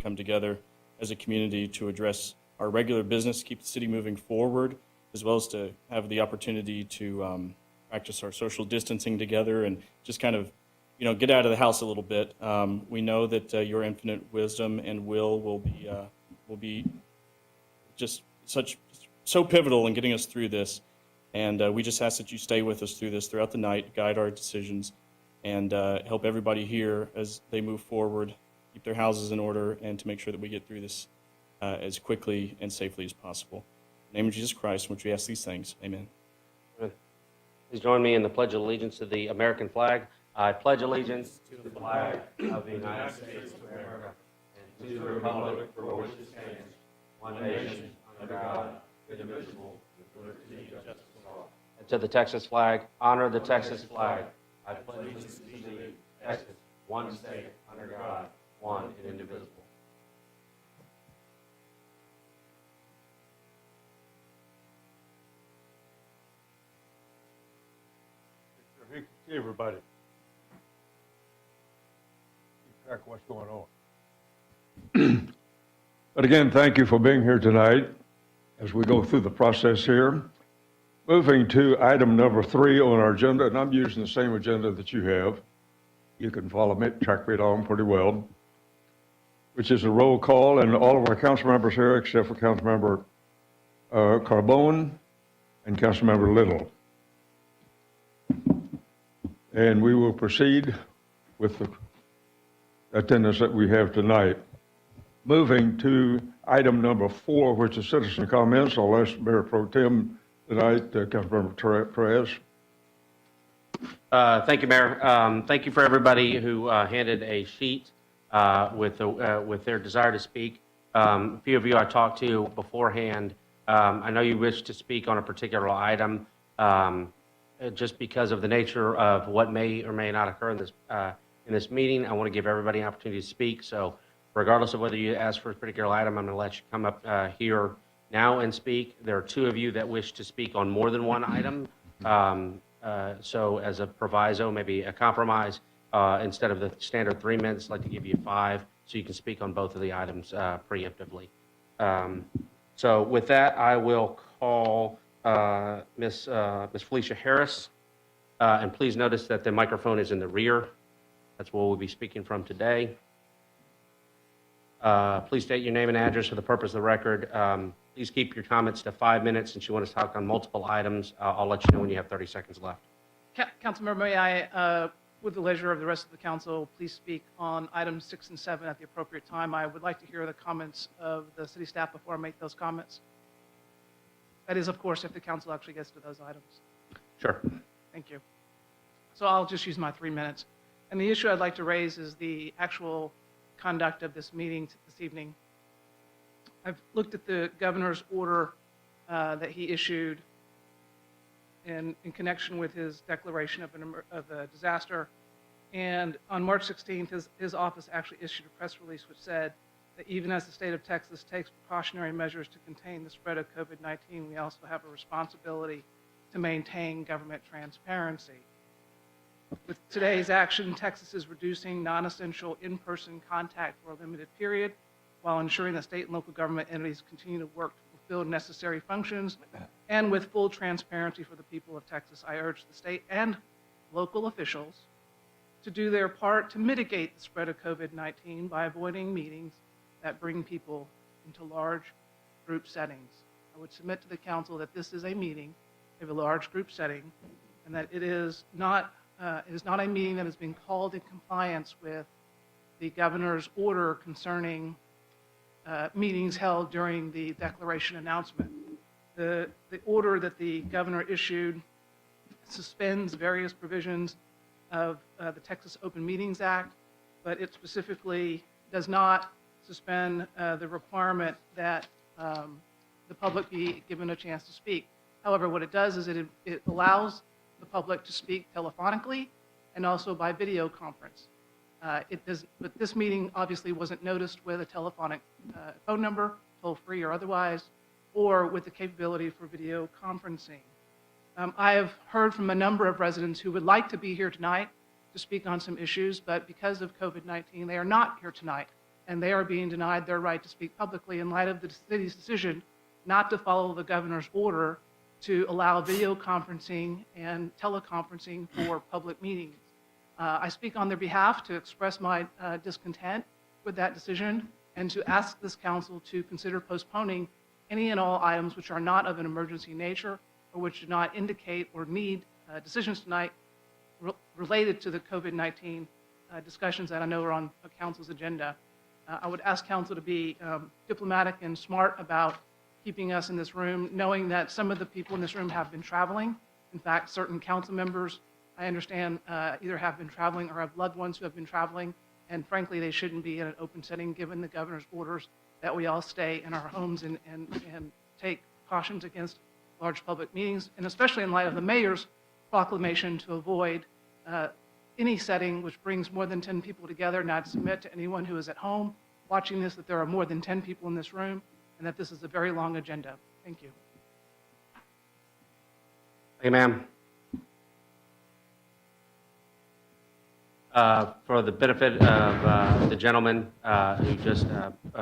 come together as a community to address our regular business, keep the city moving forward, as well as to have the opportunity to practice our social distancing together and just kind of, get out of the house a little bit. We know that your infinite wisdom and will be just so pivotal in getting us through this. And we just ask that you stay with us through this throughout the night, guide our decisions, and help everybody here as they move forward, keep their houses in order, and to make sure that we get through this as quickly and safely as possible. In the name of Jesus Christ, in which we ask these things, amen. Please join me in the Pledge of Allegiance to the American flag. I pledge allegiance to the flag of the United States of America and to the republic for which it stands, one nation, under God, indivisible, with liberty and justice for all. And to the Texas flag, honor the Texas flag. I pledge allegiance to thee, Texas, one state, under God, one and indivisible. Hey, everybody. Keep track of what's going on. But again, thank you for being here tonight as we go through the process here. Moving to item number 3 on our agenda, and I'm using the same agenda that you have. You can follow me, track me along pretty well, which is a roll call, and all of our council members here except for Councilmember Carbone and Councilmember Little. And we will proceed with the attendance that we have tonight. Moving to item number 4, which is citizen comments. I'll ask Mayor Pro Tem tonight, Councilmember Perez. Thank you, Mayor. Thank you for everybody who handed a sheet with their desire to speak. A few of you I talked to beforehand. I know you wish to speak on a particular item. Just because of the nature of what may or may not occur in this meeting, I want to give everybody an opportunity to speak. So regardless of whether you ask for a particular item, I'm going to let you come up here now and speak. There are 2 of you that wish to speak on more than one item. So as a proviso, maybe a compromise, instead of the standard 3 minutes, I'd like to give you 5 so you can speak on both of the items preemptively. So with that, I will call Miss Felicia Harris, and please notice that the microphone is in the rear. That's where we'll be speaking from today. Please state your name and address for the purpose of the record. Please keep your comments to 5 minutes. Since you want to talk on multiple items, I'll let you know when you have 30 seconds left. Councilmember, may I, with the leisure of the rest of the council, please speak on items 6 and 7 at the appropriate time. I would like to hear the comments of the city staff before I make those comments. That is, of course, if the council actually gets to those items. Sure. Thank you. So I'll just use my 3 minutes. And the issue I'd like to raise is the actual conduct of this meeting this evening. I've looked at the governor's order that he issued in connection with his declaration of a disaster. And on March 16th, his office actually issued a press release which said that even as the state of Texas takes precautionary measures to contain the spread of COVID-19, we also have a responsibility to maintain government transparency. With today's action, Texas is reducing non-essential in-person contact for a limited period while ensuring that state and local government entities continue to work to fulfill necessary functions and with full transparency for the people of Texas. I urge the state and local officials to do their part to mitigate the spread of COVID-19 by avoiding meetings that bring people into large group settings. I would submit to the council that this is a meeting of a large group setting and that it is not a meeting that has been called in compliance with the governor's order concerning meetings held during the declaration announcement. The order that the governor issued suspends various provisions of the Texas Open Meetings Act, but it specifically does not suspend the requirement that the public be given a chance to speak. However, what it does is it allows the public to speak telephonically and also by video conference. But this meeting obviously wasn't noticed with a telephonic phone number, toll-free or otherwise, or with the capability for video conferencing. I have heard from a number of residents who would like to be here tonight to speak on some issues, but because of COVID-19, they are not here tonight. and they are being denied their right to speak publicly in light of the city's decision not to follow the governor's order to allow video conferencing and teleconferencing for public meetings. I speak on their behalf to express my discontent with that decision and to ask this council to consider postponing any and all items which are not of an emergency nature or which do not indicate or need decisions tonight related to the COVID-19 discussions that I know are on the council's agenda. I would ask council to be diplomatic and smart about keeping us in this room, knowing that some of the people in this room have been traveling. In fact, certain council members, I understand, either have been traveling or have loved ones who have been traveling, and frankly, they shouldn't be in an open setting given the governor's orders that we all stay in our homes and take precautions against large public meetings, and especially in light of the mayor's proclamation to avoid any setting which brings more than 10 people together. And I'd submit to anyone who is at home watching this that there are more than 10 people in this room and that this is a very long agenda. Thank you. Thank you, ma'am. For the benefit of the gentleman who just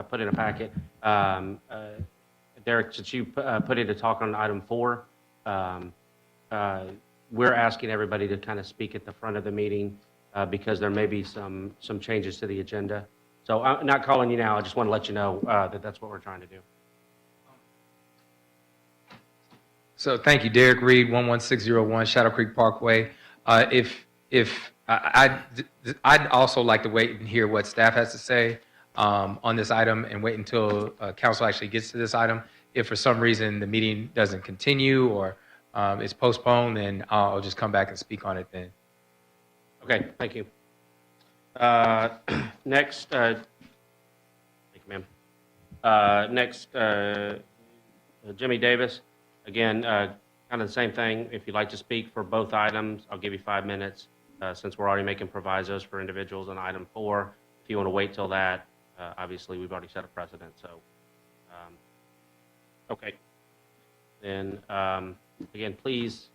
put in a packet, Derek, since you put in to talk on item 4, we're asking everybody to kind of speak at the front of the meeting because there may be some changes to the agenda. So I'm not calling you now. I just want to let you know that that's what we're trying to do. So thank you, Derek Reed, 11601 Shadow Creek Parkway. I'd also like to wait and hear what staff has to say on this item and wait until council actually gets to this item. If for some reason the meeting doesn't continue or it's postponed, then I'll just come back and speak on it then. Okay, thank you. Next, thank you, ma'am. Next, Jimmy Davis. Again, kind of the same thing. If you'd like to speak for both items, I'll give you 5 minutes. Since we're already making provisos for individuals on item 4, if you want to wait till that, obviously we've already set a precedent. So, okay. Then again, please,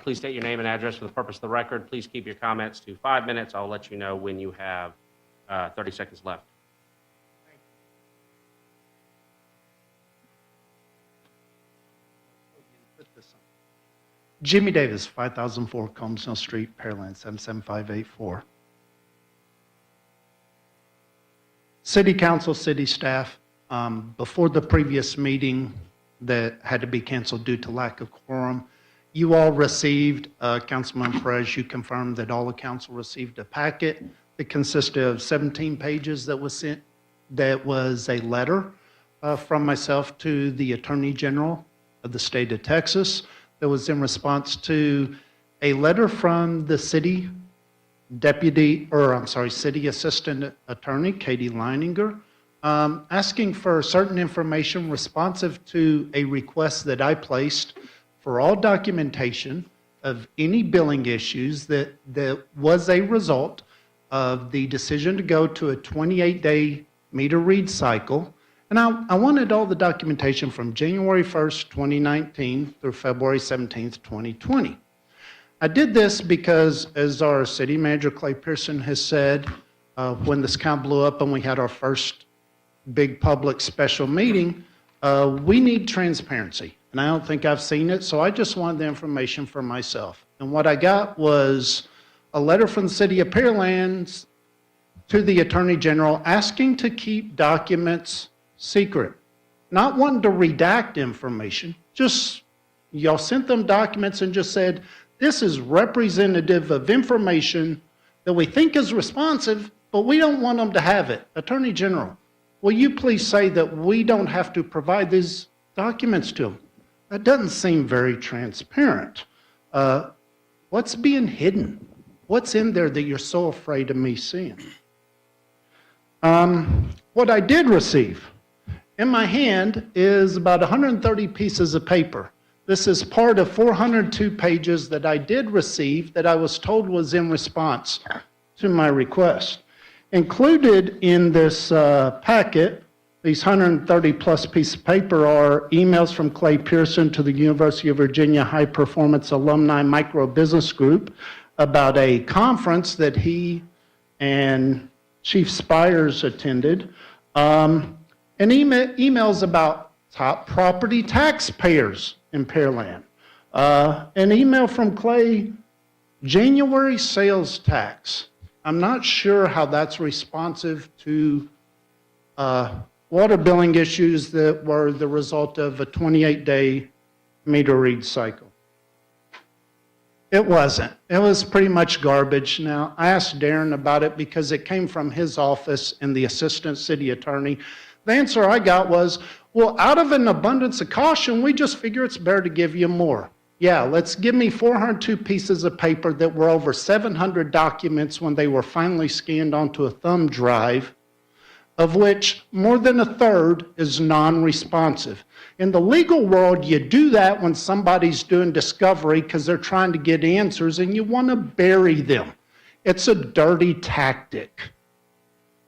please state your name and address for the purpose of the record. Please keep your comments to 5 minutes. I'll let you know when you have 30 seconds left. Jimmy Davis, 5004 Combsville Street, Pearland, 77584. City Council, city staff, before the previous meeting that had to be canceled due to lack of quorum, you all received, Councilman Perez, you confirmed that all the council received a packet that consisted of 17 pages that was sent, that was a letter from myself to the Attorney General of the state of Texas. That was in response to a letter from the city city assistant attorney, Katie Leininger, asking for certain information responsive to a request that I placed for all documentation of any billing issues that was a result of the decision to go to a 28-day meter read cycle. And I wanted all the documentation from January 1st, 2019 through February 17th, 2020. I did this because, as our city manager, Clay Pearson, has said, when this account blew up and we had our first big public special meeting, we need transparency. And I don't think I've seen it, so I just wanted the information for myself. And what I got was a letter from the city of Pearland to the Attorney General asking to keep documents secret, not wanting to redact information, just y'all sent them documents and just said, this is representative of information that we think is responsive, but we don't want them to have it. Attorney General, will you please say that we don't have to provide these documents to them? That doesn't seem very transparent. What's being hidden? What's in there that you're so afraid of me seeing? What I did receive in my hand is about 130 pieces of paper. This is part of 402 pages that I did receive that I was told was in response to my request. Included in this packet, these 130 plus pieces of paper, are emails from Clay Pearson to the University of Virginia High Performance Alumni Micro Business Group, about a conference that he and Chief Spires attended, and emails about top property taxpayers in Pearland. An email from Clay, January sales tax. I'm not sure how that's responsive to water billing issues that were the result of a 28-day meter read cycle. It wasn't. It was pretty much garbage. Now, I asked Darren about it because it came from his office and the assistant city attorney. The answer I got was, well, out of an abundance of caution, we just figure it's better to give you more. Yeah, let's give me 402 pieces of paper that were over 700 documents when they were finally scanned onto a thumb drive, of which more than a third is non-responsive. In the legal world, you do that when somebody's doing discovery because they're trying to get answers and you want to bury them. It's a dirty tactic.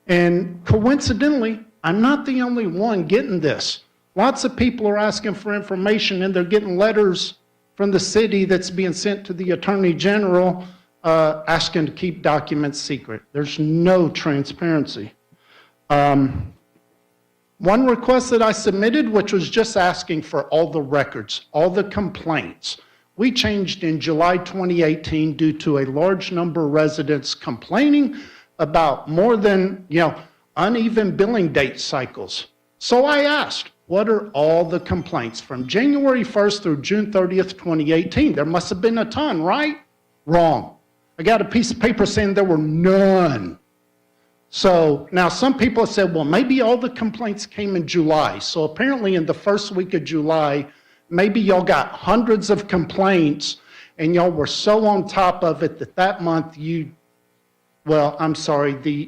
And coincidentally, I'm not the only one getting this. Lots of people are asking for information and they're getting letters from the city that's being sent to the Attorney General asking to keep documents secret. There's no transparency. One request that I submitted, which was just asking for all the records, all the complaints, we changed in July 2018 due to a large number of residents complaining about more than, uneven billing date cycles. So I asked, what are all the complaints from January 1st through June 30th, 2018? There must have been a ton, right? Wrong. I got a piece of paper saying there were none. So now some people have said, well, maybe all the complaints came in July. So apparently in the first week of July, maybe y'all got hundreds of complaints and y'all were so on top of it that month the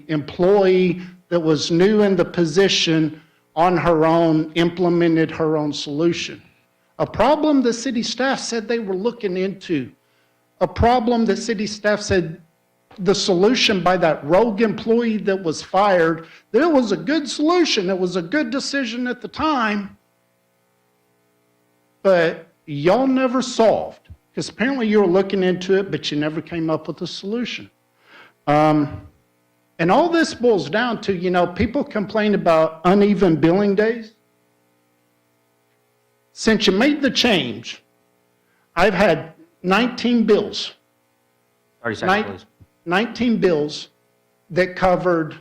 employee that was new in the position on her own implemented her own solution. A problem the city staff said they were looking into. A problem that city staff said the solution by that rogue employee that was fired, there was a good solution. It was a good decision at the time, but y'all never solved because apparently you were looking into it, but you never came up with a solution. And all this boils down to, people complain about uneven billing days. Since you made the change, I've had 19 bills. 30 seconds, please. 19 bills that covered,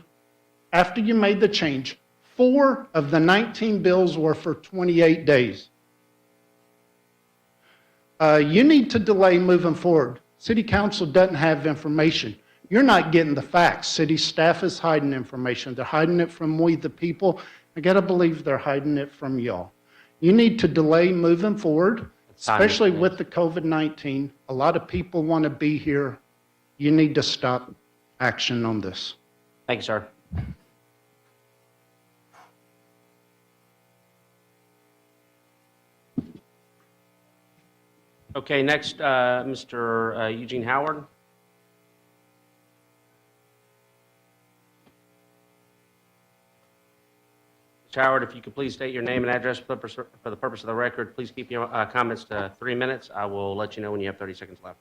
after you made the change, 4 of the 19 bills were for 28 days. You need to delay moving forward. City Council doesn't have information. You're not getting the facts. City staff is hiding information. They're hiding it from we, the people. I got to believe they're hiding it from y'all. You need to delay moving forward, especially with the COVID-19. A lot of people want to be here. You need to stop action on this. Thank you, sir. Okay, next, Mr. Eugene Howard. Mr. Howard, if you could please state your name and address for the purpose of the record. Please keep your comments to 3 minutes. I will let you know when you have 30 seconds left.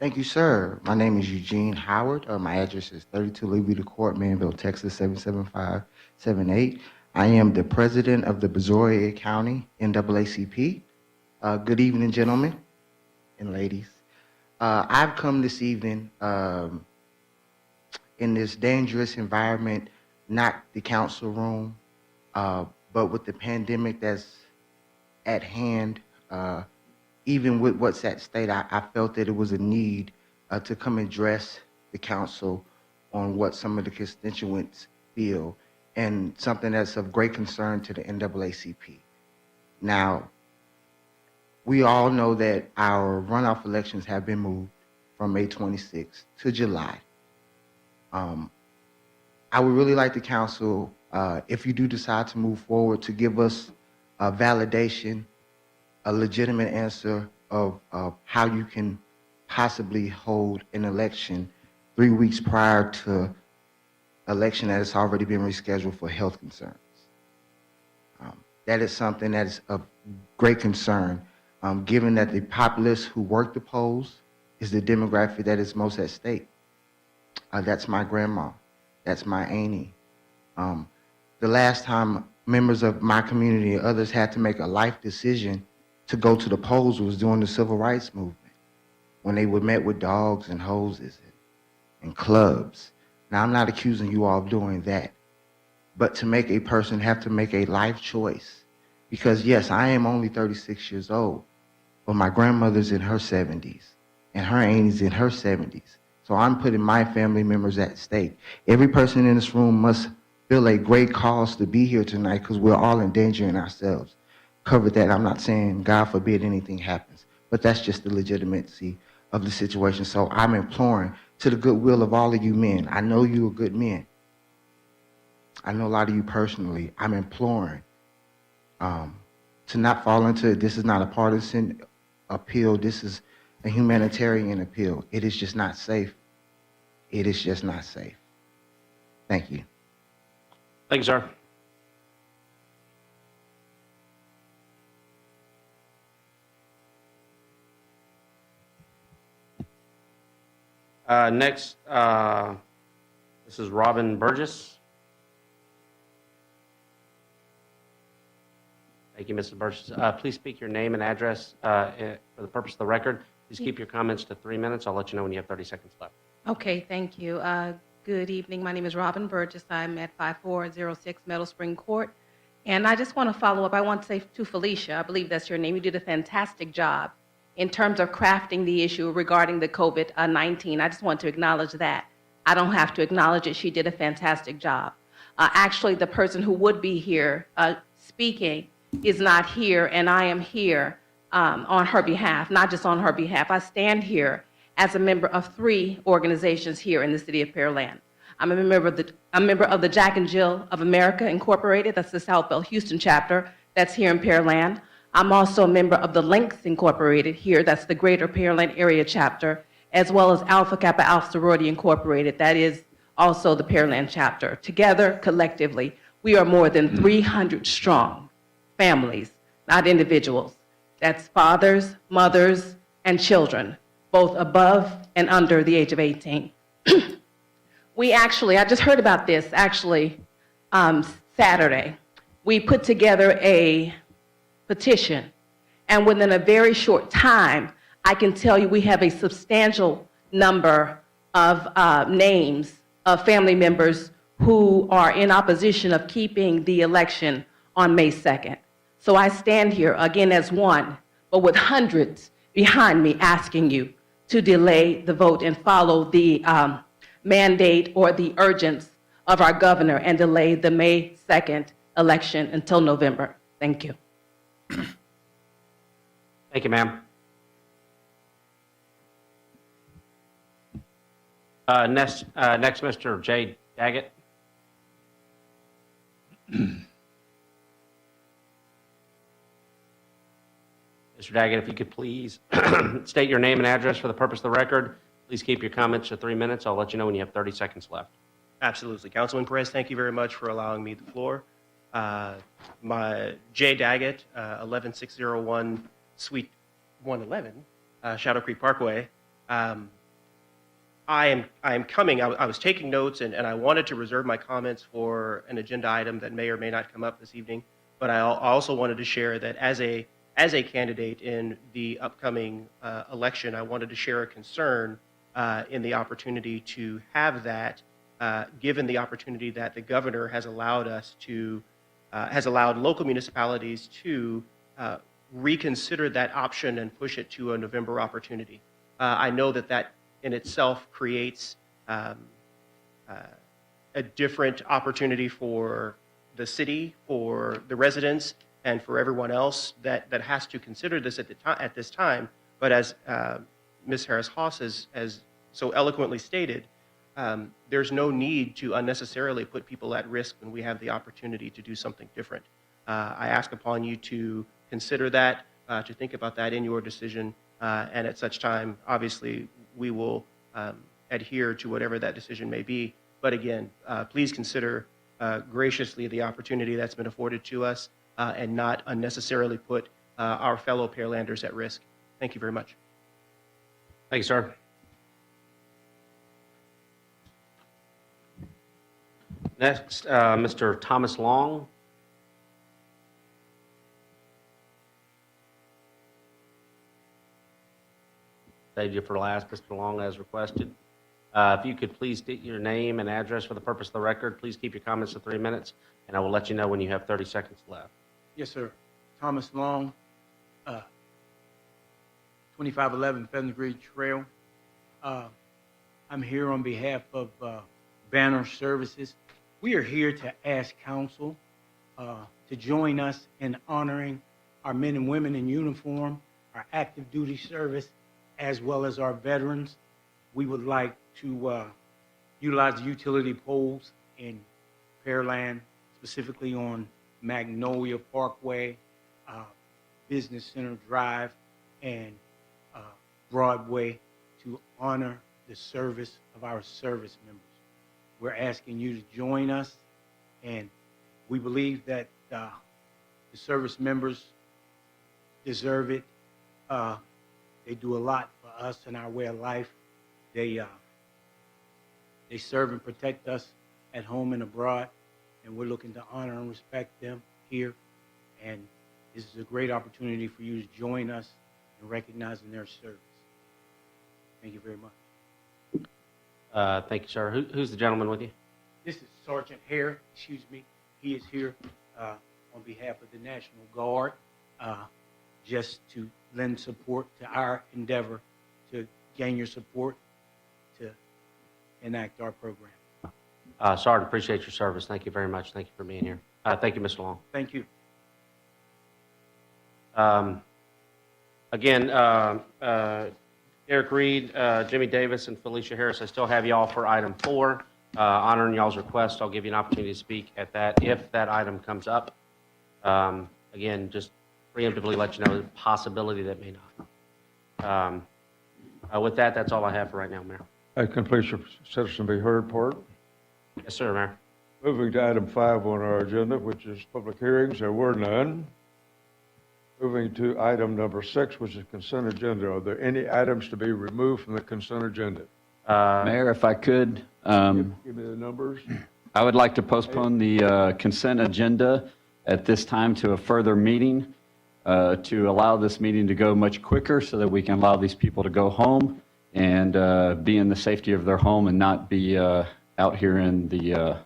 Thank you, sir. My name is Eugene Howard. My address is 32 Liberty Court, Manville, Texas, 77578. I am the president of the Brazoria County NAACP. Good evening, gentlemen and ladies. I've come this evening in this dangerous environment, not the council room, but with the pandemic that's at hand. Even with what's at stake, I felt that it was a need to come address the council on what some of the constituents feel and something that's of great concern to the NAACP. Now, we all know that our runoff elections have been moved from May 26th to July. I would really like the council, if you do decide to move forward, to give us a validation, a legitimate answer of how you can possibly hold an election 3 weeks prior to election that has already been rescheduled for health concerns. That is something that is of great concern, given that the populace who work the polls is the demographic that is most at stake. That's my grandma. That's my auntie. The last time members of my community and others had to make a life decision to go to the polls was during the civil rights movement, when they were met with dogs and hoses and clubs. Now, I'm not accusing you all of doing that, but to make a person have to make a life choice, because yes, I am only 36 years old, but my grandmother's in her 70s and her auntie's in her 70s. So I'm putting my family members at stake. Every person in this room must feel a great cause to be here tonight, because we're all endangering ourselves. Covered that. I'm not saying God forbid anything happens, but that's just the legitimacy of the situation. So I'm imploring to the goodwill of all of you men. I know you are good men. I know a lot of you personally. I'm imploring to not fall into it. This is not a partisan appeal. This is a humanitarian appeal. It is just not safe. It is just not safe. Thank you. Thank you, sir. Next, this is Robin Burgess. Thank you, Mrs. Burgess. Please speak your name and address for the purpose of the record. Please keep your comments to 3 minutes. I'll let you know when you have 30 seconds left. Okay, thank you. Good evening. My name is Robin Burgess. I'm at 5406 Meadow Spring Court. And I just want to follow up. I want to say to Felicia, I believe that's your name, you did a fantastic job in terms of crafting the issue regarding the COVID-19. I just want to acknowledge that. I don't have to acknowledge it. She did a fantastic job. Actually, the person who would be here speaking is not here, and I am here on her behalf, not just on her behalf. I stand here as a member of 3 organizations here in the city of Pearland. I'm a member of the Jack and Jill of America Incorporated. That's the South Bell Houston chapter that's here in Pearland. I'm also a member of the Lynx Incorporated here. That's the Greater Pearland Area chapter, as well as Alpha Kappa Alpha Sorority Incorporated. That is also the Pearland chapter. Together, collectively, we are more than 300 strong families, not individuals. That's fathers, mothers, and children, both above and under the age of 18. We actually, I just heard about this actually Saturday. We put together a petition, and within a very short time, I can tell you we have a substantial number of names of family members who are in opposition of keeping the election on May 2nd. So I stand here again as one, but with hundreds behind me asking you to delay the vote and follow the mandate or the urgence of our governor and delay the May 2nd election until November. Thank you. Thank you, ma'am. Next, Mr. Jay Daggett. Mr. Daggett, if you could please state your name and address for the purpose of the record. Please keep your comments to 3 minutes. I'll let you know when you have 30 seconds left. Absolutely. Councilman Perez, thank you very much for allowing me the floor. My Jay Daggett, 11601 Suite 111, Shadow Creek Parkway. I am coming. I was taking notes, and I wanted to reserve my comments for an agenda item that may or may not come up this evening. But I also wanted to share that as a candidate in the upcoming election, I wanted to share a concern in the opportunity to have that, given the opportunity that the governor has allowed us to, has allowed local municipalities to reconsider that option and push it to a November opportunity. I know that that in itself creates a different opportunity for the city, for the residents, and for everyone else that has to consider this at this time. But as Ms. Harris-Haas has so eloquently stated, there's no need to unnecessarily put people at risk when we have the opportunity to do something different. I ask upon you to consider that, to think about that in your decision, and at such time, obviously, we will adhere to whatever that decision may be. But again, please consider graciously the opportunity that's been afforded to us, and not unnecessarily put our fellow Pearlanders at risk. Thank you very much. Thank you, sir. Next, Mr. Thomas Long. Saved you for last, Mr. Long, as requested. If you could please state your name and address for the purpose of the record, please keep your comments to 3 minutes, and I will let you know when you have 30 seconds left. Yes, sir. Thomas Long, 2511 Pheasant Ridge Trail. I'm here on behalf of Banner Services. We are here to ask council to join us in honoring our men and women in uniform, our active duty service, as well as our veterans. We would like to utilize the utility poles in Pearland, specifically on Magnolia Parkway, Business Center Drive, and Broadway, to honor the service of our service members. We're asking you to join us, and we believe that the service members deserve it. They do a lot for us in our way of life. They serve and protect us at home and abroad, and we're looking to honor and respect them here. And this is a great opportunity for you to join us in recognizing their service. Thank you very much. Thank you, sir. Who's the gentleman with you? This is Sergeant Hare, excuse me. He is here on behalf of the National Guard, just to lend support to our endeavor to gain your support to enact our program. Sergeant, appreciate your service. Thank you very much. Thank you for being here. Thank you, Mr. Long. Thank you. Again, Eric Reed, Jimmy Davis, and Felicia Harris, I still have y'all for item 4. Honoring y'all's request, I'll give you an opportunity to speak at that if that item comes up. Again, just preemptively let you know the possibility that may not. With that, that's all I have for right now, Mayor. That completes your citizen be heard part. Yes, sir, Mayor. Moving to item 5 on our agenda, which is public hearings, there were none. Moving to item number 6, which is consent agenda. Are there any items to be removed from the consent agenda? Mayor, if I could, Give me the numbers. I would like to postpone the consent agenda at this time to a further meeting to allow this meeting to go much quicker so that we can allow these people to go home and be in the safety of their home and not be out here in the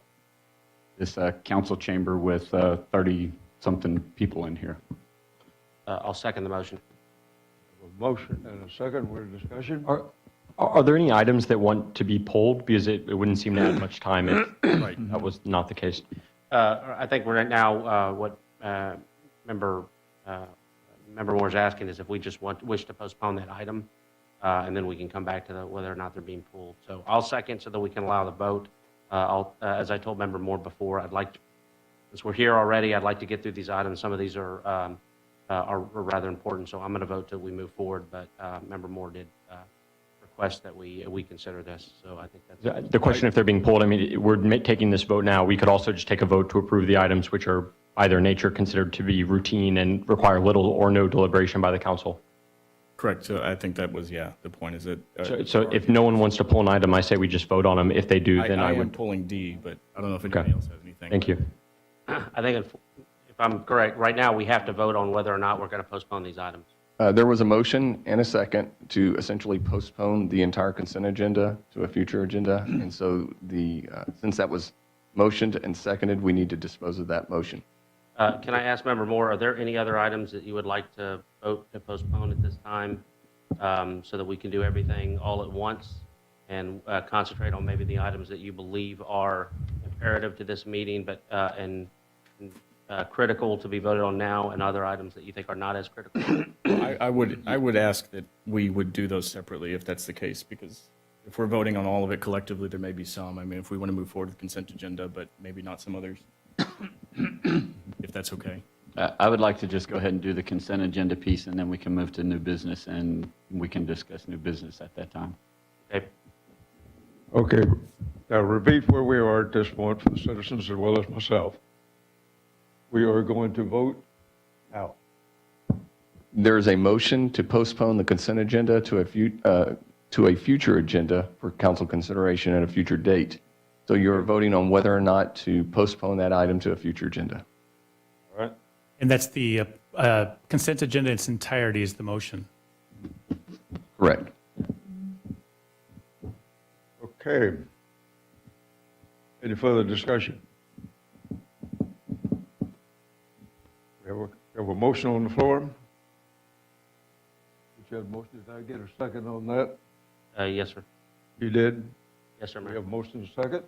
this council chamber with 30-something people in here. I'll second the motion. A motion and a second. We're in discussion. Are there any items that want to be pulled? Because it wouldn't seem to add much time if that was not the case. I think we're right now, what Member Moore is asking is if we just wish to postpone that item, and then we can come back to whether or not they're being pulled. So I'll second so that we can allow the vote. As I told Member Moore before, I'd like to, since we're here already, I'd like to get through these items. Some of these are rather important, so I'm going to vote till we move forward. But Member Moore did request that we consider this, so I think that's The question, if they're being pulled, I mean, we're taking this vote now. We could also just take a vote to approve the items which are either nature considered to be routine and require little or no deliberation by the council. Correct. So I think that was, the point is that. So if no one wants to pull an item, I say we just vote on them. If they do, then I am would. pulling D, but I don't know if anybody else has anything. Thank you. I think if I'm correct, right now we have to vote on whether or not we're going to postpone these items. There was a motion and a second to essentially postpone the entire consent agenda to a future agenda. And so since that was motioned and seconded, we need to dispose of that motion. Can I ask Member Moore, are there any other items that you would like to vote to postpone at this time so that we can do everything all at once and concentrate on maybe the items that you believe are imperative to this meeting but and critical to be voted on now, and other items that you think are not as critical? I would ask that we would do those separately if that's the case, because if we're voting on all of it collectively, there may be some. I mean, if we want to move forward with the consent agenda, but maybe not some others, if that's okay. I would like to just go ahead and do the consent agenda piece, and then we can move to new business, and we can discuss new business at that time. Okay. Okay. Now repeat where we are at this point for the citizens as well as myself. We are going to vote now. There is a motion to postpone the consent agenda to to a future agenda for council consideration at a future date. So you're voting on whether or not to postpone that item to a future agenda. All right? And that's the consent agenda in its entirety is the motion. Correct. Okay. Any further discussion? We have a motion on the floor. Did you have a motion? Did I get a second on that? Yes, sir. You did? Yes, sir, We Mayor. have a motion and a second.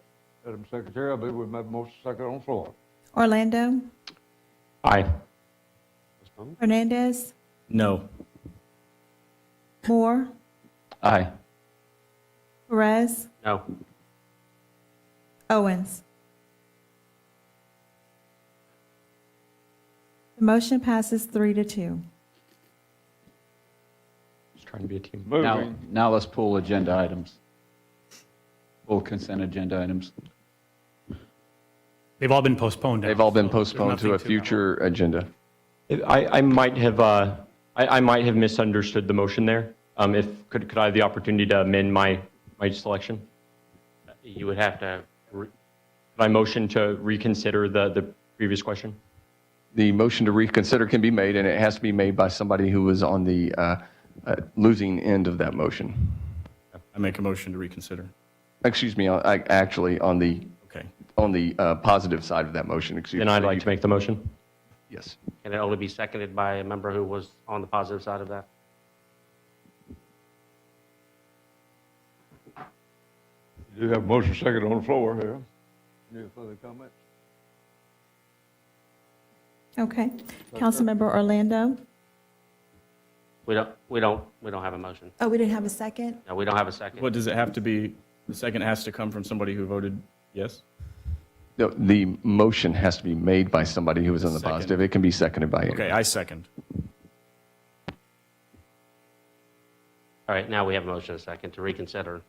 Madam Secretary, I believe we have a motion and a second on the floor. Orlando, Aye. Hernandez, No. Moore, Aye. Perez, No. Owens. The motion passes 3-2. Just trying to be a team. Moving. Now let's pull agenda items. Pull consent agenda items. They've all been postponed. now, They've all been so there's postponed to a nothing future agenda. I might have misunderstood the motion there. Could I have the opportunity to amend my selection? You would have to, Could I motion to reconsider the previous question? The motion to reconsider can be made, and it has to be made by somebody who was on the losing end of that motion. I make a motion to reconsider. Excuse me, actually, on the Okay. positive side of that motion. Excuse Then me. I'd like to make the motion. Yes. can it only be seconded by a member who was on the positive side of that? You do have a motion second on the floor here. Any further comments? Okay. Councilmember Orlando. We don't have a motion. Oh, we didn't have a second? No, we don't have a second. What does it have to be? The second has to come from somebody who voted yes? No, the motion has to be made by somebody who was on the Second. positive. It can be seconded by Okay, I second. All right, now we have a motion and a second to reconsider.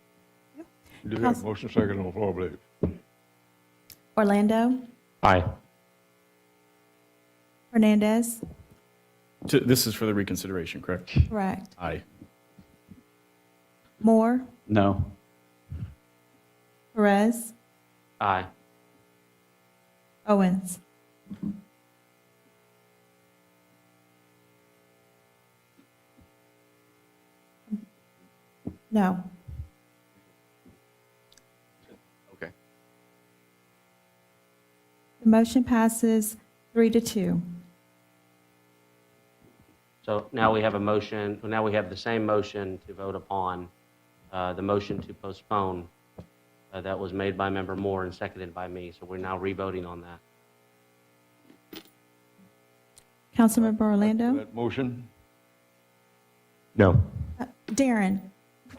You do have a motion second on the floor, I believe. Orlando, Aye. Hernandez, This is for the reconsideration, correct? correct. Aye. Moore, No. Perez, Aye. Owens. No. Okay. The motion passes 3-2. So now we have a motion, now we have the same motion to vote upon, the motion to postpone that was made by Member Moore and seconded by me. So we're now revoting on that. Councilmember Orlando. That motion, No. Darren,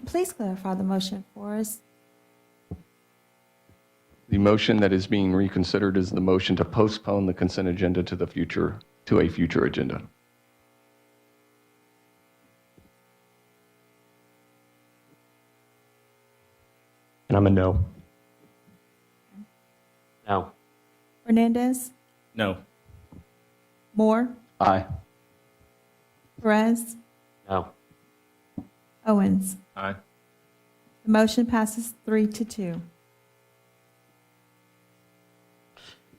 please clarify the motion for us. The motion that is being reconsidered is the motion to postpone the consent agenda to a future agenda. And I'm a no. No. Hernandez, No. Moore, Aye. Perez, No. Owens. Aye. The motion passes 3-2.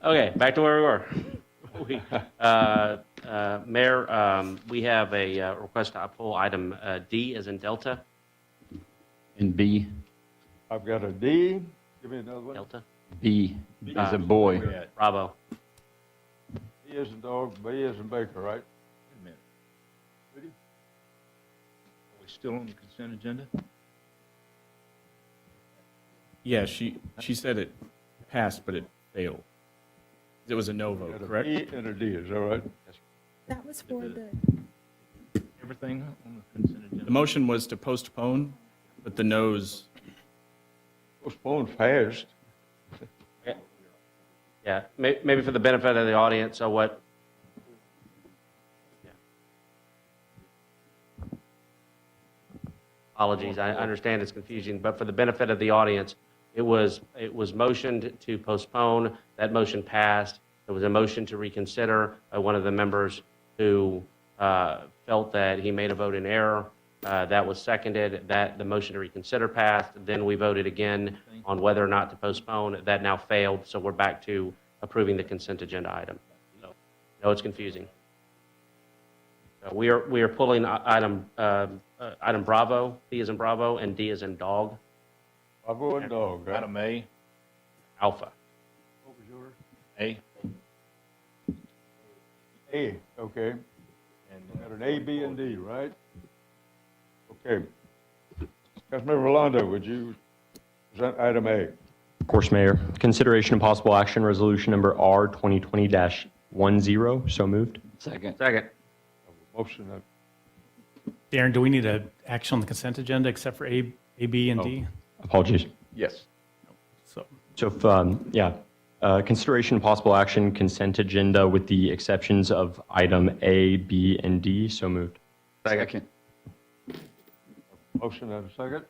Okay, back to where we were. Mayor, we have a request to pull item D as in Delta. And B. I've got a D. Give me another one. Delta. B as a boy. Bravo. D as in dog, B as in Baker, right? Wait a minute. Are we still on the consent agenda? Yeah, she said it passed, but it failed. It was a no vote, Got a correct? B and a D, is that right? That was for the. Everything on the consent agenda? The motion was to postpone, but the no's, Postponed fast. Yeah, maybe for the benefit of the audience, so what? Yeah. Apologies, I understand it's confusing, but for the benefit of the audience, it was motioned to postpone, that motion passed. There was a motion to reconsider by one of the members who felt that he made a vote in error. That was seconded, that the motion to reconsider passed. Then we voted again on whether or not to postpone. That now failed, so we're back to approving the consent agenda item. So, no, it's confusing. We are pulling item Bravo, B as in Bravo, and D as in dog, Bravo and dog, right? Item A. Alpha. What was yours? A. A, okay. And got an A, B, and D, right? Okay. Councilmember Rolando, would you present item A? Of course, Mayor. Consideration and possible action, resolution number R 2020-10. So moved. Second. Second. Motion, Darren, do we need an action on the consent agenda except for A, B, and D? Apologies. Yes. So, Consideration and possible action, consent agenda with the exceptions of item A, B, and D. So moved. Second. motion and a second.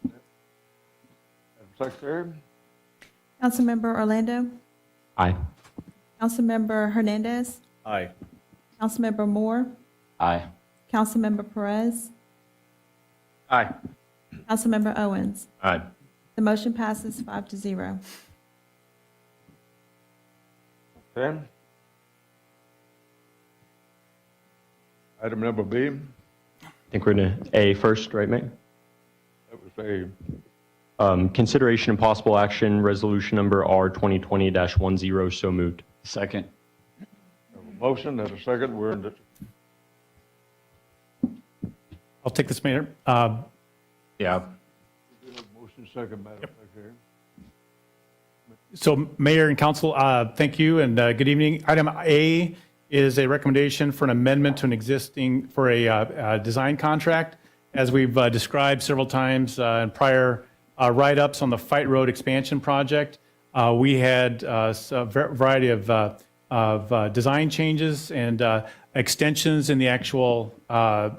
Madam Secretary? Councilmember Orlando, Aye. Councilmember Hernandez, Aye. Councilmember Moore, Aye. Councilmember Perez, Aye. Councilmember Owens. Aye. The motion passes 5-0. Okay. Item number B, I think we're going to A first, right, Mayor? that was A. Consideration and possible action, resolution number R 2020-10. So moved. Second. Motion and a second, we're in the, I'll take this, Mayor. Yeah. motion second, Madam Secretary. So Mayor and Council, thank you and good evening. Item A is a recommendation for an amendment to an existing, for a design contract. As we've described several times in prior write-ups on the Fight Road expansion project, we had a variety of design changes and extensions in the actual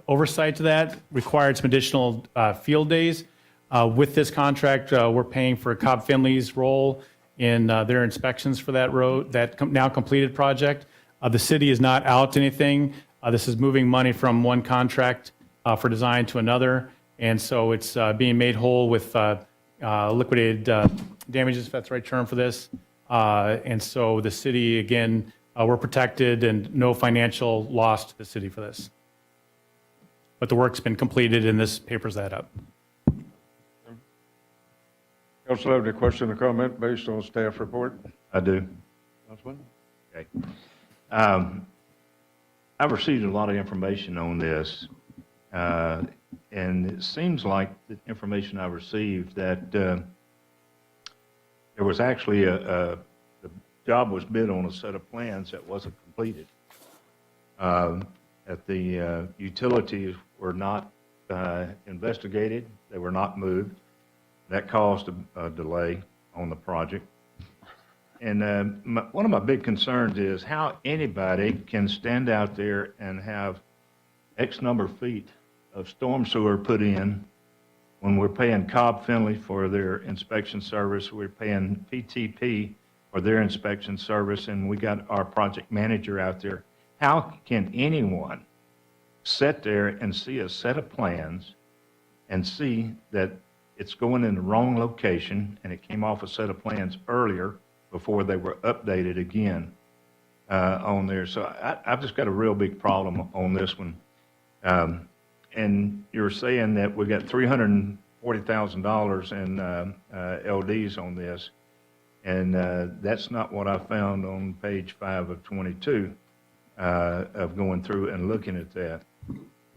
oversight to that, required some additional field days. With this contract, we're paying for Cobb Finley's role in their inspections for that road, that now completed project. The city is not out anything. This is moving money from one contract for design to another, and so it's being made whole with liquidated damages, if that's the right term for this. And so the city, again, we're protected and no financial loss to the city for this. But the work's been completed and this papers that up. Council have any question or comment based on staff report? I do. Councilman? Okay. I've received a lot of information on this, and it seems like the information I received that there was actually the job was bid on a set of plans that wasn't completed. That the utilities were not investigated, they were not moved. That caused a delay on the project. And one of my big concerns is how anybody can stand out there and have X number of feet of storm sewer put in when we're paying Cobb Finley for their inspection service, we're paying PTP for their inspection service, and we got our project manager out there. How can anyone sit there and see a set of plans and see that it's going in the wrong location, and it came off a set of plans earlier before they were updated again on there? So I've just got a real big problem on this one. And you're saying that we got $340,000 in LDs on this, and that's not what I found on page 5 of 22 of going through and looking at that.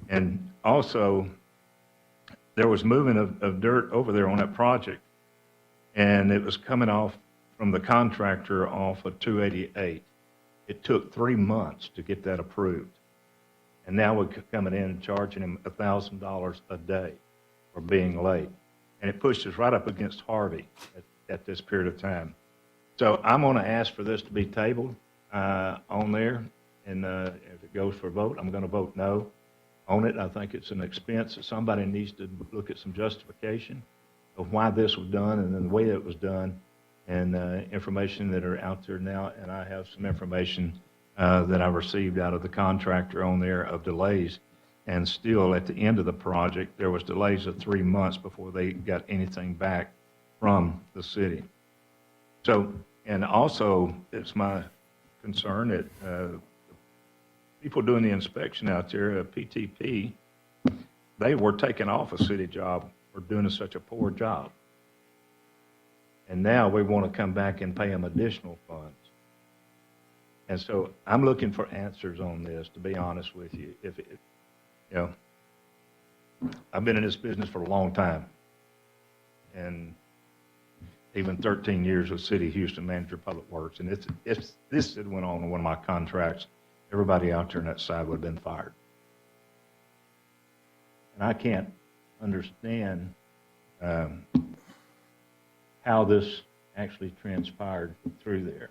And also, there was movement of dirt over there on that project, and it was coming off from the contractor off of 288. It took 3 months to get that approved. And now we're coming in and charging him $1,000 a day for being late. And it pushed us right up against Harvey at this period of time. So I'm going to ask for this to be tabled on there. And if it goes for a vote, I'm going to vote no on it. I think it's an expense that somebody needs to look at some justification of why this was done and then the way it was done, and information that are out there now. And I have some information that I received out of the contractor on there of delays. and still at the end of the project, there was delays of 3 months before they got anything back from the city. So, and also, it's my concern that people doing the inspection out there, PTP, they were taking off a city job for doing such a poor job. And now we want to come back and pay them additional funds. And so I'm looking for answers on this, to be honest with you. If it, you know, I've been in this business for a long time, and even 13 years with City of Houston Manager of Public Works. And if this had went on in one of my contracts, everybody out there on that side would have been fired. And I can't understand how this actually transpired through there,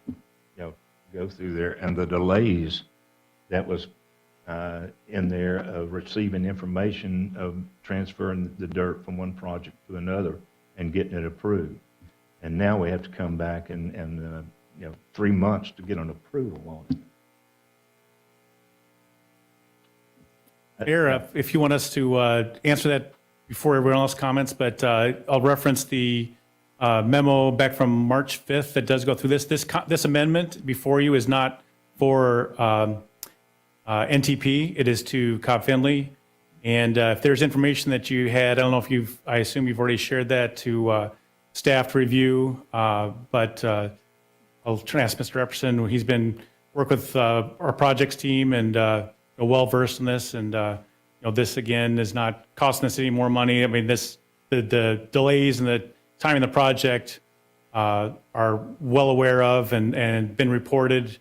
go through there, and the delays that was in there of receiving information, of transferring the dirt from one project to another and getting it approved. And now we have to come back and 3 months to get an approval on it. Mayor, if you want us to answer that before everyone else comments, but I'll reference the memo back from March 5th that does go through this. This amendment before you is not for NTP. It is to Cobb Finley. And if there's information that you had, I don't know if I assume you've already shared that to staff to review, but I'll try to ask Mr. Epperson. He's been work with our projects team and well-versed in this. And this, again, is not costing us any more money. I mean, the delays and the timing of the project are well aware of and been reported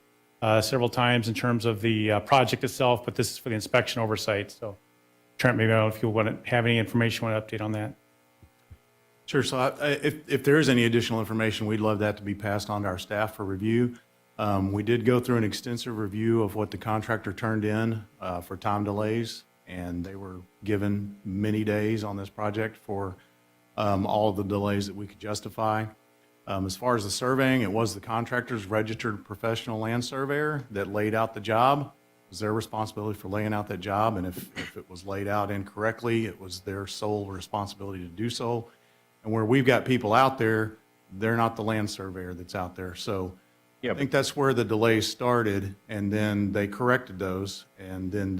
several times in terms of the project itself, but this is for the inspection oversight. So Trent, maybe I don't know if you want to have any information, want to update on that. Sure. So if there is any additional information, we'd love that to be passed on to our staff for review. We did go through an extensive review of what the contractor turned in for time delays, and they were given many days on this project for all of the delays that we could justify. As far as the surveying, it was the contractor's registered professional land surveyor that laid out the job. It was their responsibility for laying out that job, and if it was laid out incorrectly, it was their sole responsibility to do so. And where we've got people out there, they're not the land surveyor that's out there. So I think that's where the delays started, and then they corrected those, and then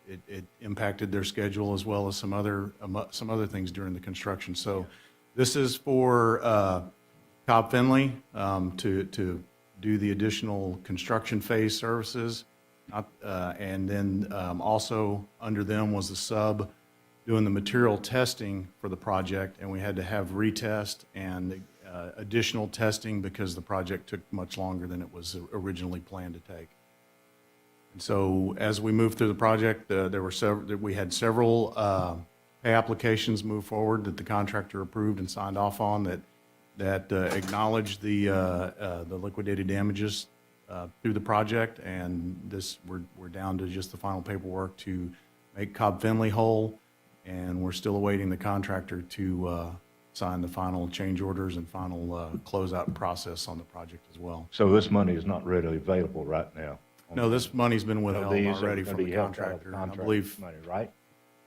it impacted their schedule as well as some other things during the construction. So this is for Cobb Finley to do the additional construction phase services, and then also under them was the sub doing the material testing for the project, and we had to have retest and additional testing because the project took much longer than it was originally planned to take. And so as we moved through the project, we had several pay applications move forward that the contractor approved and signed off on that acknowledged the liquidated damages through the project, and we're down to just the final paperwork to make Cobb Finley whole. And we're still awaiting the contractor to sign the final change orders and final closeout process on the project as well. So this money is not readily available right now? No, this money's been withheld These are already gonna from be the held out of contractor. I contract believe money, right?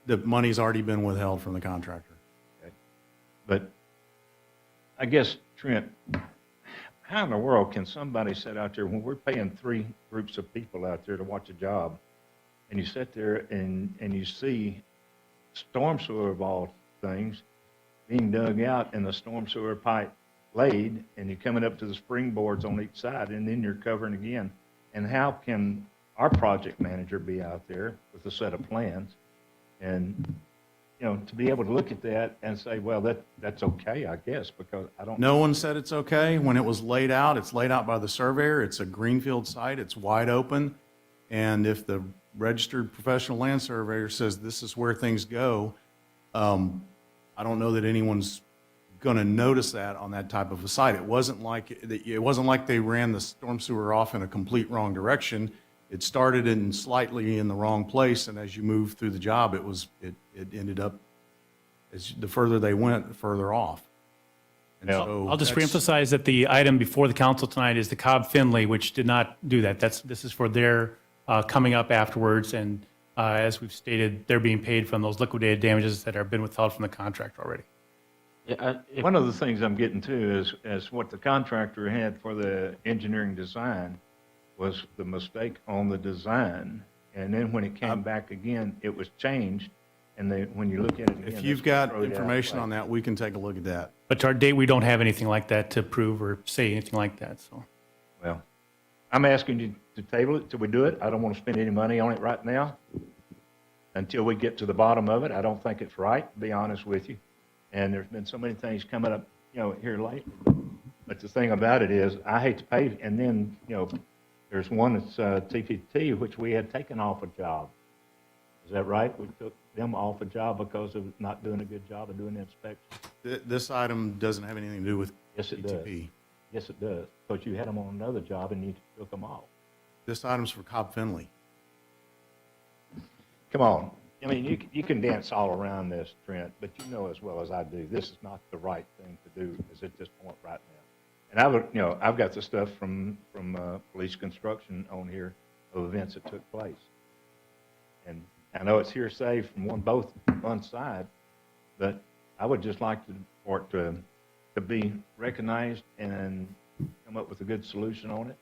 the money's already been withheld from the contractor. Okay. But I guess, Trent, how in the world can somebody sit out there when we're paying 3 groups of people out there to watch a job, and you sit there and you see storm sewer of all things being dug out and the storm sewer pipe laid, and you're coming up to the springboards on each side, and then you're covering again? And how can our project manager be out there with a set of plans and, to be able to look at that and say, well, that's okay, I guess, because I don't. No one said it's okay. When it was laid out, it's laid out by the surveyor. It's a greenfield site. It's wide open. And if the registered professional land surveyor says this is where things go, I don't know that anyone's going to notice that on that type of a site. It wasn't like they ran the storm sewer off in a complete wrong direction. It started slightly in the wrong place, and as you move through the job, it ended up, as the further they went, the further off. And so I'll just that's- reemphasize that the item before the council tonight is the Cobb Finley, which did not do that. This is for their coming up afterwards, and As we've stated, they're being paid from those liquidated damages that have been withheld from the contract already. One of the things I'm getting to is what the contractor had for the engineering design was the mistake on the design. And then when it came back again, it was changed. And when you look at it again. If you've got information on that, we can take a look at that. But to our date, we don't have anything like that to prove or say anything like that, so. Well, I'm asking you to table it till we do it. I don't want to spend any money on it right now until we get to the bottom of it. I don't think it's right, to be honest with you. And there's been so many things coming up, here lately. But the thing about it is, I hate to pay, and then, there's one that's TPT, which we had taken off a job. Is that right? We took them off a job because of not doing a good job of doing the inspection? This item doesn't have anything to do with Yes, it does. ETP. Yes, it does. Because you had them on another job and you took them off. This item's for Cobb Finley. Come on. I mean, you can dance all around this, Trent, but you know as well as I do, this is not the right thing to do is at this point right now. And I've got the stuff from police construction on here of events that took place. And I know it's hearsay from one side, but I would just like for it to be recognized and come up with a good solution on it.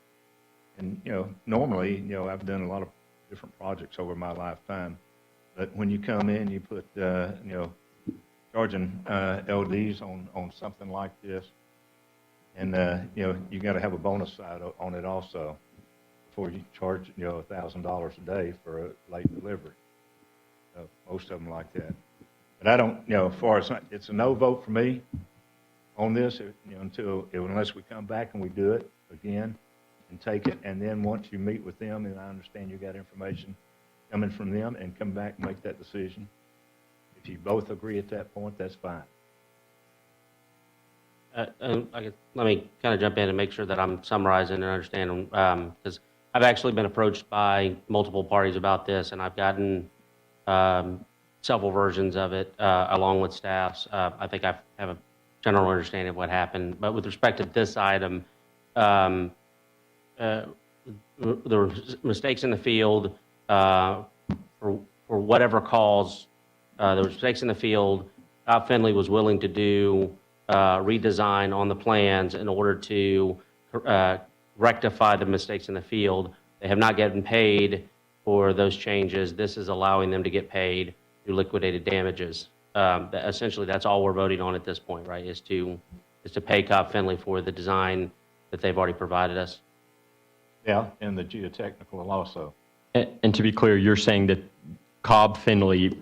And, normally, I've done a lot of different projects over my lifetime. But when you come in, you put, charging LDs on something like this, and, you got to have a bonus side on it also before you charge, $1,000 a day for a late delivery. Most of them like that. But I don't, as far as, it's a no vote for me on this, unless we come back and we do it again and take it, and then once you meet with them, and I understand you got information coming from them, and come back and make that decision. If you both agree at that point, that's fine. Let me kind of jump in and make sure that I'm summarizing and understanding, because I've actually been approached by multiple parties about this, and I've gotten several versions of it along with staffs. I think I have a general understanding of what happened. But with respect to this item, there were mistakes in the field for whatever cause. There were mistakes in the field. Bob Finley was willing to do redesign on the plans in order to rectify the mistakes in the field. They have not gotten paid for those changes. This is allowing them to get paid through liquidated damages. Essentially, that's all we're voting on at this point, right? Is to pay Cobb Finley for the design that they've already provided us. Yeah, and the geotechnical also. And to be clear, you're saying that Cobb Finley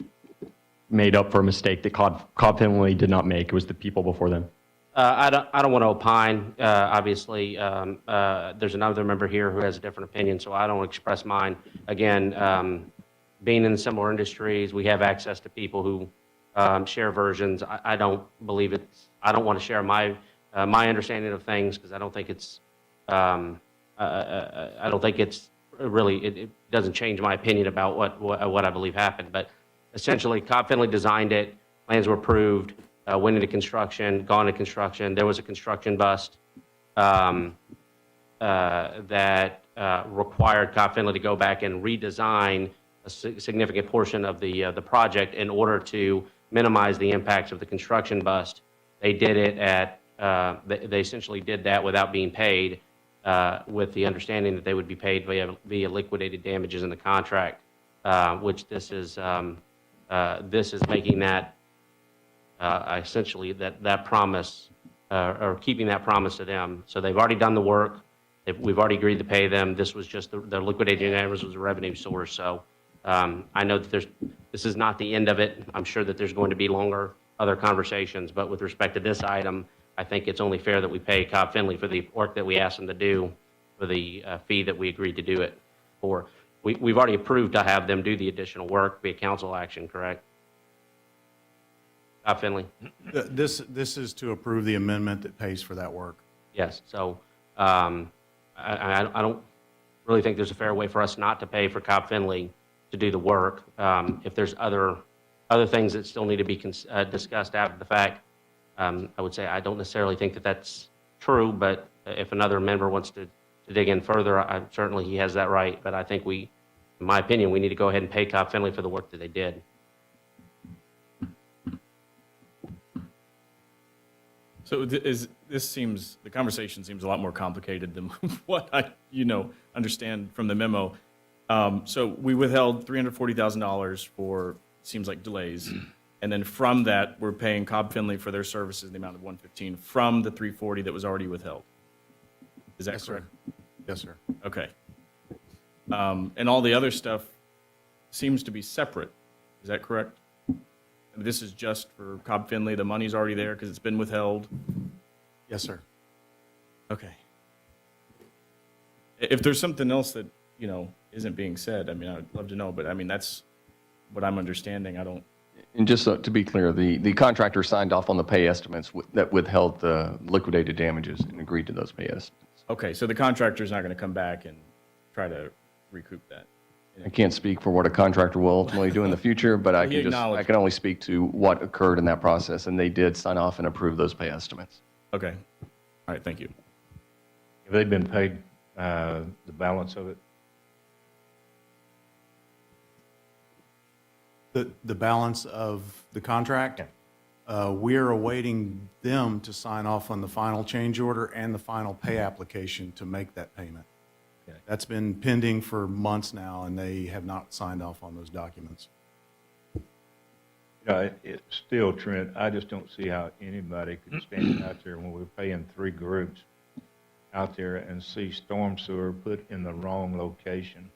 made up for a mistake that Cobb Finley did not make. It was the people before them. I don't want to opine. Obviously, there's another member here who has a different opinion, so I don't express mine. Again, being in similar industries, we have access to people who share versions. I don't believe it's. I don't want to share my understanding of things because I don't think it's. I don't think it's really. It doesn't change my opinion about what I believe happened. But essentially, Cobb Finley designed it. Plans were approved. Went into construction. Gone into construction. There was a construction bust that required Cobb Finley to go back and redesign a significant portion of the project in order to minimize the impacts of the construction bust. They did it at. They essentially did that without being paid, with the understanding that they would be paid via liquidated damages in the contract, which this is making that. Essentially, that promise, or keeping that promise to them. So they've already done the work. We've already agreed to pay them. This was just the liquidated damages was a revenue source. So I know that this is not the end of it. I'm sure that there's going to be longer other conversations. But with respect to this item, I think it's only fair that we pay Cobb Finley for the work that we asked them to do, for the fee that we agreed to do it for. We've already approved to have them do the additional work via council action, correct? Cobb Finley? This is to approve the amendment that pays for that work. Yes. So I don't really think there's a fair way for us not to pay for Cobb Finley to do the work. If there's other things that still need to be discussed after the fact, I would say I don't necessarily think that that's true, but if another member wants to dig in further, certainly he has that right. But I think we in my opinion, we need to go ahead and pay Cobb Finley for the work that they did. So the conversation seems a lot more complicated than what I, understand from the memo. So we withheld $340,000 for, seems like delays. And then from that, we're paying Cobb Finley for their services in the amount of $115 from the $340 that was already withheld. Is that Yes, sir. correct? Yes, sir. Okay. And all the other stuff seems to be separate. Is that correct? This is just for Cobb Finley. The money's already there because it's been withheld. Yes, sir. Okay. If there's something else that, isn't being said, I'd love to know, but that's what I'm understanding. I don't. And just to be clear, the contractor signed off on the pay estimates that withheld the liquidated damages and agreed to those pay estimates. Okay, so the contractor's not going to come back and try to recoup that. I can't speak for what a contractor will ultimately do in the future, but I He can acknowledged I can only speak to what occurred in that process, and they did sign off and approve those pay estimates. Okay. All right, thank you. Have they been paid the balance of it? The balance of the contract? We're awaiting them to sign off on the final change order and the final pay application to make that payment. Okay. That's been pending for months now, and they have not signed off on those documents. It's still, Trent, I just don't see how anybody could stand out there when we're paying 3 groups out there and see storm sewer put in the wrong location.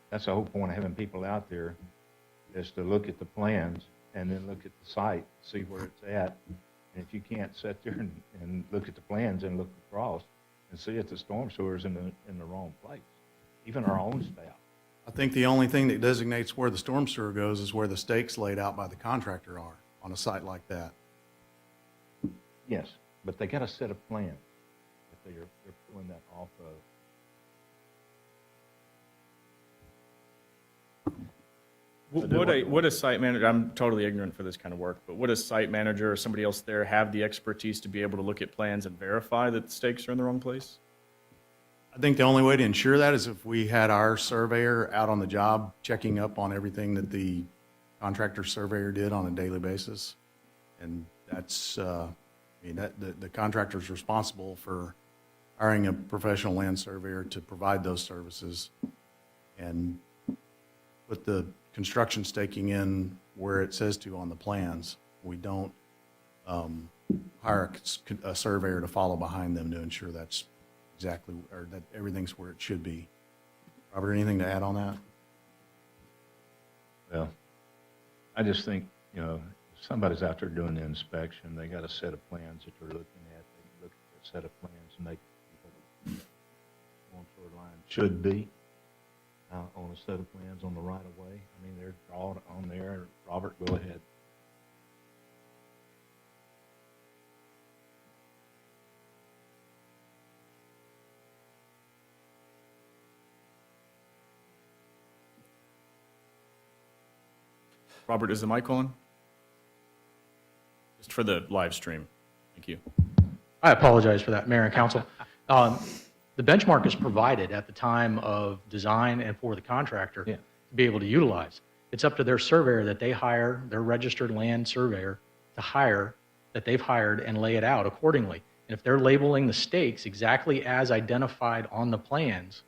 That's the whole point of having people out there, is to look at the plans and then look at the site, see where it's at. And if you can't sit there and look at the plans and look across and see if the storm sewer is in the wrong place, even our own staff. I think the only thing that designates where the storm sewer goes is where the stakes laid out by the contractor are on a site like that. Yes, but they got a set of plans that they're pulling that off of. Would a site manager, I'm totally ignorant for this kind of work, but would a site manager or somebody else there have the expertise to be able to look at plans and verify that the stakes are in the wrong place? I think the only way to ensure that is if we had our surveyor out on the job checking up on everything that the contractor surveyor did on a daily basis. And that's, the contractor's responsible for hiring a professional land surveyor to provide those services and put the construction staking in where it says to on the plans. We don't hire a surveyor to follow behind them to ensure that's exactly, or that everything's where it should be. Robert, anything to add on that? Well, I just think, if somebody's out there doing the inspection, they got a set of plans that they're looking at. They can look at the set of plans and make people on sort of line should be on a set of plans on the right of way. They're drawn on there. Robert, go ahead. Robert, is the mic on? Just for the live stream. Thank you. I apologize for that, Mayor and Council. The benchmark is provided at the time of design and for the contractor to be able to utilize. It's up to their surveyor that they hire, their registered land surveyor to hire, that they've hired and lay it out accordingly. And if they're labeling the stakes exactly as identified on the plans,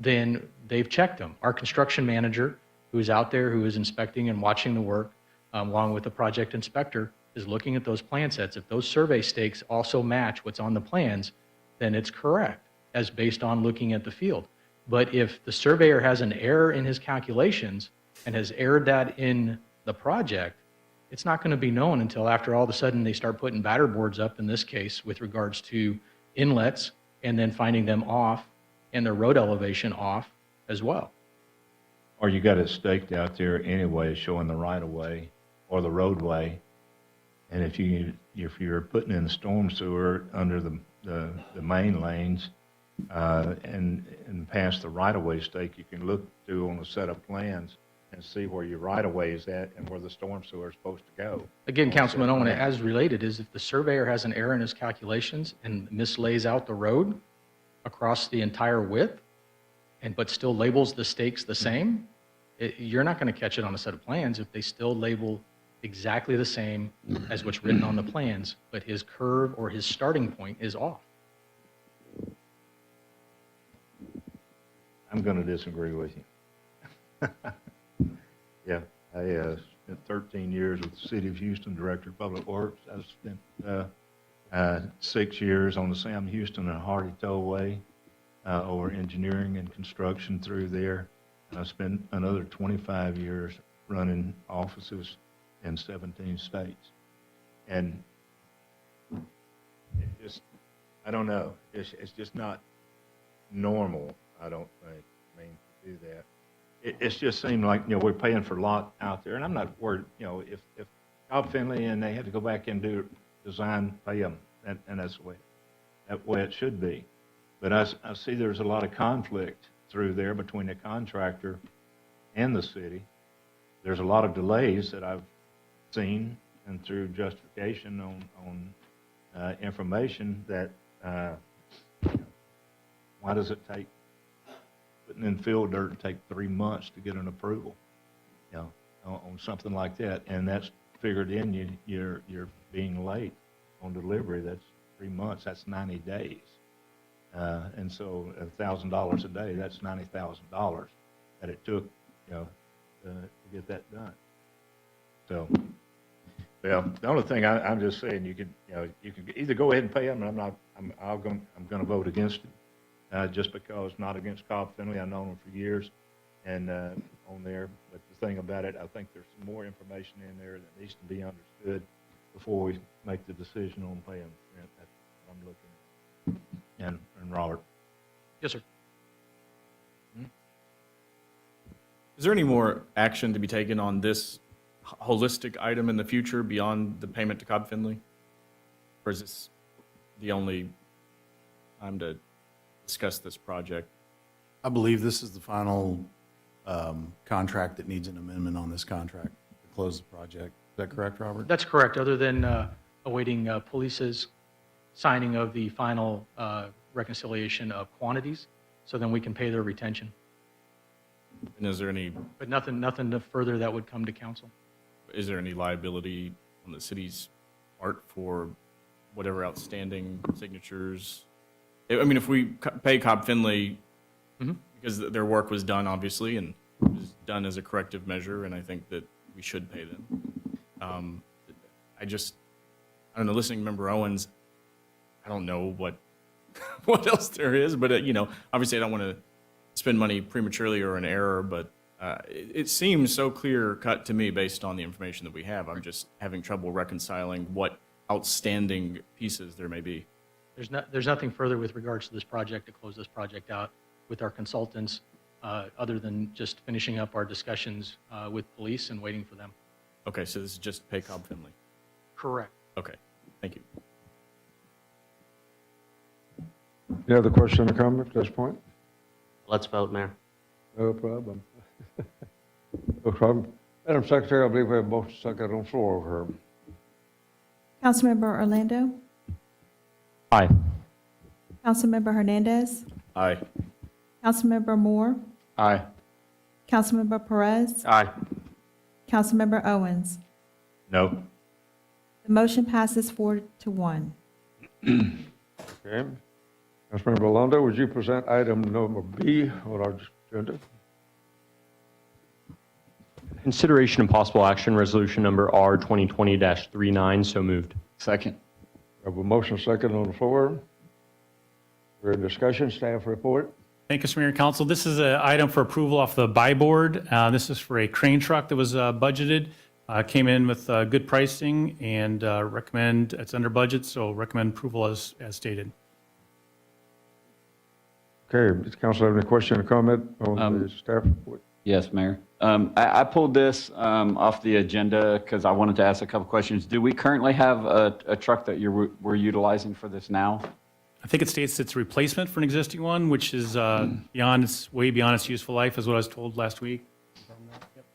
then they've checked them. Our construction manager, who is out there, who is inspecting and watching the work, along with the project inspector, is looking at those plan sets. If those survey stakes also match what's on the plans, then it's correct, as based on looking at the field. But if the surveyor has an error in his calculations and has erred that in the project, it's not going to be known until after all of a sudden they start putting batter boards up, in this case, with regards to inlets, and then finding them off and their road elevation off as well. Or you got it staked out there anyway, showing the right of way or the roadway. And if you're putting in storm sewer under the main lanes and past the right of way stake, you can look through on a set of plans and see where your right of way is at and where the storm sewer is supposed to go. Again, Councilman Owen, as related, is if the surveyor has an error in his calculations and mislays out the road across the entire width, but still labels the stakes the same, you're not going to catch it on a set of plans if they still label exactly the same as what's written on the plans, but his curve or his starting point is off. I'm going to disagree with you. Yeah, I spent 13 years with the City of Houston, Director of Public Works. I spent 6 years on the Sam Houston and Hardy Tollway over engineering and construction through there. And I spent another 25 years running offices in 17 states. And it just, I don't know, it's just not normal, I don't think, to do that. It's just seemed like, we're paying for a lot out there, and I'm not worried, if Cobb Finley and they had to go back and do design, pay them, and that's the way it should be. But I see there's a lot of conflict through there between the contractor and the city. There's a lot of delays that I've seen, and through justification on information that, why does it take, putting in field dirt and take 3 months to get an approval, on something like that, and that's figured in, you're being late on delivery. That's 3 months. That's 90 days, and so $1,000 a day. That's $90,000 that it took, to get that done. So, well, the only thing I'm just saying, you can either go ahead and pay them, and I'm going to vote against it. Just because, not against Cobb Finley, I've known him for years, and on there. But the thing about it, I think there's some more information in there that needs to be understood before we make the decision on paying. That's what I'm looking at. And Robert. Yes, sir. Is there any more action to be taken on this holistic item in the future beyond the payment to Cobb Finley? Or is this the only time to discuss this project? I believe this is the final contract that needs an amendment on this contract to close the project. Is that correct, Robert? That's correct, other than awaiting police's signing of the final reconciliation of quantities, so then we can pay their retention. And is there any, But nothing further that would come to council. is there any liability on the city's part for whatever outstanding signatures? I mean, if we pay Cobb Finley, because their work was done, obviously, and it was done as a corrective measure, and I think that we should pay them. I don't know, listening to Member Owens, I don't know what else there is, but, obviously I don't want to spend money prematurely or in error, but it seems so clear cut to me based on the information that we have. I'm just having trouble reconciling what outstanding pieces there may be. There's nothing further with regards to this project to close this project out with our consultants, other than just finishing up our discussions with police and waiting for them. Okay, so this is just pay Cobb Finley. Correct. Okay, thank you. Any other question or comment at this point? Let's vote, Mayor. No problem. No problem. Madam Secretary, I believe we have both second on the floor over here. Councilmember Orlando? Aye. Councilmember Hernandez? Aye. Councilmember Moore? Aye. Councilmember Perez? Aye. Councilmember Owens? No. The motion passes 4-1. Okay. Councilmember Orlando, would you present item number B on our agenda? Consideration and possible action, resolution number R 2020-39, so moved. Second. We have a motion second on the floor. We're in discussion, staff report. Thank you, Mr. Mayor and Council. This is an item for approval off the buy board. This is for a crane truck that was budgeted. Came in with good pricing and recommend, it's under budget, so recommend approval as stated. Okay, does council have any question or comment on the staff report? Yes, Mayor. I pulled this off the agenda because I wanted to ask a couple questions. Do we currently have a truck that we're utilizing for this now? I think it states it's a replacement for an existing one, which is way beyond its useful life, is what I was told last week.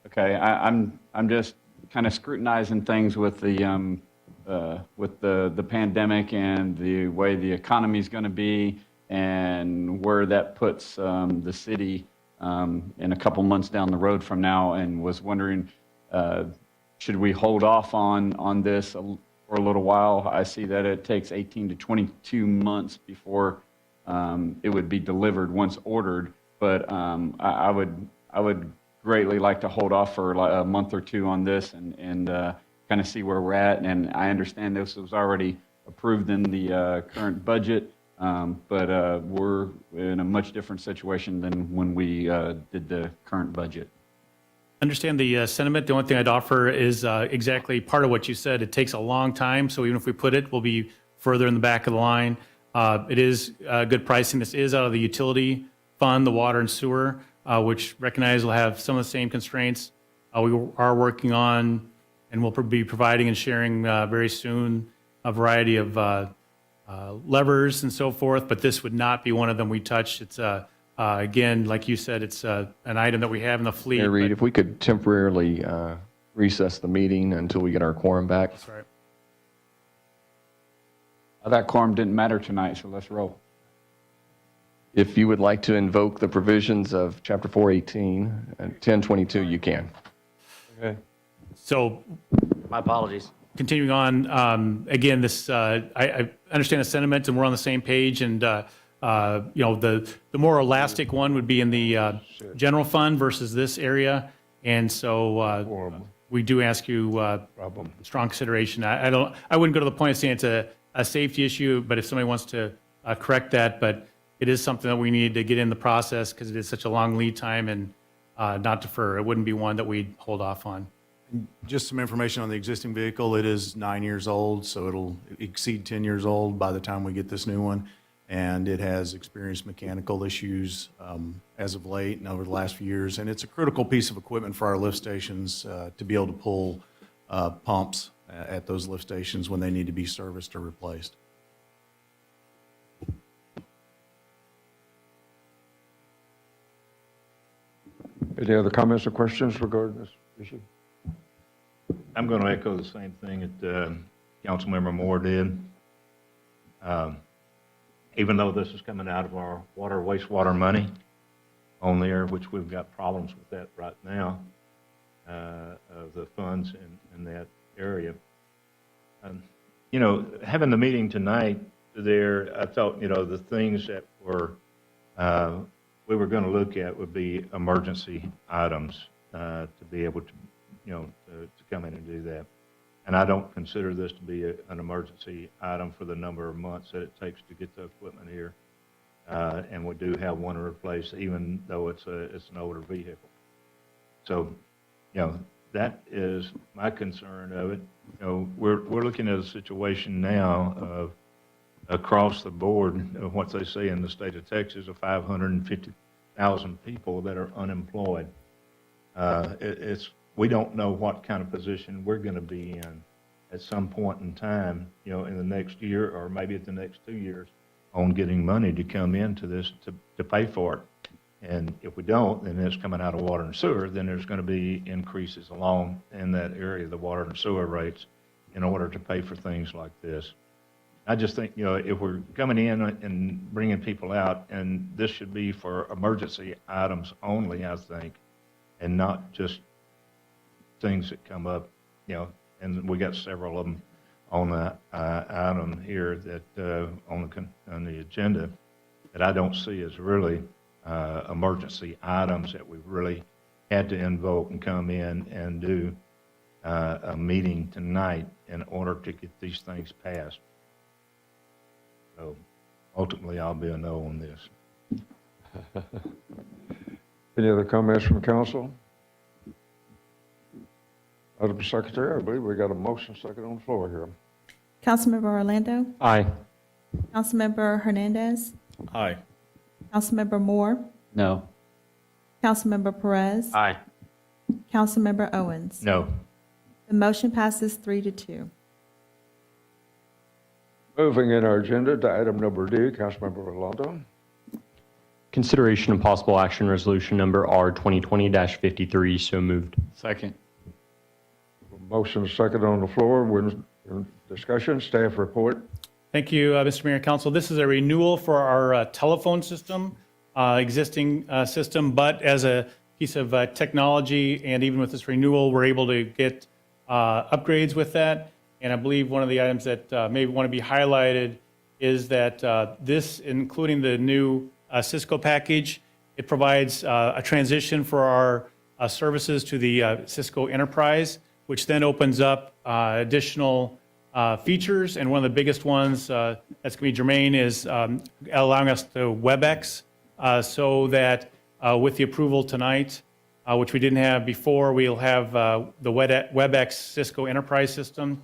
Okay, I'm just kind of scrutinizing things with the pandemic and the way the economy is going to be. and where that puts the city in a couple months down the road from now, and was wondering, should we hold off on this for a little while? I see that it takes 18 to 22 months before it would be delivered once ordered, but I would greatly like to hold off for like a month or two on this and kind of see where we're at. And I understand this was already approved in the current budget, but we're in a much different situation than when we did the current budget. Understand the sentiment. The only thing I'd offer is exactly part of what you said. It takes a long time, so even if we put it, we'll be further in the back of the line. It is good pricing. This is out of the utility fund, the water and sewer, which recognize will have some of the same constraints. We are working on, and we'll be providing and sharing very soon, a variety of levers and so forth, but this would not be one of them we touched. It's again, like you said, it's an item that we have in the fleet. Mayor Reed, but- if we could temporarily recess the meeting until we get our quorum back. That's right. That quorum didn't matter tonight, so let's roll. If you would like to invoke the provisions of Chapter 418 and 1022, you can. Okay. So My apologies. continuing on, again, this, I understand the sentiment and we're on the same page, and, the more elastic one would be in the general fund versus this area. And so we do ask you strong consideration. I wouldn't go to the point of saying it's a safety issue, but if somebody wants to correct that, but it is something that we need to get in the process because it is such a long lead time, and not defer. It wouldn't be one that we'd hold off on. Just some information on the existing vehicle. It is 9 years old, so it'll exceed 10 years old by the time we get this new one. And it has experienced mechanical issues as of late and over the last few years. And it's a critical piece of equipment for our lift stations to be able to pull pumps at those lift stations when they need to be serviced or replaced. Any other comments or questions regarding this issue? I'm going to echo the same thing that Councilmember Moore did. Even though this is coming out of our water, wastewater money on there, which we've got problems with that right now, of the funds in that area. Having the meeting tonight there, I thought, the things that we were going to look at would be emergency items to be able to, to come in and do that. And I don't consider this to be an emergency item for the number of months that it takes to get the equipment here. And we do have one to replace, even though it's an older vehicle. So, that is my concern of it. We're looking at a situation now of across the board of what they say in the state of Texas of 550,000 people that are unemployed. We don't know what kind of position we're going to be in at some point in time, in the next year or maybe at the next 2 years on getting money to come into this to pay for it. And if we don't, then it's coming out of water and sewer, then there's going to be increases along in that area, the water and sewer rates, in order to pay for things like this. I just think, if we're coming in and bringing people out, and this should be for emergency items only, I think, and not just things that come up, and we got several of them on the item here that on the agenda that I don't see as really emergency items that we've really had to invoke and come in and do a meeting tonight in order to get these things passed. So ultimately, I'll be a no on this. Any other comments from council? Madam Secretary, I believe we got a motion second on the floor here. Councilmember Orlando? Aye. Councilmember Hernandez? Aye. Councilmember Moore? No. Councilmember Perez? Aye. Councilmember Owens? No. The motion passes 3-2. Moving in our agenda to item number D, Councilmember Orlando. Consideration and possible action resolution number R 2020-53, so moved. Second. Motion second on the floor. We're in discussion. Staff report. Thank you, Mr. Mayor and Council. This is a renewal for our telephone system, existing system, but as a piece of technology, and even with this renewal, we're able to get upgrades with that. And I believe one of the items that maybe want to be highlighted is that this, including the new Cisco package, it provides a transition for our services to the Cisco Enterprise, which then opens up additional features. And one of the biggest ones that's going to be germane is allowing us to WebEx, so that with the approval tonight, which we didn't have before, we'll have the WebEx Cisco Enterprise system,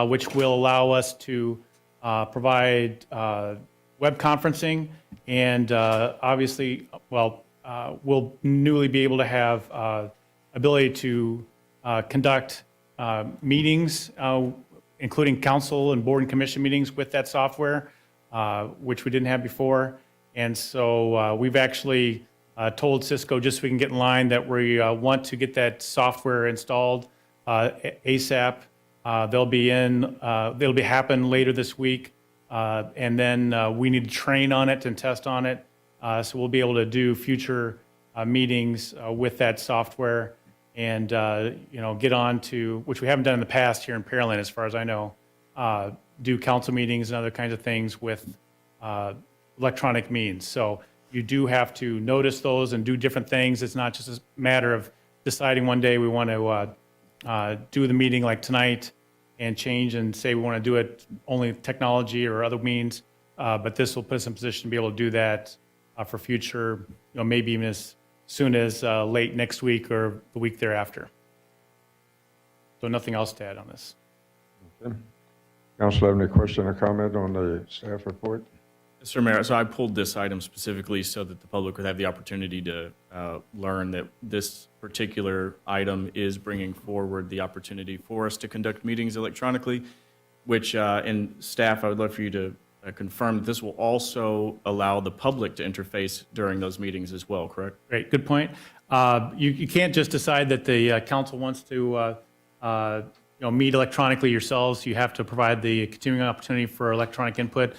which will allow us to provide web conferencing, and obviously, we'll newly be able to have ability to conduct meetings, including council and board and commission meetings with that software, which we didn't have before. And so we've actually told Cisco, just so we can get in line, that we want to get that software installed ASAP. They'll be happen later this week. And then we need to train on it and test on it. So we'll be able to do future meetings with that software, and get on to, which we haven't done in the past here in Pearland, as far as I know, do council meetings and other kinds of things with electronic means. So you do have to notice those and do different things. It's not just a matter of deciding one day we want to do the meeting like tonight and change and say we want to do it only technology or other means. But this will put us in position to be able to do that for future, maybe even as soon as late next week or the week thereafter. So nothing else to add on this. Okay. Council, have any question or comment on the staff report? Mr. Mayor, so I pulled this item specifically so that the public would have the opportunity to learn that this particular item is bringing forward the opportunity for us to conduct meetings electronically, which, and staff, I would love for you to confirm that this will also allow the public to interface during those meetings as well, correct? Great, good point. You can't just decide that the council wants to meet electronically yourselves. You have to provide the continuing opportunity for electronic input.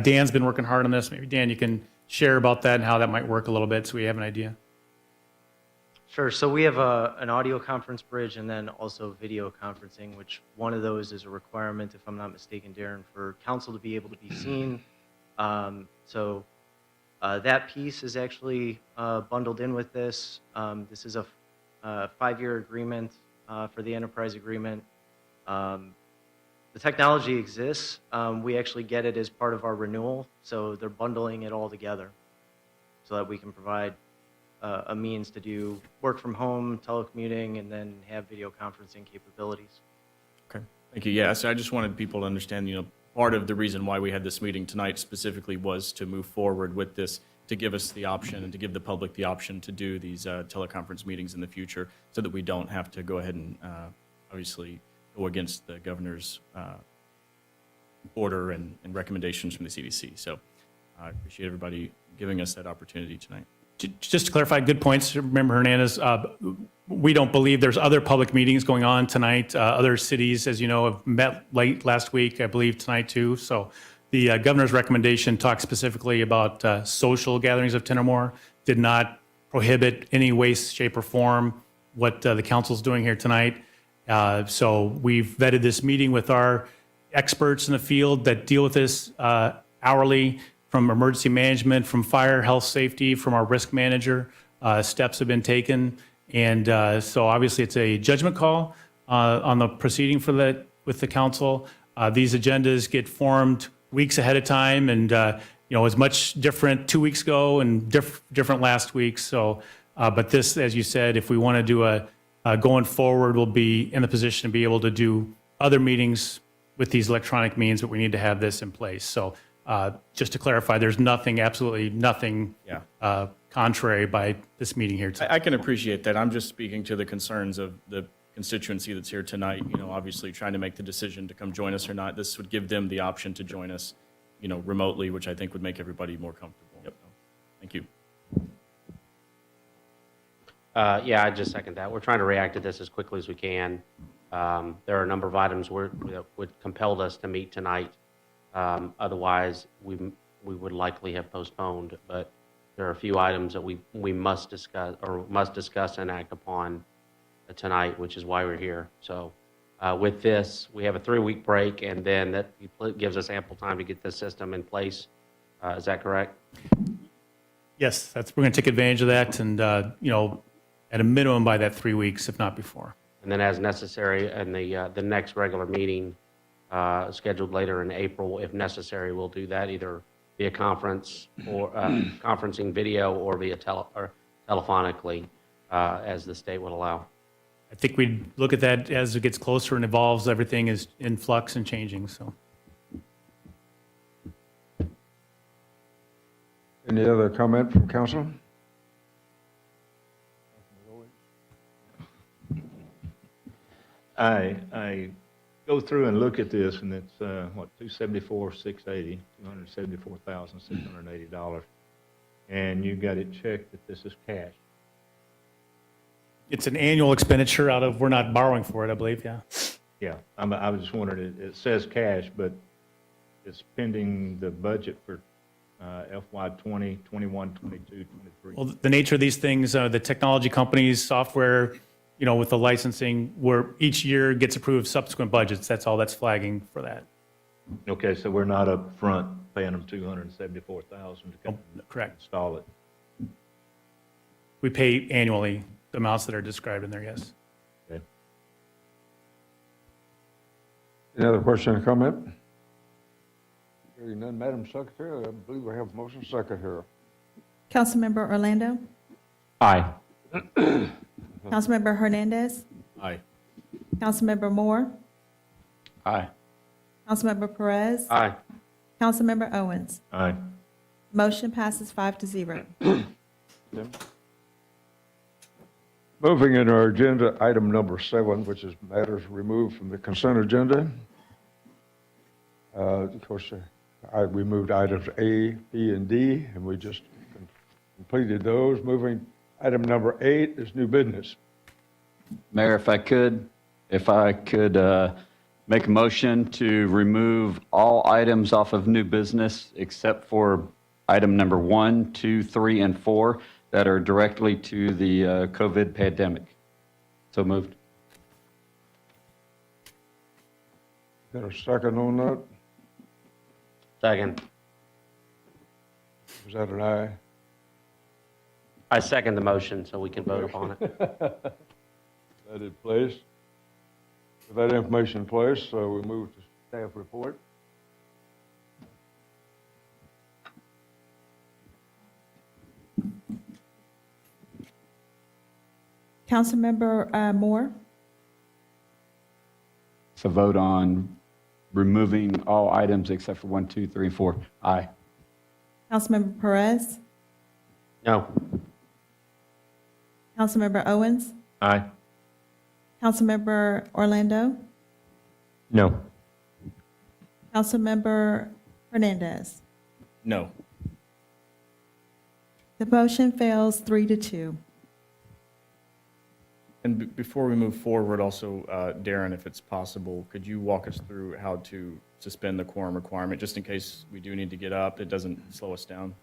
Dan's been working hard on this. Maybe Dan, you can share about that and how that might work a little bit so we have an idea. Sure. So we have an audio conference bridge and then also video conferencing, which one of those is a requirement, if I'm not mistaken, Darren, for council to be able to be seen. So that piece is actually bundled in with this. This is a 5-year agreement for the enterprise agreement. The technology exists. We actually get it as part of our renewal, so they're bundling it all together so that we can provide a means to do work from home, telecommuting, and then have video conferencing capabilities. Okay, thank you. Yeah, so I just wanted people to understand, part of the reason why we had this meeting tonight specifically was to move forward with this, to give us the option and to give the public the option to do these teleconference meetings in the future so that we don't have to go ahead and obviously go against the governor's order and recommendations from the CDC. So I appreciate everybody giving us that opportunity tonight. Just to clarify, good points, Member Hernandez. We don't believe there's other public meetings going on tonight. Other cities, as you know, have met late last week, I believe tonight too. So the governor's recommendation talks specifically about social gatherings of 10 or more, did not prohibit any way, shape, or form what the council's doing here tonight. So we've vetted this meeting with our experts in the field that deal with this hourly, from emergency management, from fire, health, safety, from our risk manager. Steps have been taken. And so obviously it's a judgment call on the proceeding with the council. These agendas get formed weeks ahead of time, and it was much different 2 weeks ago and different last week. So, but this, as you said, if we want to do going forward, we'll be in the position to be able to do other meetings with these electronic means, but we need to have this in place. So just to clarify, there's nothing, absolutely nothing contrary by this meeting here tonight. I can appreciate that. I'm just speaking to the concerns of the constituency that's here tonight, obviously trying to make the decision to come join us or not. This would give them the option to join us, remotely, which I think would make everybody more comfortable. Yep. Thank you. Yeah, I just second that. We're trying to react to this as quickly as we can. There are a number of items that would compel us to meet tonight. Otherwise, we would likely have postponed, but there are a few items that we must discuss and act upon tonight, which is why we're here. So with this, we have a 3-week break, and then that gives us ample time to get this system in place. Is that correct? Yes, we're going to take advantage of that and, at a minimum by that 3 weeks, if not before. And then as necessary, and the next regular meeting scheduled later in April, if necessary, we'll do that either via conference or conferencing video or via telephonically, as the state would allow. I think we'd look at that as it gets closer and evolves. Everything is in flux and changing, so. Any other comment from council? I go through and look at this, and it's, $274,680, $274,680. And you got it checked that this is cash. It's an annual expenditure out of, we're not borrowing for it, I believe, yeah. Yeah, I was just wondering, it says cash, but it's pending the budget for FY 20, 21, 22, 23. Well, the nature of these things, the technology companies, software, with the licensing, where each year gets approved subsequent budgets, that's all that's flagging for that. Okay, so we're not up front paying them $274,000 to come Correct. install it. We pay annually the amounts that are described in there, yes. Okay. Any other question or comment? Hearing none, Madam Secretary, I believe we have a motion second here. Councilmember Orlando? Aye. Councilmember Hernandez? Aye. Councilmember Moore? Aye. Councilmember Perez? Aye. Councilmember Owens? Aye. Motion passes 5-0. Moving into our agenda, item number 7, which is matters removed from the consent agenda. Of course, I removed items A, B, and D, and we just completed those. Moving, item number 8 is new business. Mayor, if I could make a motion to remove all items off of new business except for item number 1, 2, 3, and 4 that are directly to the COVID pandemic. So moved. Got a second on that? Second. Is that an aye? I second the motion so we can vote upon it. That in place. With that information in place, so we move to staff report. Councilmember Moore? So vote on removing all items except for 1, 2, 3, and 4. Aye. Councilmember Perez? No. Councilmember Owens? Aye. Councilmember Orlando? No. Councilmember Hernandez? No. The motion fails 3-2. And before we move forward, also, Darren, if it's possible, could you walk us through how to suspend the quorum requirement, just in case we do need to get up, it doesn't slow us down?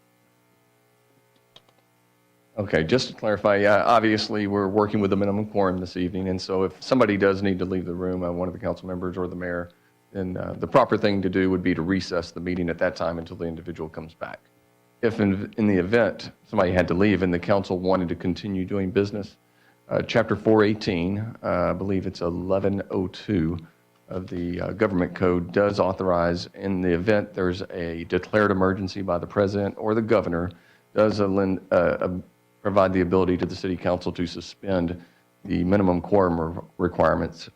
Okay, just to clarify, yeah, obviously, we're working with a minimum quorum this evening, and so if somebody does need to leave the room, one of the council members or the mayor, then the proper thing to do would be to recess the meeting at that time until the individual comes back. If in the event somebody had to leave and the council wanted to continue doing business, Chapter 418, I believe it's 1102 of the Government Code, does authorize, in the event there's a declared emergency by the president or the governor, does provide the ability to the city council to suspend the minimum quorum requirements.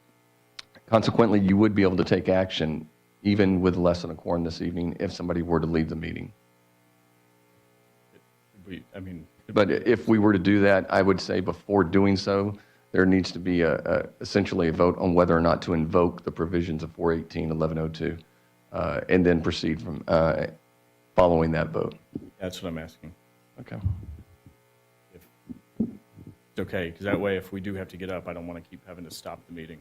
Consequently, you would be able to take action even with less than a quorum this evening if somebody were to leave the meeting. But if we were to do that, I would say before doing so, there needs to be essentially a vote on whether or not to invoke the provisions of 418, 1102, and then proceed from following that vote. That's what I'm asking. Okay. It's okay, because that way, if we do have to get up, I don't want to keep having to stop the meeting.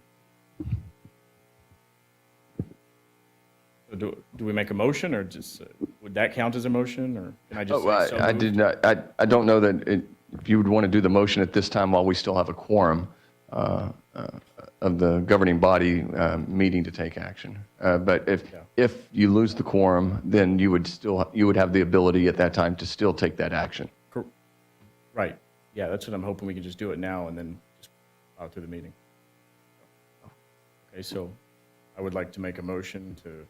So do we make a motion, or just, would that count as a motion, or can I just Oh, say so I moved? did not, I don't know that if you would want to do the motion at this time while we still have a quorum of the governing body meeting to take action. But if you lose the quorum, then you would have the ability at that time to still take that action. Right. Yeah, that's what I'm hoping we can just do it now and then just out through the meeting. Okay, so I would like to make a motion to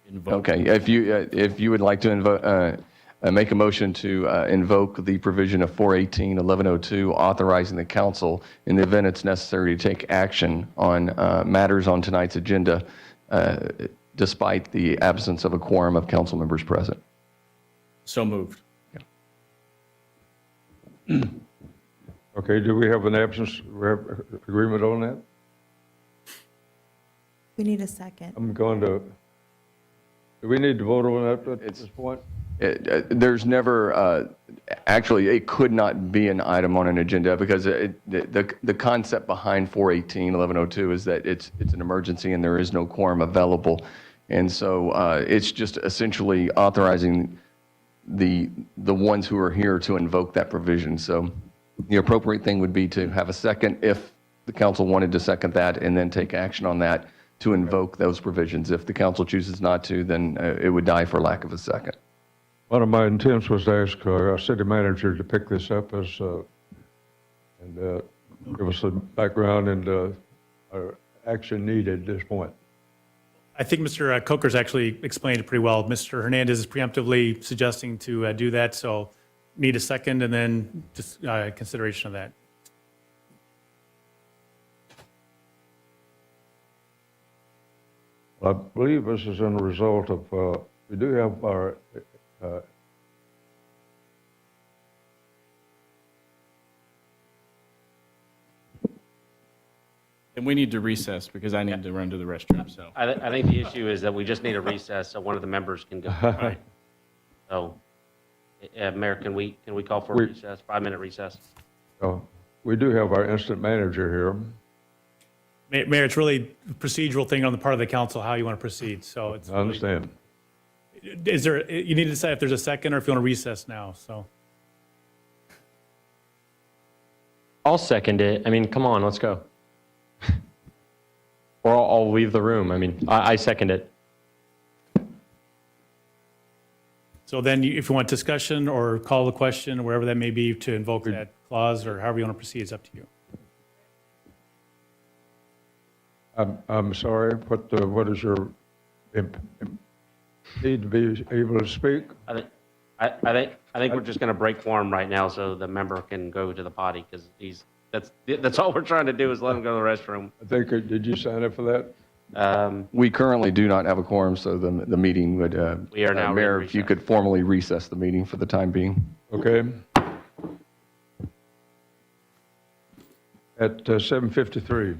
invoke. Okay, if you would like to make a motion to invoke the provision of 418-1102, authorizing the council in the event it's necessary to take action on matters on tonight's agenda, despite the absence of a quorum of council members present. So moved. Okay, do we have an absence agreement on that? We need a second. I'm going to, do we need to vote on that at this point? There's never, actually, it could not be an item on an agenda because the concept behind 418-1102 is that it's an emergency and there is no quorum available. And so it's just essentially authorizing the ones who are here to invoke that provision. So the appropriate thing would be to have a second if the council wanted to second that and then take action on that to invoke those provisions. If the council chooses not to, then it would die for lack of a second. One of my intents was to ask our city manager to pick this up and give us a background and action needed at this point. I think Mr. Coker's actually explained it pretty well. Mr. Hernandez is preemptively suggesting to do that, so need a second and then just consideration of that. I believe this is in a result of, we do have our, And we need to recess because I need to run to the restroom, so. I think the issue is that we just need a recess so one of the members can go. Right. So, Mayor, can we call for a recess, 5-minute recess? we do have our instant manager here. Mayor, it's really a procedural thing on the part of the council, how you want to proceed, so it's. I understand. Is there, you need to decide if there's a second or if you want to recess now, so. I'll second it. I mean, come on, let's go. Or I'll leave the room. I mean, I second it. So then if you want discussion or call the question, or wherever that may be, to invoke that clause, or however you want to proceed, it's up to you. I'm sorry, what is your need to be able to speak? I think we're just going to break quorum right now so the member can go to the potty because that's all we're trying to do is let him go to the restroom. I think, did you sign up for that? We currently do not have a quorum, so the meeting would, We are now Mayor, in if you recess. could formally recess the meeting for the time being. Okay. At 7:53.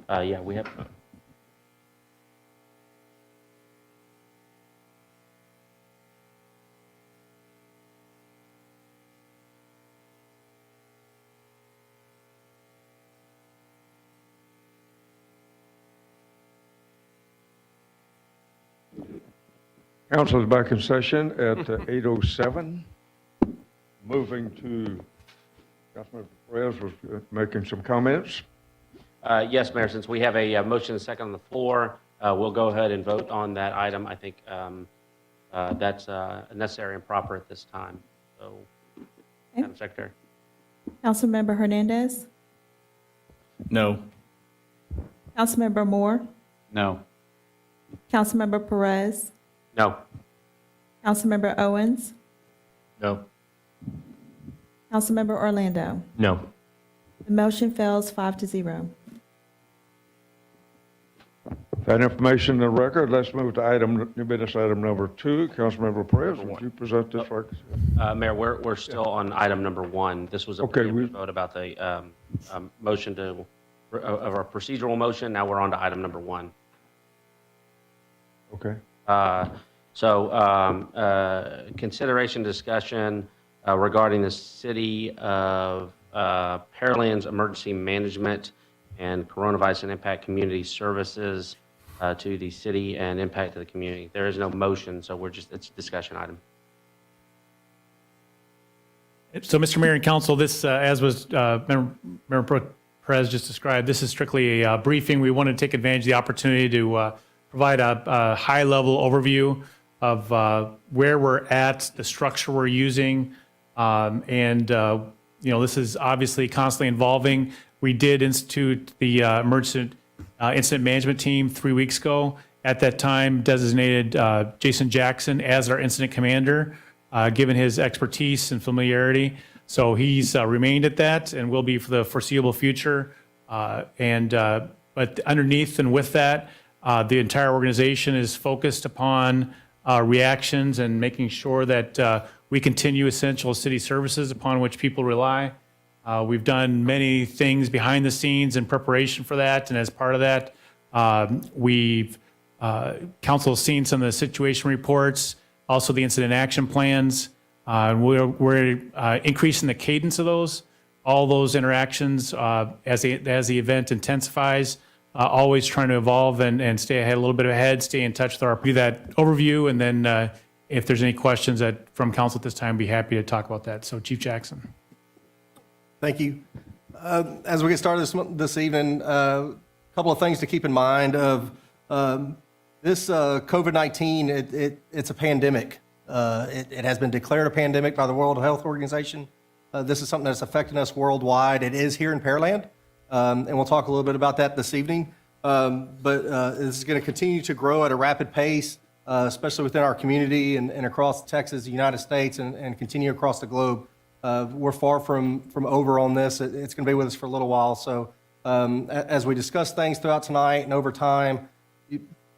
Yeah, we have. Council is back in session at 8:07. Moving to, Councilmember Perez was making some comments. Yes, Mayor, since we have a motion and a second on the floor, we'll go ahead and vote on that item. I think that's necessary and proper at this time. So, Madam Secretary. Councilmember Hernandez, No. Councilmember Moore, No. Councilmember Perez, No. Councilmember Owens, No. Councilmember Orlando. No. The motion fails 5-0. That information in the record, let's move to new business item number 2. Councilmember Perez, would you present this? Mayor, we're still on item number 1. This was a preemptive vote about the motion of our procedural motion. Now we're on to item number 1. Okay. Consideration discussion regarding the City of Pearland's emergency management and coronavirus and impact community services to the city and impact to the community. There is no motion, so it's a discussion item. So, Mr. Mayor and Council, this, as was Member Perez just described, this is strictly a briefing. We want to take advantage of the opportunity to provide a high-level overview of where we're at, the structure we're using, and this is obviously constantly evolving. We did institute the emergency incident management team 3 weeks ago. At that time, designated Jason Jackson as our incident commander, given his expertise and familiarity. So he's remained at that and will be for the foreseeable future. But underneath and with that, the entire organization is focused upon reactions and making sure that we continue essential city services upon which people rely. We've done many things behind the scenes in preparation for that, and as part of that, council has seen some of the situation reports, also the incident action plans. We're increasing the cadence of those, all those interactions as the event intensifies, always trying to evolve and stay ahead, a little bit ahead, stay in touch with our, do that overview, and then if there's any questions from council at this time, I'd be happy to talk about that. So Chief Jackson. Thank you. As we get started this evening, a couple of things to keep in mind of this COVID-19, it's a pandemic. It has been declared a pandemic by the World Health Organization. This is something that's affecting us worldwide. It is here in Pearland, and we'll talk a little bit about that this evening. But this is going to continue to grow at a rapid pace, especially within our community and across Texas, the United States, and continue across the globe. We're far from over on this. It's going to be with us for a little while. So as we discuss things throughout tonight and over time,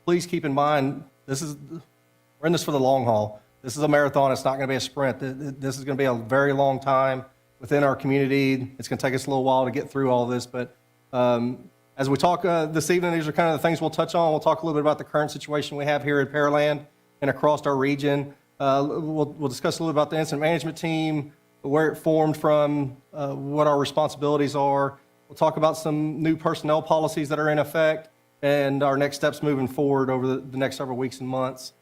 please keep in mind, we're in this for the long haul. This is a marathon. It's not going to be a sprint. This is going to be a very long time within our community. It's going to take us a little while to get through all this. But as we talk this evening, these are kind of the things we'll touch on. We'll talk a little bit about the current situation we have here in Pearland and across our region. We'll discuss a little about the incident management team, where it formed from, what our responsibilities are. We'll talk about some new personnel policies that are in effect and our next steps moving forward over the next several weeks and months.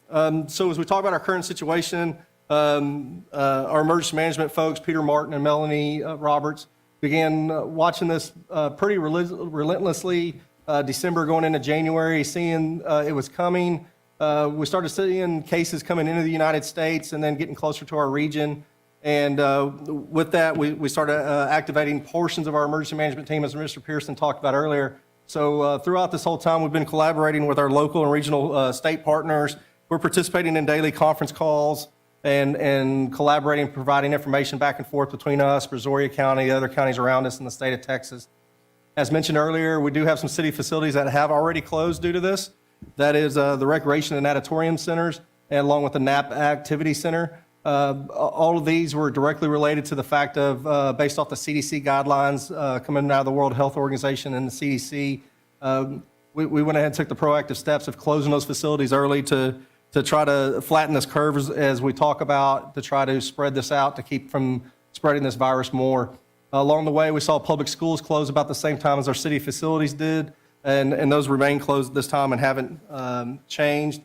So as we talk about our current situation, our emergency management folks, Peter Martin and Melanie Roberts, began watching this pretty relentlessly, December going into January, seeing it was coming. We started seeing cases coming into the United States and then getting closer to our region. And with that, we started activating portions of our emergency management team, as Mr. Pearson talked about earlier. So throughout this whole time, we've been collaborating with our local and regional state partners. We're participating in daily conference calls and collaborating, providing information back and forth between us, Brazoria County, other counties around us in the state of Texas. As mentioned earlier, we do have some city facilities that have already closed due to this. That is the Recreation and Natatorium Centers, and along with the NAP Activity Center. All of these were directly related to the fact of, based off the CDC guidelines coming out of the World Health Organization and the CDC, we went ahead and took the proactive steps of closing those facilities early to try to flatten this curve as we talk about, to try to spread this out, to keep from spreading this virus more. Along the way, we saw public schools close about the same time as our city facilities did, and those remain closed this time and haven't changed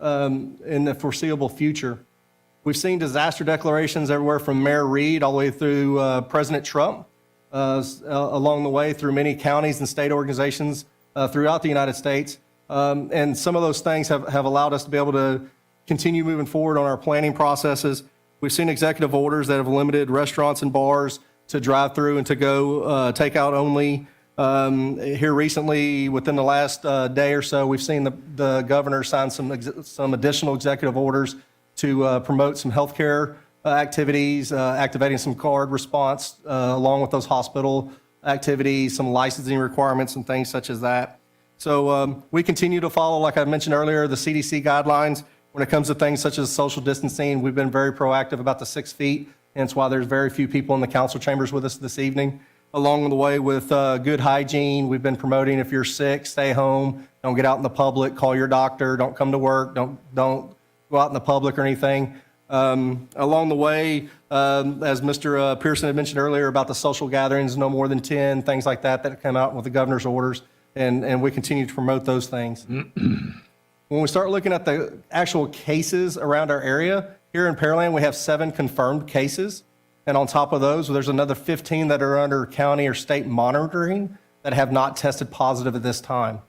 in the foreseeable future. We've seen disaster declarations everywhere from Mayor Reed all the way through President Trump, along the way through many counties and state organizations throughout the United States. And some of those things have allowed us to be able to continue moving forward on our planning processes. We've seen executive orders that have limited restaurants and bars to drive through and to go takeout only. Here recently, within the last day or so, we've seen the governor sign some additional executive orders to promote some healthcare activities, activating some card response along with those hospital activities, some licensing requirements and things such as that. So we continue to follow, like I mentioned earlier, the CDC guidelines. When it comes to things such as social distancing, we've been very proactive about the 6 feet, hence why there's very few people in the council chambers with us this evening. Along the way with good hygiene, we've been promoting if you're sick, stay home, don't get out in the public, call your doctor, don't come to work, don't go out in the public or anything. Along the way, as Mr. Pearson had mentioned earlier about the social gatherings, no more than 10, things like that that come out with the governor's orders, and we continue to promote those things. When we start looking at the actual cases around our area, here in Pearland, we have 7 confirmed cases. And on top of those, there's another 15 that are under county or state monitoring that have not tested positive at this time.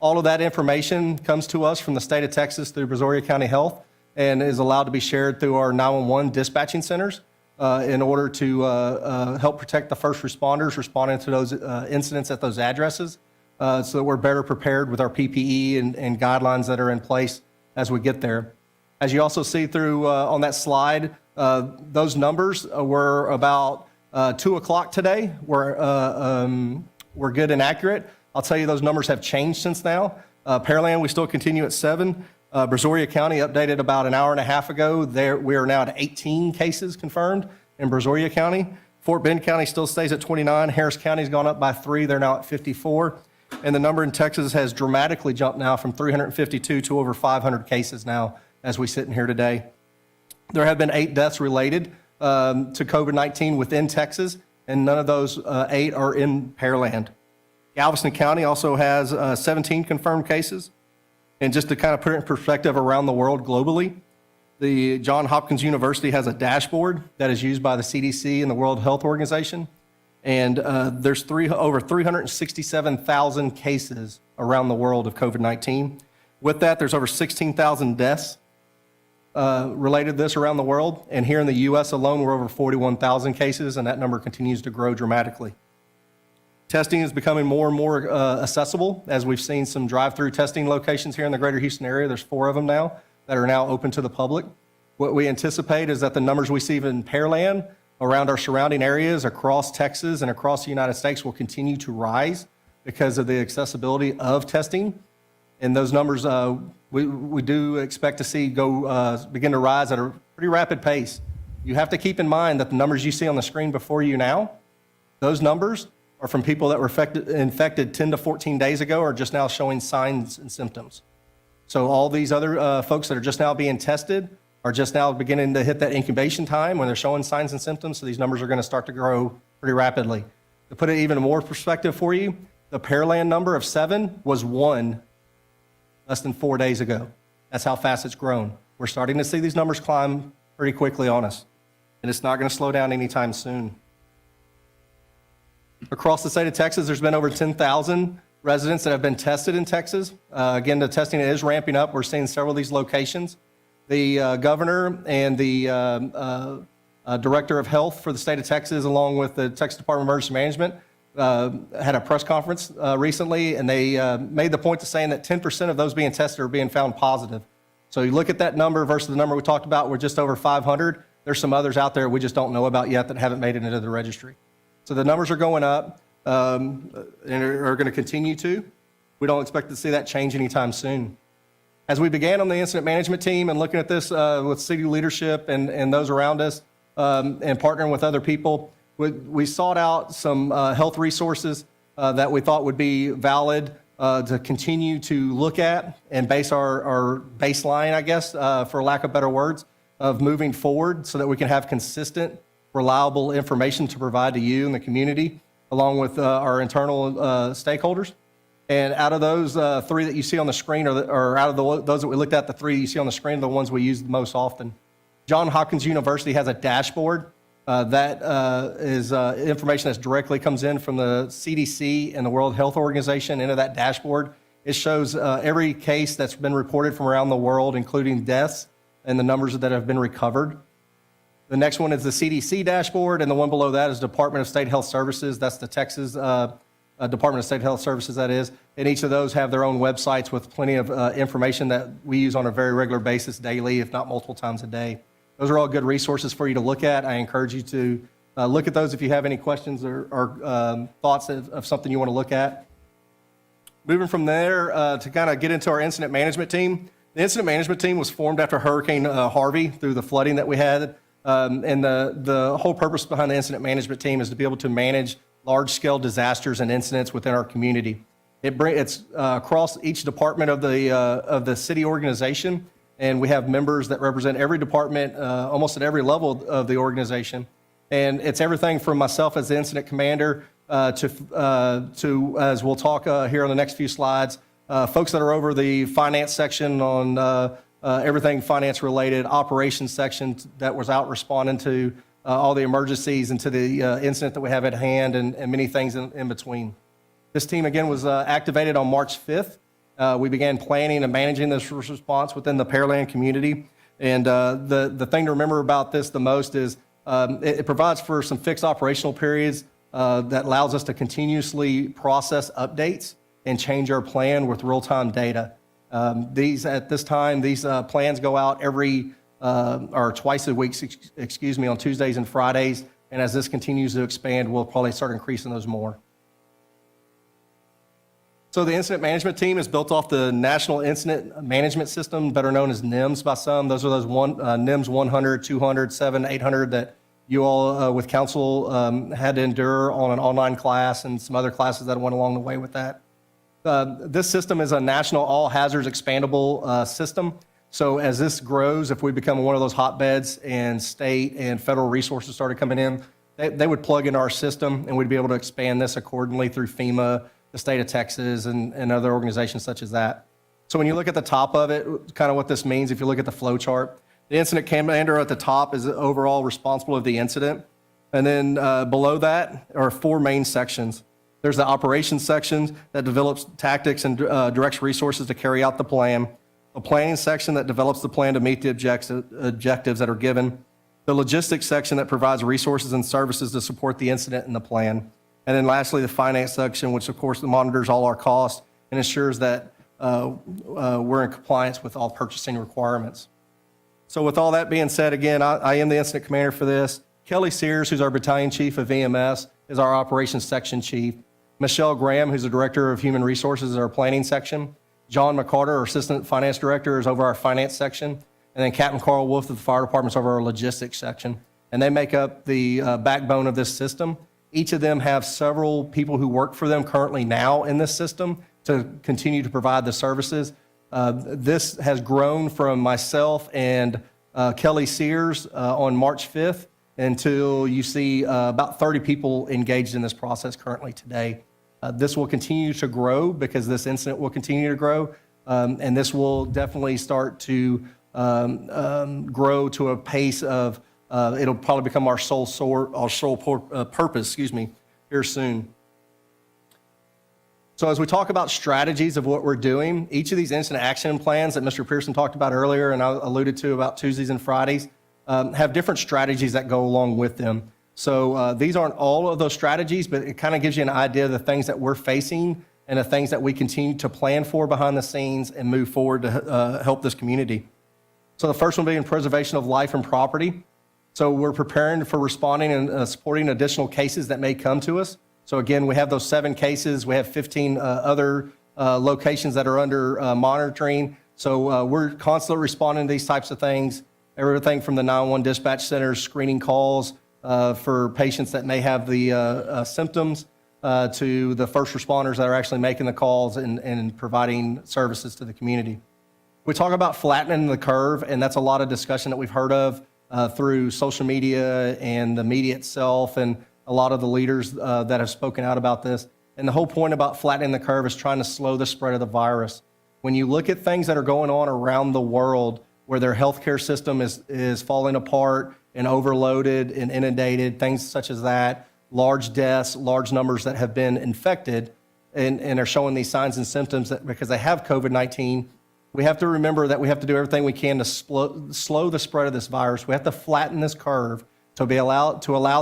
All of that information comes to us from the state of Texas through Brazoria County Health and is allowed to be shared through our 911 dispatching centers in order to help protect the first responders responding to those incidents at those addresses so that we're better prepared with our PPE and guidelines that are in place as we get there. As you also see through on that slide, those numbers were about 2 o'clock today. We're good and accurate. I'll tell you those numbers have changed since now. Pearland, we still continue at 7. Brazoria County updated about an hour and a half ago. We are now at 18 cases confirmed in Brazoria County. Fort Bend County still stays at 29. Harris County's gone up by 3. They're now at 54. And the number in Texas has dramatically jumped now from 352 to over 500 cases now as we sit in here today. There have been 8 deaths related to COVID-19 within Texas, and none of those 8 are in Pearland. Galveston County also has 17 confirmed cases. And just to kind of put it in perspective around the world globally, the Johns Hopkins University has a dashboard that is used by the CDC and the World Health Organization. And there's over 367,000 cases around the world of COVID-19. With that, there's over 16,000 deaths related to this around the world. And here in the U.S. alone, we're over 41,000 cases, and that number continues to grow dramatically. Testing is becoming more and more accessible, as we've seen some drive-through testing locations here in the greater Houston area. There's 4 of them now that are now open to the public. What we anticipate is that the numbers we see in Pearland, around our surrounding areas, across Texas and across the United States will continue to rise because of the accessibility of testing. And those numbers we do expect to see begin to rise at a pretty rapid pace. You have to keep in mind that the numbers you see on the screen before you now, those numbers are from people that were infected 10 to 14 days ago are just now showing signs and symptoms. So all these other folks that are just now being tested are just now beginning to hit that incubation time when they're showing signs and symptoms. So these numbers are going to start to grow pretty rapidly. To put it even more perspective for you, the Pearland number of 7 was 1 less than 4 days ago. That's how fast it's grown. We're starting to see these numbers climb pretty quickly on us, and it's not going to slow down anytime soon. Across the state of Texas, there's been over 10,000 residents that have been tested in Texas. Again, the testing is ramping up. We're seeing several of these locations. The governor and the director of health for the state of Texas, along with the Texas Department of Emergency Management, had a press conference recently, and they made the point to saying that 10% of those being tested are being found positive. So you look at that number versus the number we talked about, we're just over 500. There's some others out there we just don't know about yet that haven't made it into the registry. So the numbers are going up and are going to continue to. We don't expect to see that change anytime soon. As we began on the incident management team and looking at this with city leadership and those around us and partnering with other people, we sought out some health resources that we thought would be valid to continue to look at and base our baseline, I guess, for lack of better words, of moving forward so that we can have consistent, reliable information to provide to you and the community, along with our internal stakeholders. And out of those three that you see on the screen, or out of those that we looked at, the three you see on the screen are the ones we use the most often. Johns Hopkins University has a dashboard that is information that directly comes in from the CDC and the World Health Organization into that dashboard. It shows every case that's been reported from around the world, including deaths and the numbers that have been recovered. The next one is the CDC dashboard, and the one below that is Department of State Health Services. That's the Texas Department of State Health Services, that is. And each of those have their own websites with plenty of information that we use on a very regular basis daily, if not multiple times a day. Those are all good resources for you to look at. I encourage you to look at those if you have any questions or thoughts of something you want to look at. Moving from there to kind of get into our incident management team. The incident management team was formed after Hurricane Harvey through the flooding that we had. And the whole purpose behind the incident management team is to be able to manage large-scale disasters and incidents within our community. It's across each department of the city organization, and we have members that represent every department almost at every level of the organization. And it's everything from myself as the incident commander to as we'll talk here on the next few slides, folks that are over the finance section on everything finance related, operations section that was out responding to all the emergencies and to the incident that we have at hand and many things in between. This team, again, was activated on March 5th. We began planning and managing this response within the Pearland community. And the thing to remember about this the most is it provides for some fixed operational periods that allows us to continuously process updates and change our plan with real-time data. At this time, these plans go out or twice a week, on Tuesdays and Fridays. And as this continues to expand, we'll probably start increasing those more. So the incident management team is built off the National Incident Management System, better known as NIMS by some. Those are those NIMS 100, 200, 7, 800 that you all with council had to endure on an online class and some other classes that went along the way with that. This system is a national all hazards expandable system. So as this grows, if we become one of those hotbeds and state and federal resources started coming in, they would plug into our system and we'd be able to expand this accordingly through FEMA, the state of Texas, and other organizations such as that. So when you look at the top of it, kind of what this means, if you look at the flow chart, the incident commander at the top is overall responsible of the incident. And then below that are four main sections. There's the operations section that develops tactics and directs resources to carry out the plan. The planning section that develops the plan to meet the objectives that are given. The logistics section that provides resources and services to support the incident and the plan. And then lastly, the finance section, which of course monitors all our costs and ensures that we're in compliance with all purchasing requirements. So with all that being said, again, I am the incident commander for this. Kelly Sears, who's our battalion chief of EMS, is our operations section chief. Michelle Graham, who's the director of human resources, is our planning section. John McCarter, our assistant finance director, is over our finance section. And then Captain Carl Wolf of the fire department is over our logistics section. And they make up the backbone of this system. Each of them have several people who work for them currently now in this system to continue to provide the services. This has grown from myself and Kelly Sears on March 5th until you see about 30 people engaged in this process currently today. This will continue to grow because this incident will continue to grow, and this will definitely start to grow to a pace of it'll probably become our sole purpose, here soon. So as we talk about strategies of what we're doing, each of these incident action plans that Mr. Pearson talked about earlier and I alluded to about Tuesdays and Fridays have different strategies that go along with them. So these aren't all of those strategies, but it kind of gives you an idea of the things that we're facing and the things that we continue to plan for behind the scenes and move forward to help this community. So the first one being preservation of life and property. So we're preparing for responding and supporting additional cases that may come to us. So again, we have those 7 cases. We have 15 other locations that are under monitoring. So we're constantly responding to these types of things, everything from the 911 dispatch centers screening calls for patients that may have the symptoms to the first responders that are actually making the calls and providing services to the community. We talk about flattening the curve, and that's a lot of discussion that we've heard of through social media and the media itself and a lot of the leaders that have spoken out about this. And the whole point about flattening the curve is trying to slow the spread of the virus. When you look at things that are going on around the world where their healthcare system is falling apart and overloaded and inundated, things such as that, large deaths, large numbers that have been infected and are showing these signs and symptoms that because they have COVID-19, we have to remember that we have to do everything we can to slow the spread of this virus. We have to flatten this curve to allow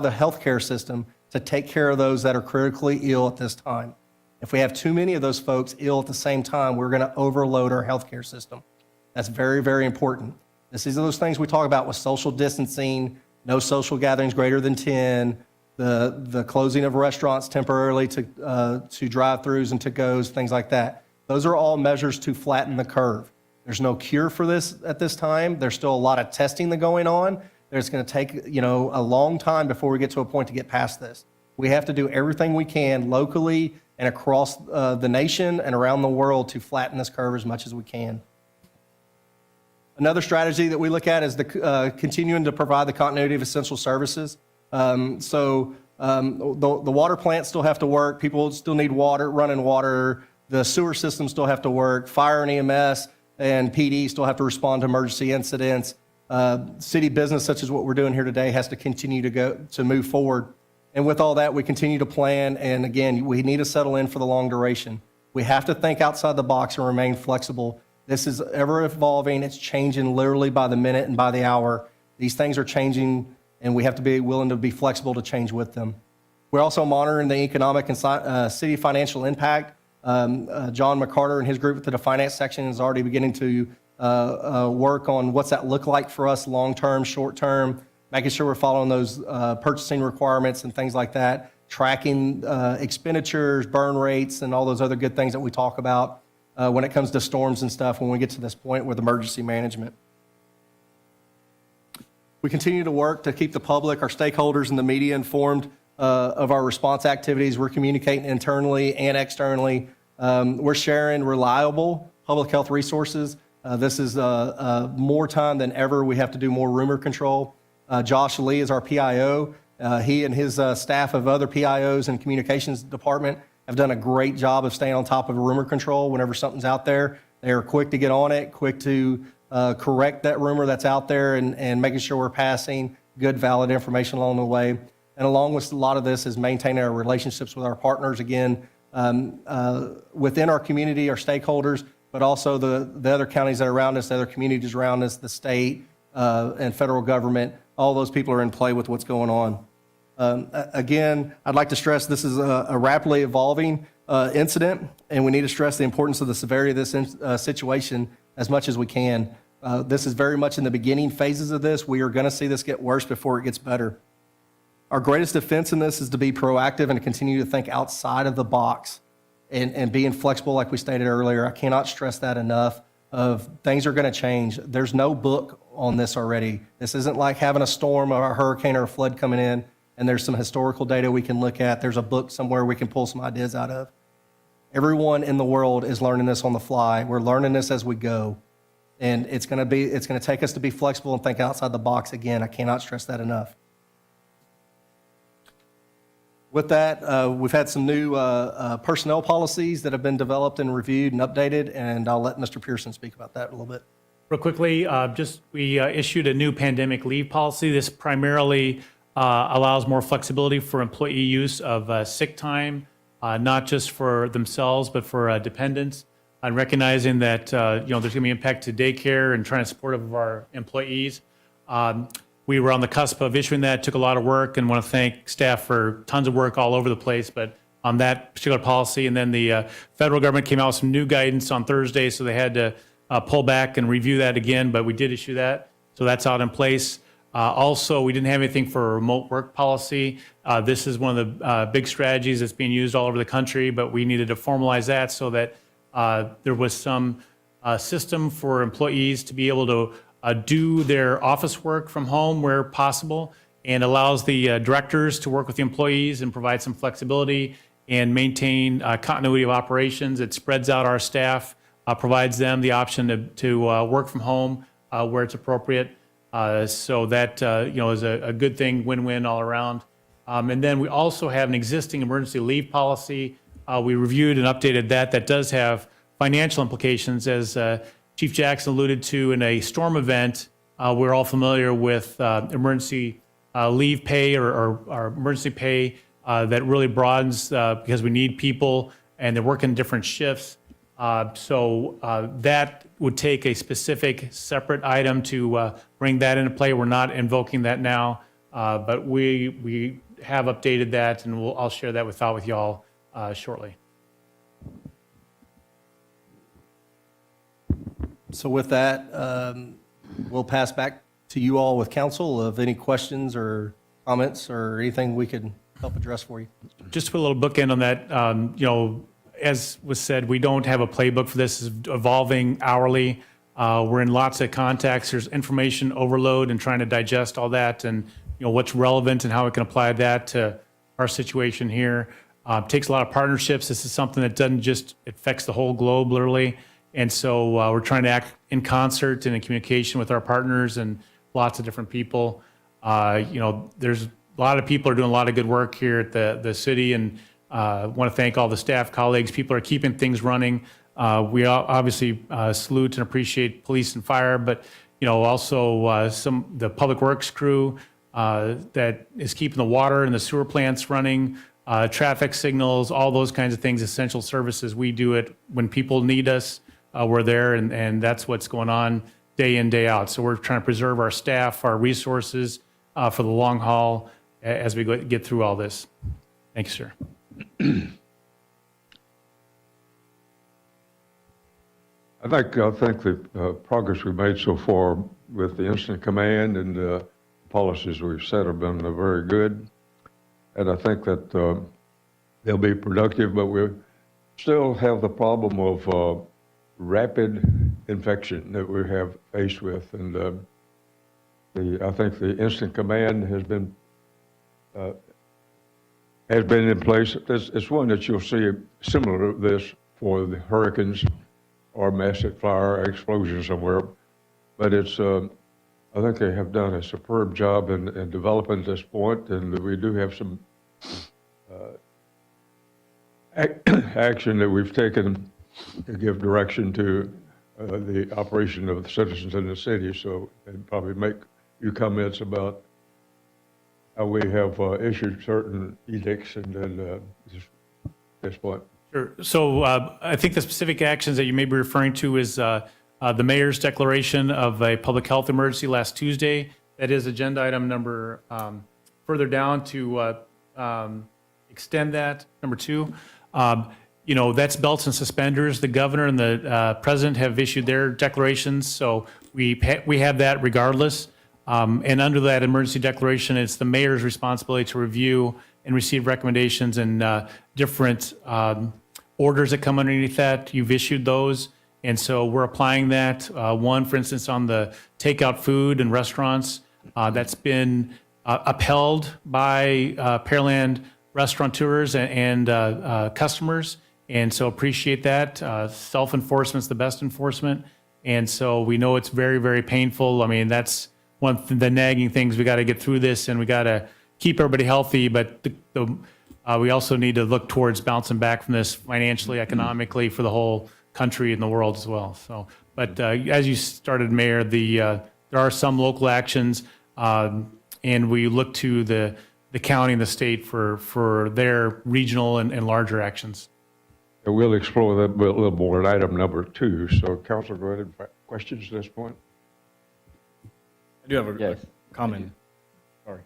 the healthcare system to take care of those that are critically ill at this time. If we have too many of those folks ill at the same time, we're going to overload our healthcare system. That's very, very important. These are those things we talk about with social distancing, no social gatherings greater than 10, the closing of restaurants temporarily to drive-throughs and to-goes, things like that. Those are all measures to flatten the curve. There's no cure for this at this time. There's still a lot of testing that's going on. It's going to take, a long time before we get to a point to get past this. We have to do everything we can locally and across the nation and around the world to flatten this curve as much as we can. Another strategy that we look at is continuing to provide the continuity of essential services. The water plants still have to work. People still need water, running water. The sewer systems still have to work. Fire and EMS and PD still have to respond to emergency incidents. City business, such as what we're doing here today, has to continue to move forward. And with all that, we continue to plan. And again, we need to settle in for the long duration. We have to think outside the box and remain flexible. This is ever evolving. It's changing literally by the minute and by the hour. These things are changing, and we have to be willing to be flexible to change with them. We're also monitoring the economic and city financial impact. John McCarter and his group to the finance section is already beginning to work on what's that look like for us long-term, short-term, making sure we're following those purchasing requirements and things like that, tracking expenditures, burn rates, and all those other good things that we talk about when it comes to storms and stuff when we get to this point with emergency management. We continue to work to keep the public, our stakeholders, and the media informed of our response activities. We're communicating internally and externally. We're sharing reliable public health resources. This is more time than ever. We have to do more rumor control. Josh Lee is our PIO. He and his staff of other PIOs and communications department have done a great job of staying on top of rumor control. Whenever something's out there, they are quick to get on it, quick to correct that rumor that's out there and making sure we're passing good, valid information along the way. And along with a lot of this is maintaining our relationships with our partners, again, within our community, our stakeholders, but also the other counties that are around us, the other communities around us, the state and federal government. All those people are in play with what's going on. Again, I'd like to stress this is a rapidly evolving incident, and we need to stress the importance of the severity of this situation as much as we can. This is very much in the beginning phases of this. We are going to see this get worse before it gets better. Our greatest defense in this is to be proactive and to continue to think outside of the box and being flexible like we stated earlier. I cannot stress that enough of things are going to change. There's no book on this already. This isn't like having a storm or a hurricane or a flood coming in and there's some historical data we can look at. There's a book somewhere we can pull some ideas out of. Everyone in the world is learning this on the fly. We're learning this as we go. And it's going to take us to be flexible and think outside the box again. I cannot stress that enough. With that, we've had some new personnel policies that have been developed and reviewed and updated, and I'll let Mr. Pearson speak about that a little bit. Real quickly, we issued a new pandemic leave policy. This primarily allows more flexibility for employee use of sick time, not just for themselves, but for dependents. And recognizing that there's going to be impact to daycare and trying to support of our employees. We were on the cusp of issuing that. It took a lot of work, and want to thank staff for tons of work all over the place. But on that particular policy, and then the federal government came out with some new guidance on Thursday, so they had to pull back and review that again. But we did issue that, so that's out in place. Also, we didn't have anything for a remote work policy. This is one of the big strategies that's being used all over the country, but we needed to formalize that so that there was some system for employees to be able to do their office work from home where possible, and allows the directors to work with the employees and provide some flexibility and maintain continuity of operations. It spreads out our staff, provides them the option to work from home where it's appropriate. So that is a good thing, win-win all around. And then we also have an existing emergency leave policy. We reviewed and updated that. That does have financial implications, as Chief Jackson alluded to. In a storm event, we're all familiar with emergency leave pay or emergency pay that really broadens because we need people and they're working different shifts. So that would take a specific separate item to bring that into play. We're not invoking that now, but we have updated that, and I'll share that with y'all shortly. So with that, we'll pass back to you all with council of any questions or comments or anything we could help address for you. Just to put a little bookend on that, as was said, we don't have a playbook for this. It's evolving hourly. We're in lots of contacts. There's information overload and trying to digest all that, and what's relevant and how we can apply that to our situation here. It takes a lot of partnerships. This is something that doesn't just affects the whole globe, literally. And so we're trying to act in concert and in communication with our partners and lots of different people. There's a lot of people are doing a lot of good work here at the city, and want to thank all the staff, colleagues. People are keeping things running. We obviously salute and appreciate police and fire, but also the public works crew that is keeping the water and the sewer plants running, traffic signals, all those kinds of things, essential services. We do it when people need us. We're there, and that's what's going on day in, day out. So we're trying to preserve our staff, our resources for the long haul as we get through all this. Thank you, sir. I think the progress we've made so far with the incident command and the policies we've set have been very good. And I think that they'll be productive, but we still have the problem of rapid infection that we have faced with. And I think the incident command has been in place. It's one that you'll see similar to this for the hurricanes or massive fire explosion somewhere. But it's, I think they have done a superb job in developing this point, and we do have some action that we've taken to give direction to the operation of the citizens in the city. So, and probably make a few comments about how we have issued certain edicts and then this point. Sure. So I think the specific actions that you may be referring to is the mayor's declaration of a public health emergency last Tuesday. That is agenda item number further down to extend that, number 2. That's belts and suspenders. The governor and the president have issued their declarations, so we have that regardless. And under that emergency declaration, it's the mayor's responsibility to review and receive recommendations and different orders that come underneath that. You've issued those, and so we're applying that. One, for instance, on the takeout food and restaurants, that's been upheld by Pearland restaurateurs and customers, and so appreciate that. Self-enforcement's the best enforcement, and so we know it's very, very painful. I mean, that's one of the nagging things. We got to get through this, and we got to keep everybody healthy, but we also need to look towards bouncing back from this financially, economically for the whole country and the world as well. So, but as you started, Mayor, there are some local actions, and we look to the county and the state for their regional and larger actions. We'll explore that a little more at item number 2. So, Councilor, go ahead. Questions at this point? I do have a comment. Sorry.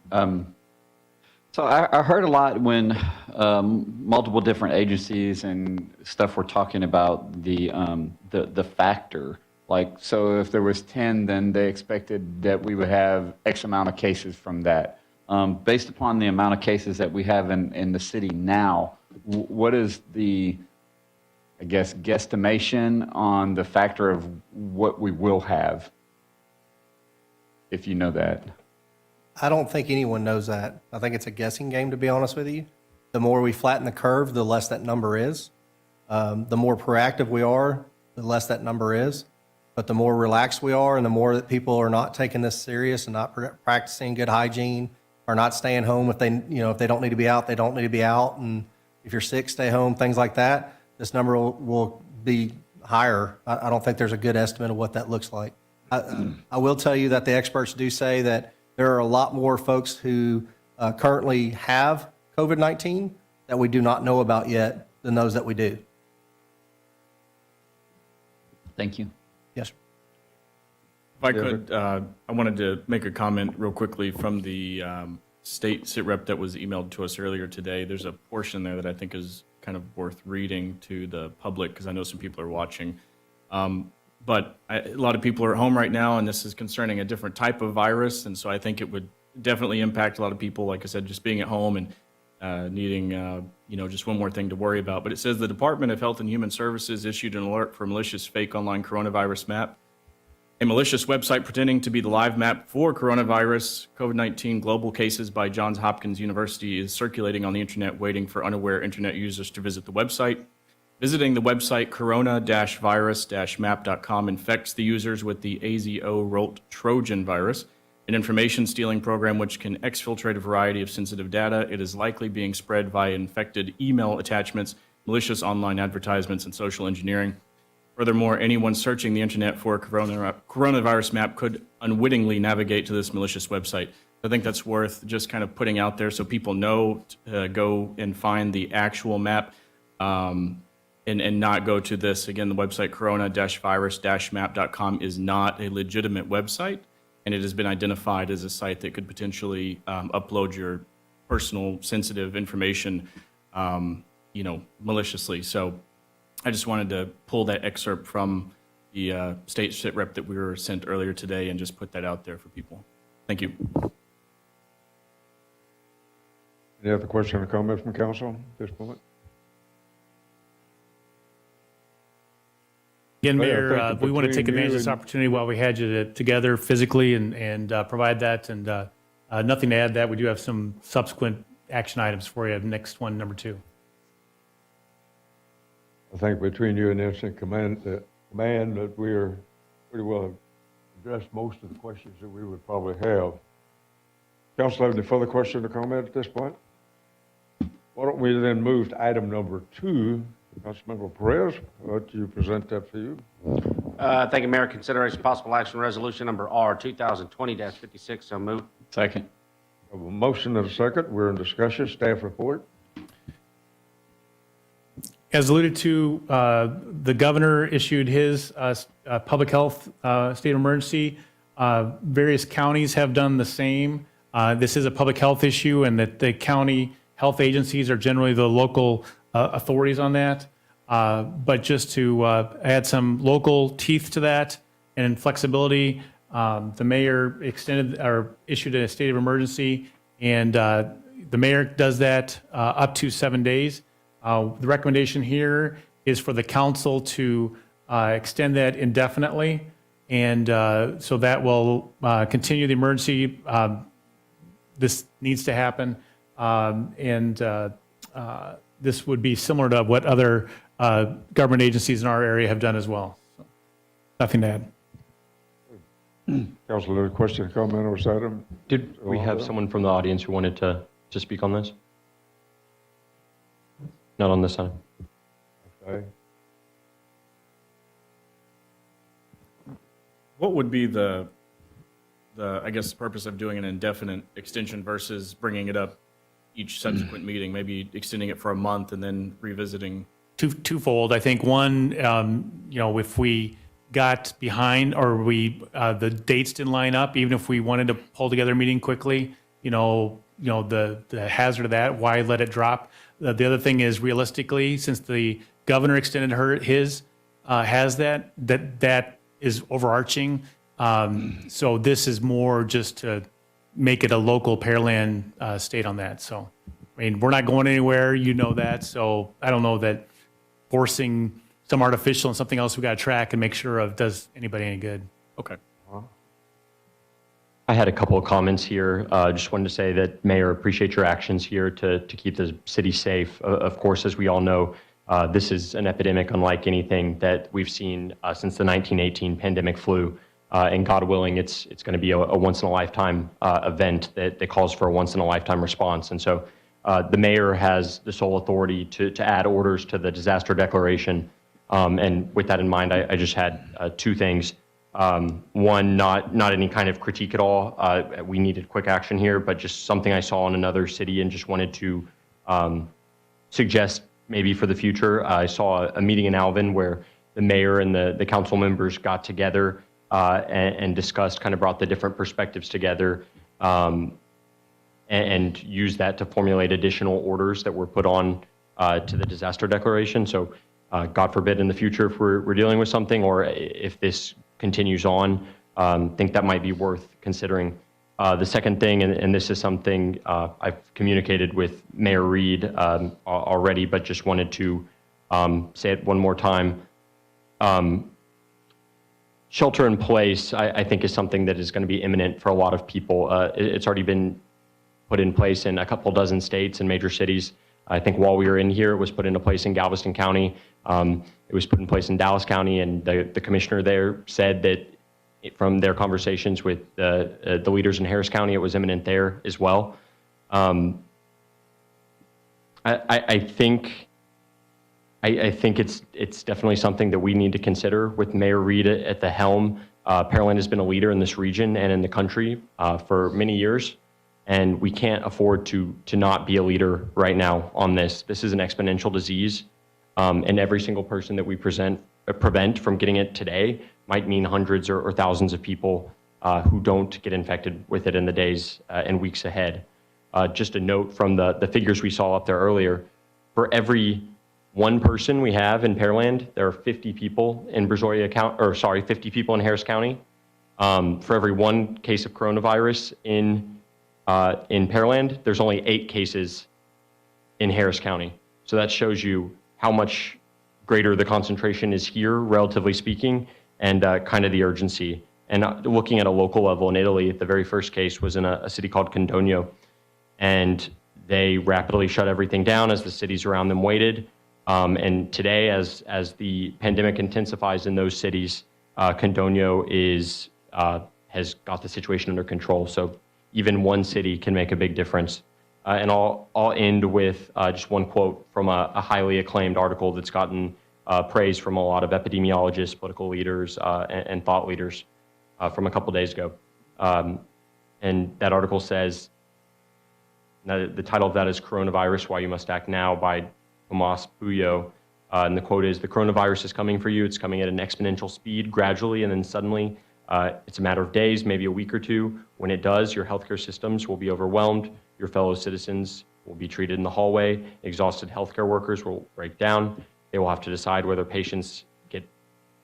So I heard a lot when multiple different agencies and stuff were talking about the factor. Like, so if there was 10, then they expected that we would have X amount of cases from that. Based upon the amount of cases that we have in the city now, what is the I guess, guesstimation on the factor of what we will have, if you know that? I don't think anyone knows that. I think it's a guessing game, to be honest with you. The more we flatten the curve, the less that number is. The more proactive we are, the less that number is. But the more relaxed we are and the more that people are not taking this serious and not practicing good hygiene, are not staying home if they don't need to be out, they don't need to be out. And if you're sick, stay home, things like that. This number will be higher. I don't think there's a good estimate of what that looks like. I will tell you that the experts do say that there are a lot more folks who currently have COVID-19 that we do not know about yet than those that we do. Thank you. Yes, sir. If I could, I wanted to make a comment real quickly from the state sit rep that was emailed to us earlier today. There's a portion there that I think is kind of worth reading to the public because I know some people are watching. But a lot of people are at home right now, and this is concerning a different type of virus. And so I think it would definitely impact a lot of people, like I said, just being at home and needing, just one more thing to worry about. But it says the Department of Health and Human Services issued an alert for malicious fake online coronavirus map. A malicious website pretending to be the live map for coronavirus COVID-19 global cases by Johns Hopkins University is circulating on the internet, waiting for unaware internet users to visit the website. Visiting the website corona-virus-map.com infects the users with the AZO-ROLT Trojan virus, an information stealing program which can exfiltrate a variety of sensitive data. It is likely being spread via infected email attachments, malicious online advertisements, and social engineering. Furthermore, anyone searching the internet for a coronavirus map could unwittingly navigate to this malicious website. I think that's worth just kind of putting out there so people know to go and find the actual map and not go to this. Again, the website corona-virus-map.com is not a legitimate website, and it has been identified as a site that could potentially upload your personal sensitive information, maliciously. So I just wanted to pull that excerpt from the state sit rep that we were sent earlier today and just put that out there for people. Thank you. Any other question or comment from council at this point? Again, Well, Mayor, thank you we want to between take advantage you of this and- opportunity while we had you together physically and provide that. And nothing to add that. We do have some subsequent action items for you. Next one, number 2. I think between you and Incident Command that we're pretty well addressed most of the questions that we would probably have. Council, have any further question or comment at this point? Why don't we then move to item number 2? Councilmember Perez, I'll let you present that for you. Thank you, Mayor. Consideration possible action resolution number R 2020-56. So moved. Second. I have a motion and a second. We're in discussion. Staff report. As alluded to, the governor issued his public health state of emergency. Various counties have done the same. This is a public health issue, and that the county health agencies are generally the local authorities on that. But just to add some local teeth to that and flexibility, the mayor issued a state of emergency, and the mayor does that up to 7 days. The recommendation here is for the council to extend that indefinitely, and so that will continue the emergency. This needs to happen, and this would be similar to what other government agencies in our area have done as well. So, nothing to add. Council, any question or comment on this item? Did we have someone from the audience who wanted to speak on this? Not on this side. Okay. What would be the I guess, purpose of doing an indefinite extension versus bringing it up each subsequent meeting, maybe extending it for a month and then revisiting? Twofold. I think one, if we got behind or the dates didn't line up, even if we wanted to pull together a meeting quickly, the hazard of that, why let it drop? The other thing is realistically, since the governor extended his, has that is overarching. So this is more just to make it a local Pearland state on that. So, I mean, we're not going anywhere, you know that. So I don't know that forcing some artificial and something else we got to track and make sure of does anybody any good. Okay. I had a couple of comments here. Just wanted to say that, Mayor, appreciate your actions here to keep the city safe. Of course, as we all know, this is an epidemic unlike anything that we've seen since the 1918 pandemic flu. And God willing, it's going to be a once-in-a-lifetime event that calls for a once-in-a-lifetime response. And so the mayor has the sole authority to add orders to the disaster declaration. And with that in mind, I just had two things. One, not any kind of critique at all. We needed quick action here, but just something I saw in another city and just wanted to suggest maybe for the future. I saw a meeting in Alvin where the mayor and the council members got together and discussed, kind of brought the different perspectives together and used that to formulate additional orders that were put on to the disaster declaration. So God forbid in the future if we're dealing with something or if this continues on, think that might be worth considering. The second thing, and this is something I've communicated with Mayor Reed already, but just wanted to say it one more time. Shelter in place, I think, is something that is going to be imminent for a lot of people. It's already been put in place in a couple dozen states and major cities. I think while we were in here, it was put into place in Galveston County. It was put in place in Dallas County, and the commissioner there said that from their conversations with the leaders in Harris County, it was imminent there as well. I think it's definitely something that we need to consider with Mayor Reed at the helm. Pearland has been a leader in this region and in the country for many years, and we can't afford to not be a leader right now on this. This is an exponential disease, and every single person that we prevent from getting it today might mean hundreds or thousands of people who don't get infected with it in the days and weeks ahead. Just a note from the figures we saw up there earlier, for every one person we have in Pearland, there are 50 people in 50 people in Harris County. For every one case of coronavirus in Pearland, there's only 8 cases in Harris County. So that shows you how much greater the concentration is here, relatively speaking, and kind of the urgency. And looking at a local level in Italy, the very first case was in a city called Condogno, and they rapidly shut everything down as the cities around them waited. And today, as the pandemic intensifies in those cities, Condogno has got the situation under control. So even one city can make a big difference. And I'll end with just one quote from a highly acclaimed article that's gotten praise from a lot of epidemiologists, political leaders, and thought leaders from a couple days ago. And that article says, the title of that is Coronavirus, Why You Must Act Now by Tomas Puyo. And the quote is, "The coronavirus is coming for you. It's coming at an exponential speed, gradually, and then suddenly. It's a matter of days, maybe a week or two. When it does, your healthcare systems will be overwhelmed. Your fellow citizens will be treated in the hallway. Exhausted healthcare workers will break down. They will have to decide whether patients get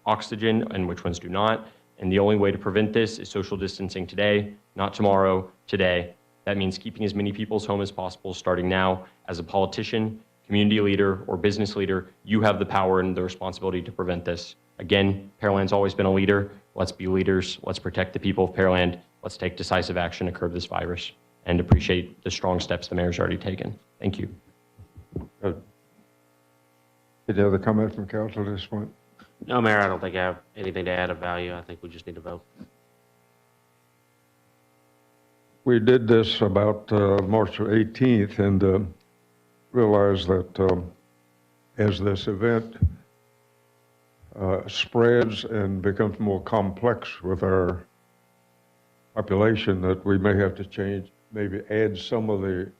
oxygen and which ones do not. And the only way to prevent this is social distancing today, not tomorrow, today. That means keeping as many people's home as possible, starting now. As a politician, community leader, or business leader, you have the power and the responsibility to prevent this. Again, Pearland's always been a leader. Let's be leaders. Let's protect the people of Pearland. Let's take decisive action to curb this virus, and appreciate the strong steps the mayor's already taken. Thank you. Any other comment from council at this point? No, Mayor, I don't think I have anything to add of value. I think we just need to vote. We did this about March 18th and realized that as this event spreads and becomes more complex with our population, that we may have to change, maybe add some of the,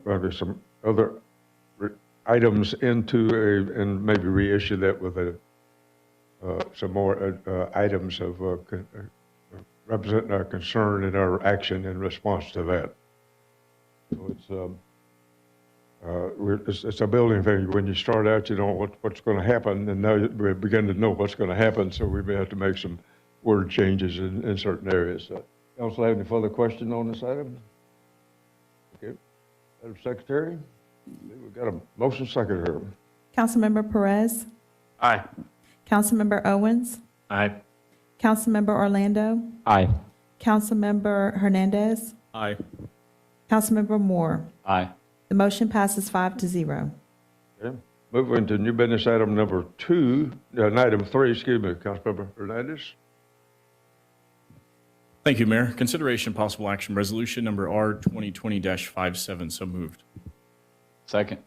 maybe some other items into and maybe reissue that with some more items of representing our concern and our action in response to that. So it's a building thing. When you start out, you don't know what's going to happen, and now we begin to know what's going to happen, so we may have to make some word changes in certain areas. Council have any further question on this item? Okay. Madam Secretary, we've got a motion second here. Councilmember Perez, Aye. Councilmember Owens, Aye. Councilmember Orlando, Aye. Councilmember Hernandez, Aye. Councilmember Moore. Aye. The motion passes 5-0. Okay. Moving to new business item number 2, item 3, excuse me, Councilmember Hernandez. Thank you, Mayor. Consideration possible action resolution number R 2020-57. So moved. Second.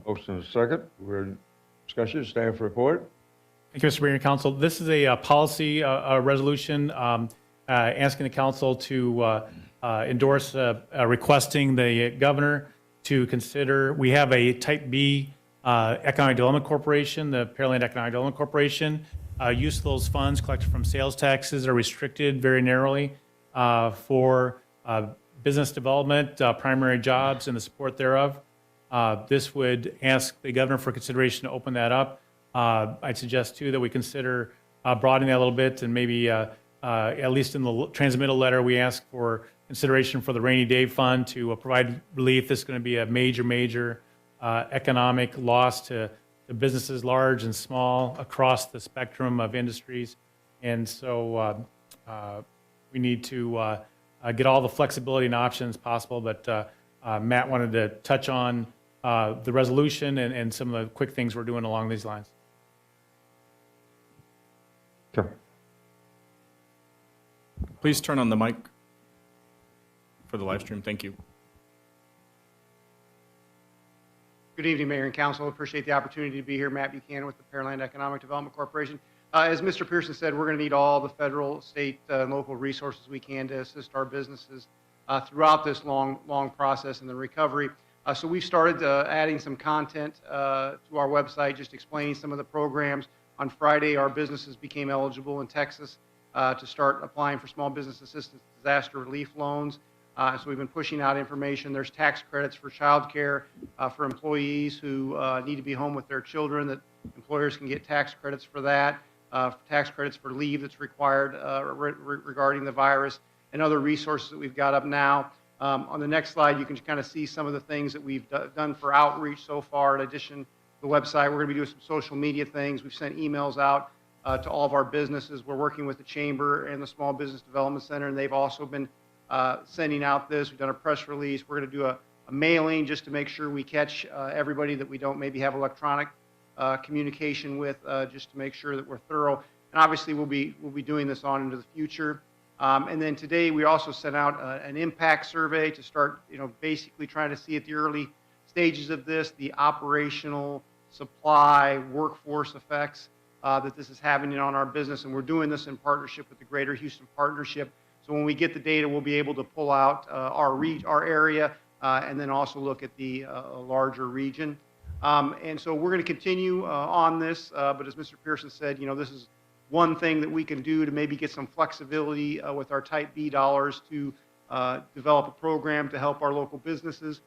Motion is second. We're in discussion. Staff report. Thank you, Mr. Mayor and Council. This is a policy resolution asking the council to endorse requesting the governor to consider, we have a Type B Economic Development Corporation, the Pearland Economic Development Corporation. Use of those funds collected from sales taxes are restricted very narrowly for business development, primary jobs, and the support thereof. This would ask the governor for consideration to open that up. I'd suggest, too, that we consider broadening that a little bit, and maybe at least in the transmittal letter, we ask for consideration for the rainy day fund to provide relief. This is going to be a major economic loss to businesses large and small across the spectrum of industries. And so we need to get all the flexibility and options possible. But Matt wanted to touch on the resolution and some of the quick things we're doing along these lines. Okay. Please turn on the mic for the live stream. Thank you. Good evening, Mayor and Council. Appreciate the opportunity to be here. Matt Buchanan with the Pearland Economic Development Corporation. As Mr. Pearson said, we're going to need all the federal, state, and local resources we can to assist our businesses throughout this long process in the recovery. So we've started adding some content to our website, just explaining some of the programs. On Friday, our businesses became eligible in Texas to start applying for small business assistance disaster relief loans. So we've been pushing out information. There's tax credits for childcare for employees who need to be home with their children, that employers can get tax credits for that, tax credits for leave that's required regarding the virus, and other resources that we've got up now. On the next slide, you can kind of see some of the things that we've done for outreach so far. In addition to the website, we're going to be doing some social media things. We've sent emails out to all of our businesses. We're working with the Chamber and the Small Business Development Center, and they've also been sending out this. We've done a press release. We're going to do a mailing just to make sure we catch everybody that we don't maybe have electronic communication with, just to make sure that we're thorough. And obviously, we'll be doing this on into the future. And then today, we also sent out an impact survey to start, basically trying to see at the early stages of this, the operational, supply, workforce effects that this is having on our business. And we're doing this in partnership with the Greater Houston Partnership. So when we get the data, we'll be able to pull out our area and then also look at the larger region. And so we're going to continue on this. But as Mr. Pearson said, this is one thing that we can do to maybe get some flexibility with our Type B dollars to develop a program to help our local businesses.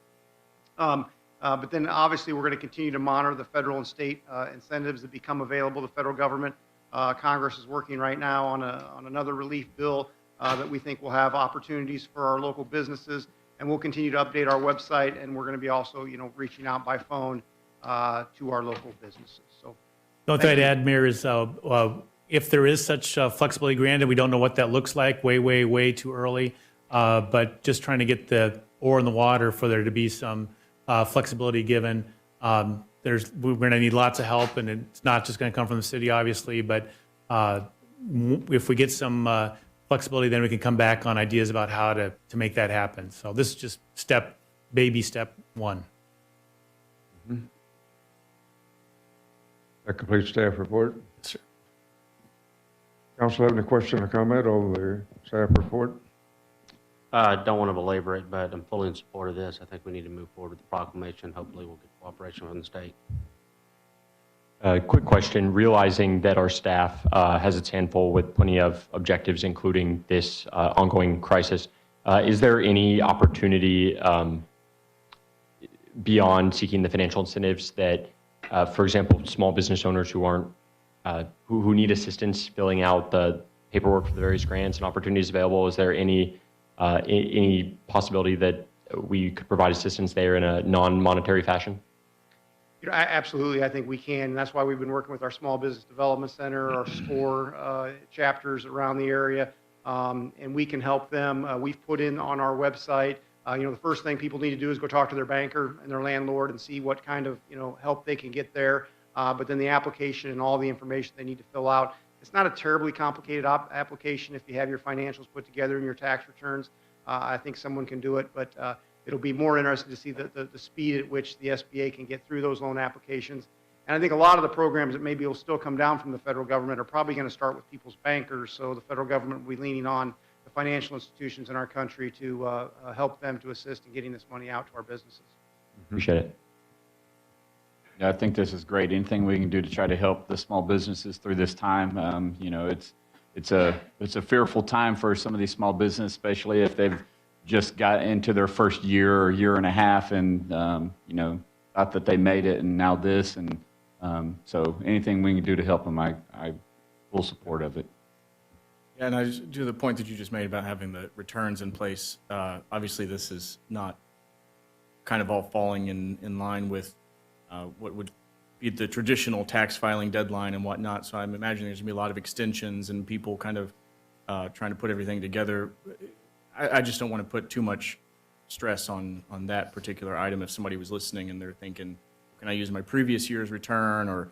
But then obviously we're going to continue to monitor the federal and state incentives that become available to the federal government. Congress is working right now on another relief bill that we think will have opportunities for our local businesses, and we'll continue to update our website, and we're going to be also, reaching out by phone to our local businesses. So, The only thing I'd add, Mayor, is if there is such flexibility granted, we don't know what that looks like, way too early, but just trying to get the oar in the water for there to be some flexibility given. We're going to need lots of help, and it's not just going to come from the city, obviously, but if we get some flexibility, then we can come back on ideas about how to make that happen. So this is just baby step one. Mm-hmm. That completes staff report. Yes, sir. Council have any question or comment on the staff report? I don't want to belabor it, but I'm fully in support of this. I think we need to move forward with the proclamation. Hopefully, we'll get cooperation from the state. Quick question, realizing that our staff has its hand full with plenty of objectives, including this ongoing crisis, is there any opportunity beyond seeking the financial incentives that, for example, small business owners who aren't, who need assistance filling out the paperwork for the various grants and opportunities available, is there any possibility that we could provide assistance there in a non-monetary fashion? Absolutely, I think we can. And that's why we've been working with our Small Business Development Center, our SCORE chapters around the area, and we can help them. We've put in on our website, the first thing people need to do is go talk to their banker and their landlord and see what kind of, help they can get there. But then the application and all the information they need to fill out. It's not a terribly complicated application if you have your financials put together and your tax returns. I think someone can do it, but it'll be more interesting to see the speed at which the SBA can get through those loan applications. And I think a lot of the programs that maybe will still come down from the federal government are probably going to start with people's bankers. So the federal government will be leaning on the financial institutions in our country to help them to assist in getting this money out to our businesses. Appreciate it. Yeah, I think this is great. Anything we can do to try to help the small businesses through this time. It's a fearful time for some of these small businesses, especially if they've just got into their first year or year and a half and, thought that they made it and now this. And so anything we can do to help them, I full support of it. Yeah, and to the point that you just made about having the returns in place, obviously this is not kind of all falling in line with what would be the traditional tax filing deadline and whatnot. So I'm imagining there's going to be a lot of extensions and people kind of trying to put everything together. I just don't want to put too much stress on that particular item. If somebody was listening and they're thinking, can I use my previous year's return or,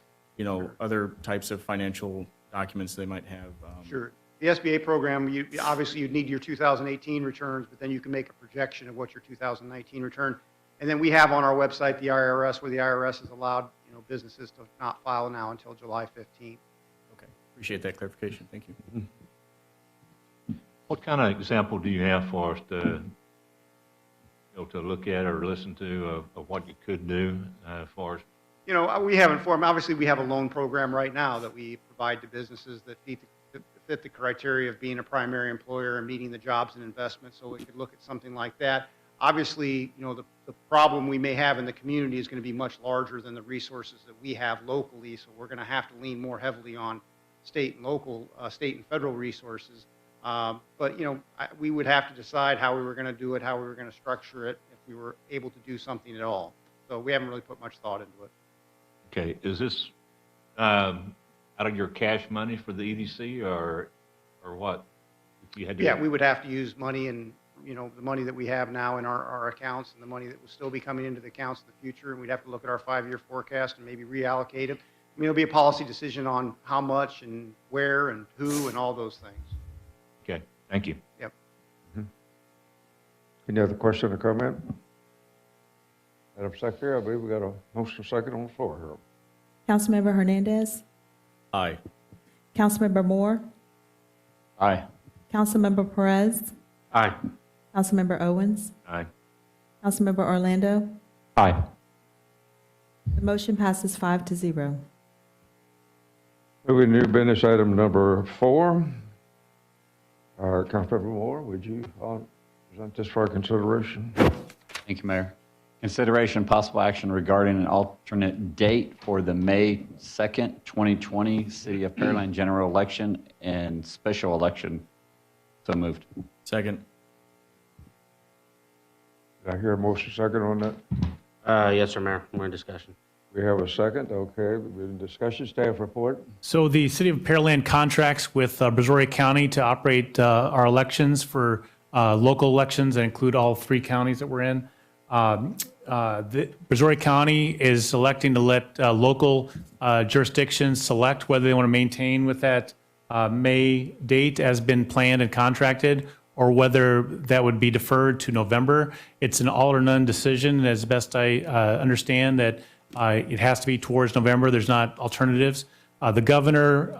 other types of financial documents they might have? Sure. The SBA program, obviously you'd need your 2018 returns, but then you can make a projection of what your 2019 return. And then we have on our website the IRS, where the IRS has allowed businesses to not file now until July 15th. Okay, appreciate that clarification. Thank you. What kind of example do you have for us to look at or listen to of what you could do for us? We haven't formed, obviously we have a loan program right now that we provide to businesses that fit the criteria of being a primary employer and meeting the jobs and investments, so we could look at something like that. Obviously, the problem we may have in the community is going to be much larger than the resources that we have locally, so we're going to have to lean more heavily on state and federal resources. But we would have to decide how we were going to do it, how we were going to structure it, if we were able to do something at all. So we haven't really put much thought into it. Okay, is this out of your cash money for the EDC or what? If you had to... Yeah, we would have to use money and the money that we have now in our accounts and the money that will still be coming into the accounts in the future, and we'd have to look at our 5-year forecast and maybe reallocate it. I mean, it'll be a policy decision on how much and where and who and all those things. Okay, thank you. Yep. Any other question or comment? Madam Secretary, I believe we got a motion second on the floor here. Councilmember Hernandez. Aye. Councilmember Moore. Aye. Councilmember Perez. Aye. Councilmember Owens. Aye. Councilmember Orlando. Aye. The motion passes 5-0. Moving to new business item number 4. Councilmember Moore, would you present this for our consideration? Thank you, Mayor. Consideration and possible action regarding an alternate date for the May 2nd, 2020 City of Pearland general election and special election. So moved. Second. Did I hear a motion second on that? Yes, sir, Mayor. We're in discussion. We have a second. Okay, we're in discussion. Staff report. So the City of Pearland contracts with Brazoria County to operate our elections for local elections that include all 3 counties that we're in. Brazoria County is electing to let local jurisdictions select whether they want to maintain with that May date as been planned and contracted, or whether that would be deferred to November. It's an all or none decision, as best I understand that it has to be towards November. There's not alternatives. The governor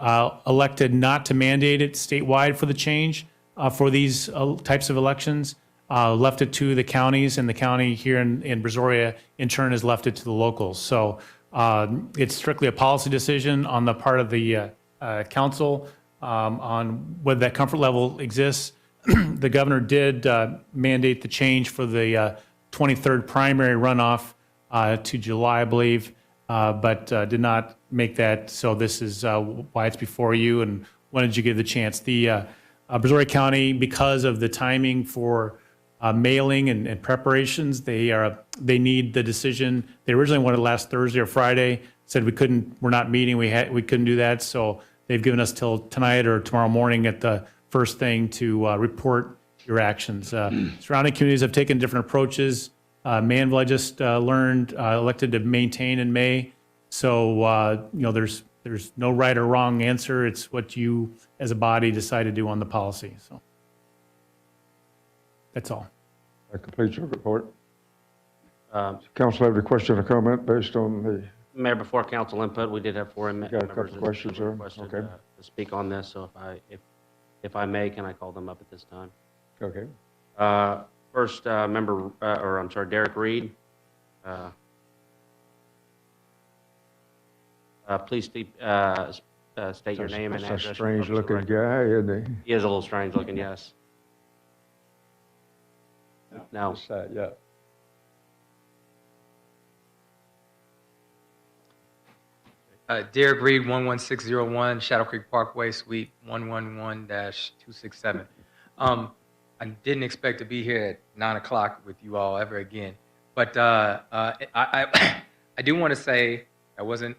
elected not to mandate it statewide for the change for these types of elections. Left it to the counties, and the county here in Brazoria in turn has left it to the locals. So it's strictly a policy decision on the part of the council on whether that comfort level exists. The governor did mandate the change for the 23rd primary runoff to July, I believe, but did not make that. So this is why it's before you, and when did you give the chance? The Brazoria County, because of the timing for mailing and preparations. They need the decision. They originally wanted last Thursday or Friday, said we're not meeting, we couldn't do that. So they've given us till tonight or tomorrow morning at the first thing to report your actions. Surrounding communities have taken different approaches. Manville, I just learned, elected to maintain in May. So, there's no right or wrong answer. It's what you as a body decide to do on the policy. So that's all. That completes your report. Council have a question or comment based on the, Mayor, before council input, we did have 4 got a members couple that questions there? requested, Okay. to speak on this. So if I may, can I call them up at this time? Okay. First, Derek Reed. Please state your name and That's address. a for strange purpose of looking record. guy, isn't He is a little strange looking, yes. he? No. Yeah. Derek Reed, 11601 Shadow Creek Parkway, Suite 111-267. I didn't expect to be here at 9 o'clock with you all ever again. But I do want to say, that wasn't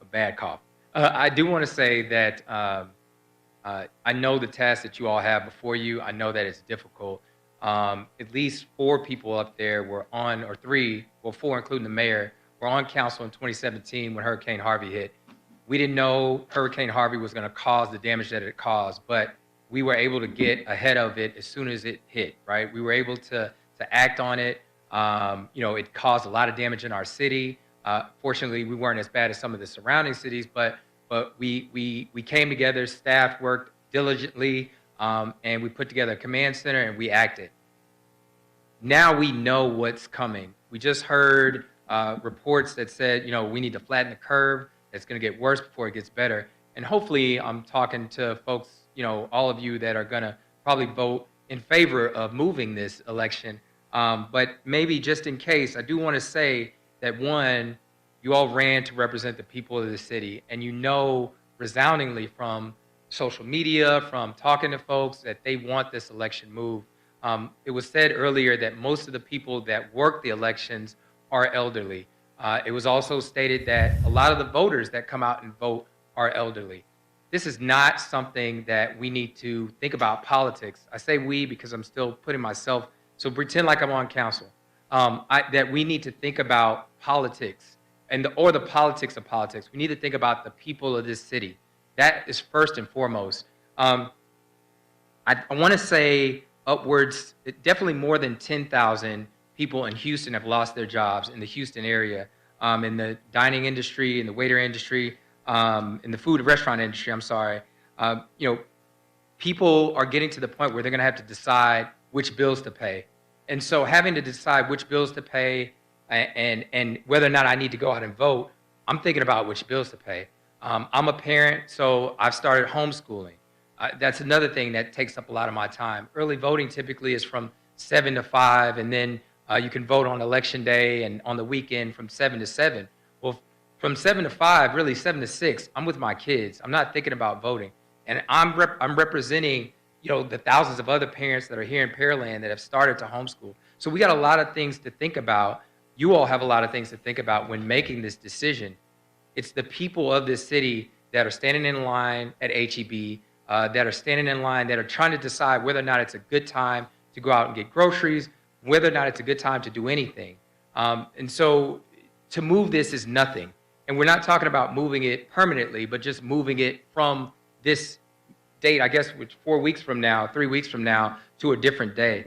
a bad cough. I do want to say that I know the task that you all have before you. I know that it's difficult. At least 4 people up there were on, or 3, well, 4 including the mayor, were on council in 2017 when Hurricane Harvey hit. We didn't know Hurricane Harvey was going to cause the damage that it caused, but we were able to get ahead of it as soon as it hit, right? We were able to act on it. It caused a lot of damage in our city. Fortunately, we weren't as bad as some of the surrounding cities, but we came together, staff worked diligently, and we put together a command center and we acted. Now we know what's coming. We just heard reports that said, we need to flatten the curve. It's going to get worse before it gets better. And hopefully I'm talking to folks, all of you that are going to probably vote in favor of moving this election. But maybe just in case, I do want to say that, one, you all ran to represent the people of the city, and resoundingly from social media, from talking to folks, that they want this election moved. It was said earlier that most of the people that work the elections are elderly. It was also stated that a lot of the voters that come out and vote are elderly. This is not something that we need to think about politics. I say we because I'm still putting myself, so pretend like I'm on council. That we need to think about politics or the politics of politics. We need to think about the people of this city. That is first and foremost. I want to say upwards, definitely more than 10,000 people in Houston have lost their jobs in the Houston area, in the dining industry, in the waiter industry, in the food and restaurant industry, I'm sorry. People are getting to the point where they're going to have to decide which bills to pay. And so having to decide which bills to pay and whether or not I need to go out and vote, I'm thinking about which bills to pay. I'm a parent, so I've started homeschooling. That's another thing that takes up a lot of my time. Early voting typically is from 7 to 5, and then you can vote on election day and on the weekend from 7 to 7. Well, from 7 to 5, really 7 to 6, I'm with my kids. I'm not thinking about voting. And I'm representing, the thousands of other parents that are here in Pearland that have started to homeschool. So we got a lot of things to think about. You all have a lot of things to think about when making this decision. It's the people of this city that are standing in line at HEB, that are standing in line, that are trying to decide whether or not it's a good time to go out and get groceries, whether or not it's a good time to do anything. And so to move this is nothing. And we're not talking about moving it permanently, but just moving it from this date, I guess, which 4 weeks from now, 3 weeks from now, to a different day.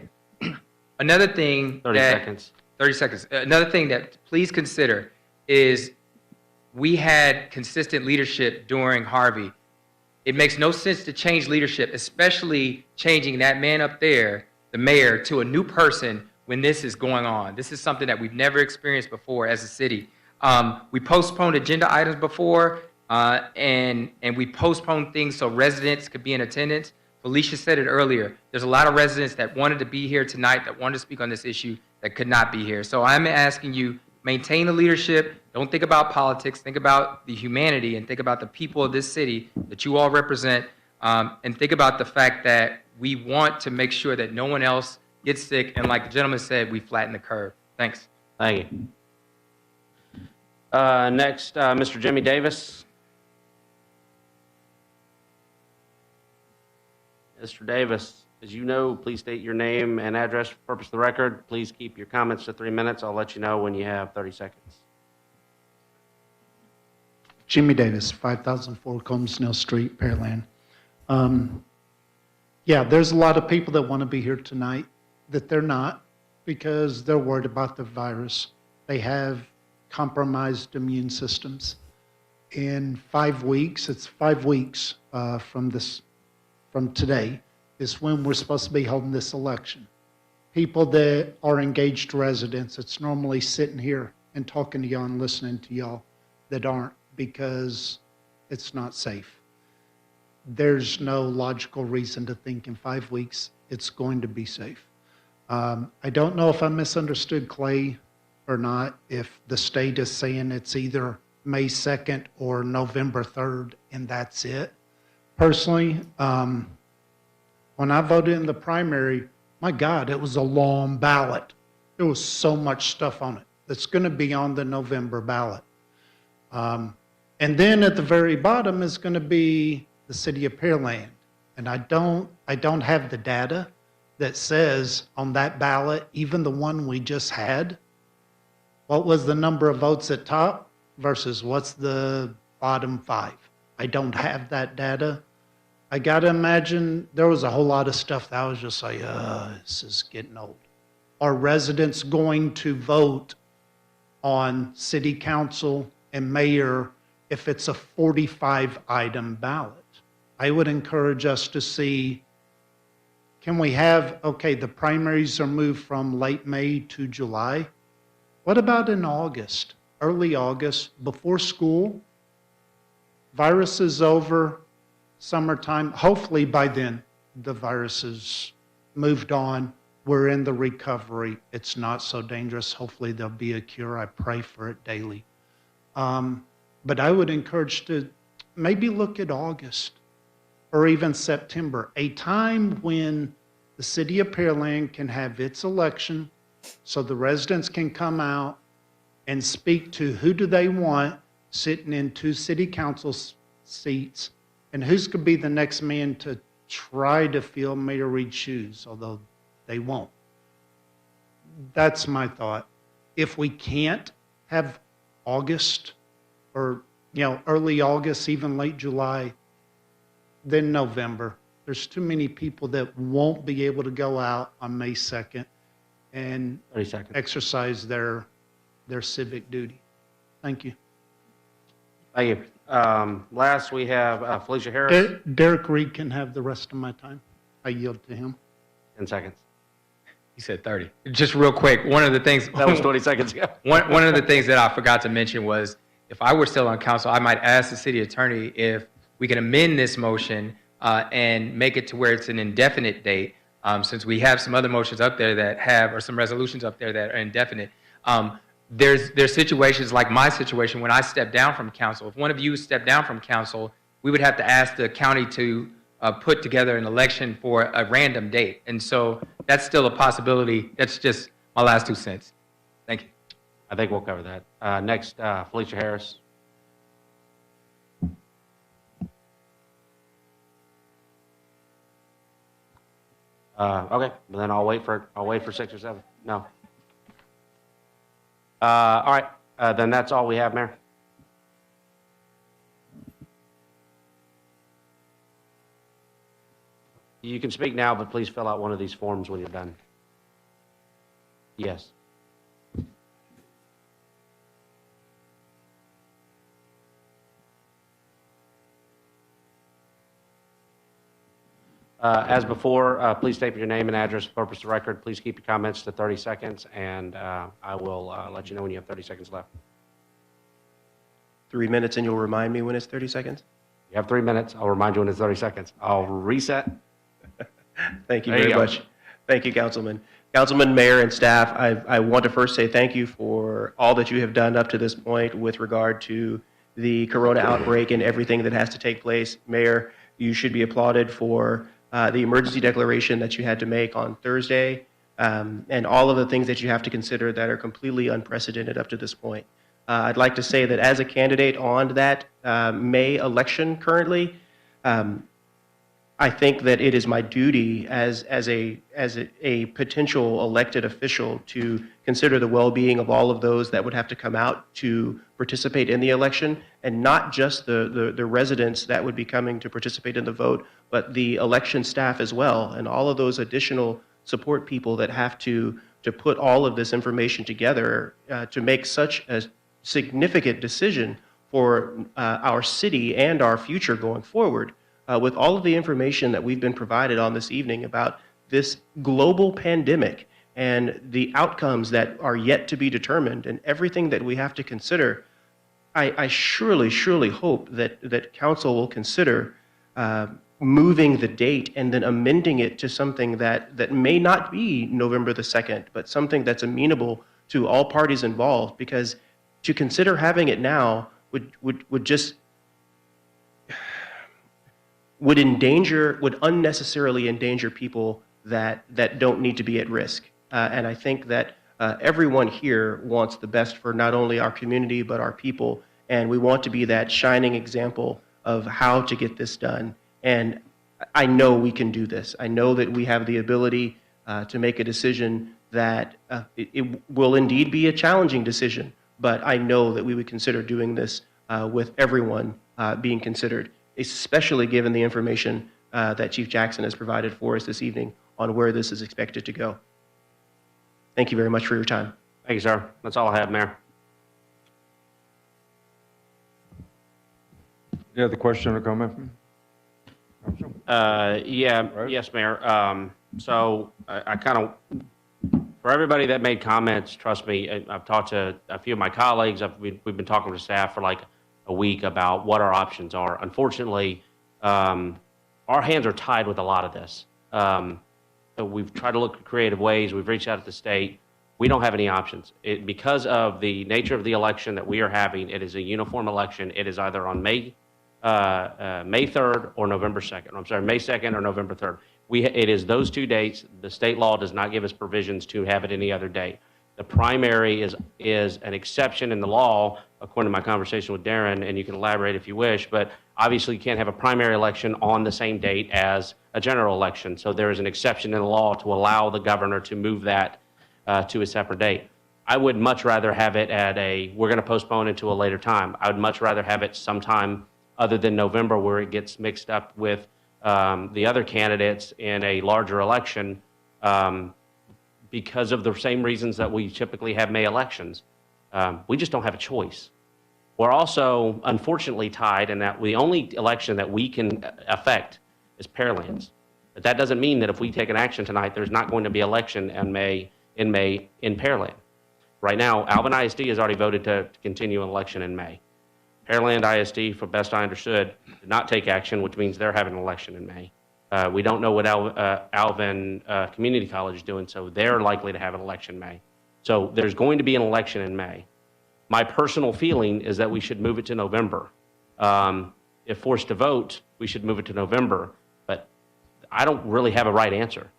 Another thing 30 seconds. 30 seconds. Another thing that please consider is we had consistent leadership during Harvey. It makes no sense to change leadership, especially changing that man up there, the mayor, to a new person when this is going on. This is something that we've never experienced before as a city. We postponed agenda items before, and we postponed things so residents could be in attendance. Felicia said it earlier. There's a lot of residents that wanted to be here tonight, that wanted to speak on this issue, that could not be here. So I'm asking you, maintain the leadership. Don't think about politics. Think about the humanity and think about the people of this city that you all represent, and think about the fact that we want to make sure that no one else get sick, and like the gentleman said, we flatten the curve. Thanks. Thank you. Next, Mr. Jimmy Davis. Mr. Davis, as you know, please state your name and address for purpose of the record. Please keep your comments to 3 minutes. I'll let you know when you have 30 seconds. Jimmy Davis, 5004 Combsnell Street, Pearland. Yeah, there's a lot of people that want to be here tonight that they're not because they're worried about the virus. They have compromised immune systems. In 5 weeks, it's 5 weeks from today, is when we're supposed to be holding this election. People that are engaged residents, it's normally sitting here and talking to y'all and listening to y'all that aren't because it's not safe. There's no logical reason to think in 5 weeks it's going to be safe. I don't know if I misunderstood Clay or not, if the state is saying it's either May 2nd or November 3rd, and that's it. Personally, when I voted in the primary, my God, it was a long ballot. There was so much stuff on it that's going to be on the November ballot. And then at the very bottom is going to be the city of Pearland. And I don't have the data that says on that ballot, even the one we just had, what was the number of votes at top versus what's the bottom 5. I don't have that data. I got to imagine there was a whole lot of stuff that I was just like, this is getting old. Are residents going to vote on city council and mayor if it's a 45-item ballot? I would encourage us to see, can we have, okay, the primaries are moved from late May to July. What about in August, early August, before school? Virus is over, summertime. Hopefully by then, the virus has moved on. We're in the recovery. It's not so dangerous. Hopefully there'll be a cure. I pray for it daily. But I would encourage to maybe look at August or even September, a time when the city of Pearland can have its election so the residents can come out and speak to who do they want sitting in 2 city council seats and who's going to be the next man to try to fill Mayor Reed's shoes, although they won't. That's my thought. If we can't have August or, early August, even late July, then November. There's too many people that won't be able to go out on May 2nd and exercise their civic duty. Thank you. Thank you. Last, we have Felicia Harris. Derek Reed can have the rest of my time. I yield to him. 10 seconds. He said 30. Just real quick, one of the things... That was 20 seconds ago. One of the things that I forgot to mention was, if I were still on council, I might ask the city attorney if we can amend this motion and make it to where it's an indefinite date, since we have some other motions up there that have, or some resolutions up there that are indefinite. There's situations like my situation when I stepped down from council. If one of you stepped down from council, we would have to ask the county to put together an election for a random date. And so that's still a possibility. That's just my last 2 cents. Thank you. I think we'll cover that. Next, Felicia Harris. Okay, then I'll wait for 6 or 7. No. All right, then that's all we have, Mayor. You can speak now, but please fill out one of these forms when you're done. Yes. As before, please state your name and address for purpose of record. Please keep your comments to 30 seconds, and I will let you know when you have 30 seconds left. 3 minutes, and you'll remind me when it's 30 seconds? You have 3 minutes. I'll remind you when it's 30 seconds. I'll reset. Thank you There you very go. much. Thank you, Councilman. Councilman, Mayor, and staff, I want to first say thank you for all that you have done up to this point with regard to the corona outbreak and everything that has to take place. Mayor, you should be applauded for the emergency declaration that you had to make on Thursday. and all of the things that you have to consider that are completely unprecedented up to this point. I'd like to say that as a candidate on that May election currently, I think that it is my duty as a potential elected official to consider the well-being of all of those that would have to come out to participate in the election, and not just the residents that would be coming to participate in the vote, but the election staff as well, and all of those additional support people that have to put all of this information together to make such a significant decision for our city and our future going forward. With all of the information that we've been provided on this evening about this global pandemic and the outcomes that are yet to be determined and everything that we have to consider, I surely hope that council will consider moving the date and then amending it to something that may not be November the 2nd, but something that's amenable to all parties involved, because to consider having it now would unnecessarily endanger people that don't need to be at risk. And I think that everyone here wants the best for not only our community, but our people. And we want to be that shining example of how to get this done. And I know we can do this. I know that we have the ability to make a decision that it will indeed be a challenging decision, but I know that we would consider doing this with everyone being considered, especially given the information that Chief Jackson has provided for us this evening on where this is expected to go. Thank you very much for your time. Thank you, sir. That's all I have, Mayor. Any other question or comment? Yes, Mayor. So I kind of, for everybody that made comments, trust me, I've talked to a few of my colleagues. We've been talking to staff for like a week about what our options are. Unfortunately, our hands are tied with a lot of this. So we've tried to look at creative ways. We've reached out to the state. We don't have any options. Because of the nature of the election that we are having, it is a uniform election. It is either on May 3rd or November 2nd. I'm sorry, May 2nd or November 3rd. It is those two dates. The state law does not give us provisions to have it any other day. The primary is an exception in the law, according to my conversation with Darren, and you can elaborate if you wish, but obviously you can't have a primary election on the same date as a general election. So there is an exception in the law to allow the governor to move that to a separate date. I would much rather have it we're going to postpone it to a later time. I would much rather have it sometime other than November, where it gets mixed up with the other candidates in a larger election, because of the same reasons that we typically have May elections. We just don't have a choice. We're also, unfortunately, tied in that the only election that we can affect is Pearland's. But that doesn't mean that if we take an action tonight, there's not going to be election in May in Pearland. Right now, Alvin ISD has already voted to continue an election in May. Pearland ISD, for best I understood, did not take action, which means they're having an election in May. We don't know what Alvin Community College is doing, so they're likely to have an election in May. So there's going to be an election in May. My personal feeling is that we should move it to November. If forced to vote, we should move it to November, but I don't really have a right answer.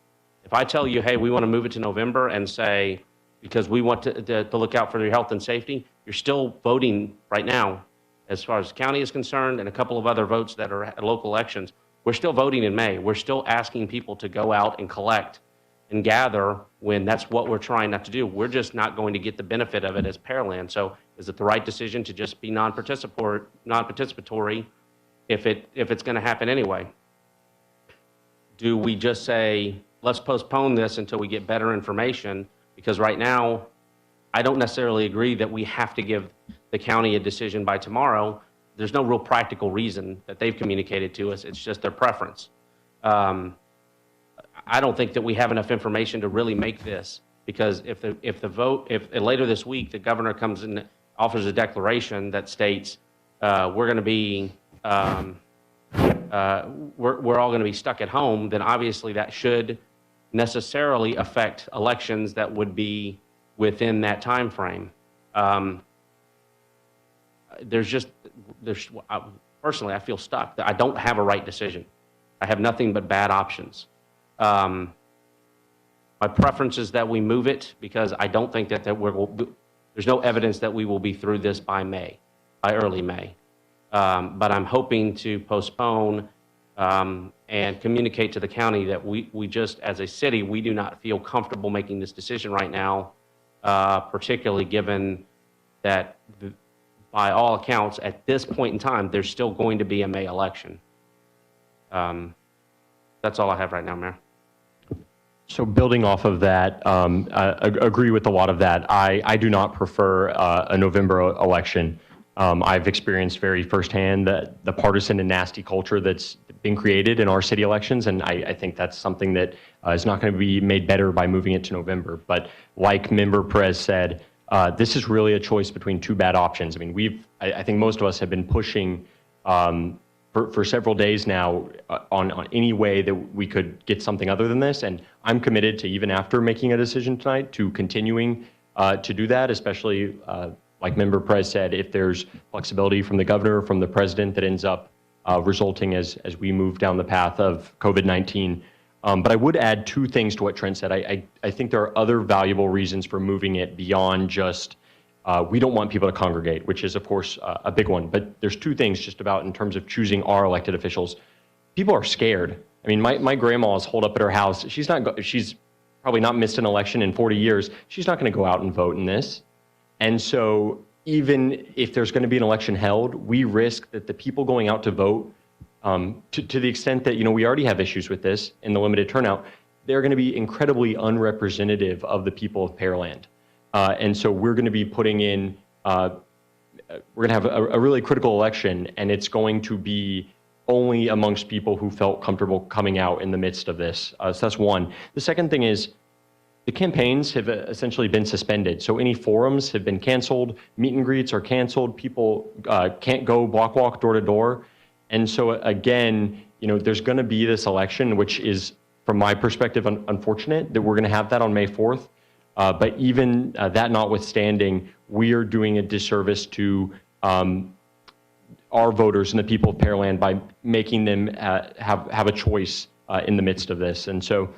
If I tell you, hey, we want to move it to November and say, because we want to look out for your health and safety, you're still voting right now, as far as the county is concerned, and a couple of other votes that are at local elections. We're still voting in May. We're still asking people to go out and collect and gather when that's what we're trying not to do. We're just not going to get the benefit of it as Pearland. So is it the right decision to just be non-participatory if it's going to happen anyway? Do we just say, let's postpone this until we get better information? Because right now, I don't necessarily agree that we have to give the county a decision by tomorrow. There's no real practical reason that they've communicated to us. It's just their preference. I don't think that we have enough information to really make this, because if later this week the governor comes and offers a declaration that states we're going to be we're all going to be stuck at home, then obviously that should necessarily affect elections that would be within that time frame. Personally, I feel stuck. I don't have a right decision. I have nothing but bad options. My preference is that we move it because I don't think that there's no evidence that we will be through this by early May. But I'm hoping to postpone and communicate to the county that we just, as a city, we do not feel comfortable making this decision right now, particularly given that by all accounts, at this point in time, there's still going to be a May election. That's all I have right now, Mayor. So building off of that, I agree with a lot of that. I do not prefer a November election. I've experienced very firsthand the partisan and nasty culture that's been created in our city elections, and I think that's something that is not going to be made better by moving it to November. But like Member Perez said, this is really a choice between two bad options. I mean, I think most of us have been pushing for several days now on any way that we could get something other than this, and I'm committed to, even after making a decision tonight, to continuing to do that, especially like Member Perez said, if there's flexibility from the governor, from the president that ends up resulting as we move down the path of COVID-19. But I would add two things to what Trent said. I think there are other valuable reasons for moving it beyond just we don't want people to congregate, which is, of course, a big one. But there's two things just about in terms of choosing our elected officials. People are scared. I mean, my grandma is holed up at her house. She's probably not missed an election in 40 years. She's not going to go out and vote in this. And so even if there's going to be an election held, we risk that the people going out to vote, to the extent that, we already have issues with this in the limited turnout, they're going to be incredibly unrepresentative of the people of Pearland. And so we're going to be putting in, we're going to have a really critical election, and it's going to be only amongst people who felt comfortable coming out in the midst of this. So that's one. The second thing is, the campaigns have essentially been suspended. So any forums have been canceled, meet and greets are canceled, people can't go walk door to door. And so again, there's going to be this election, which is, from my perspective, unfortunate that we're going to have that on May 4th. But even that notwithstanding, we are doing a disservice to our voters and the people of Pearland by making them have a choice in the midst of this. And so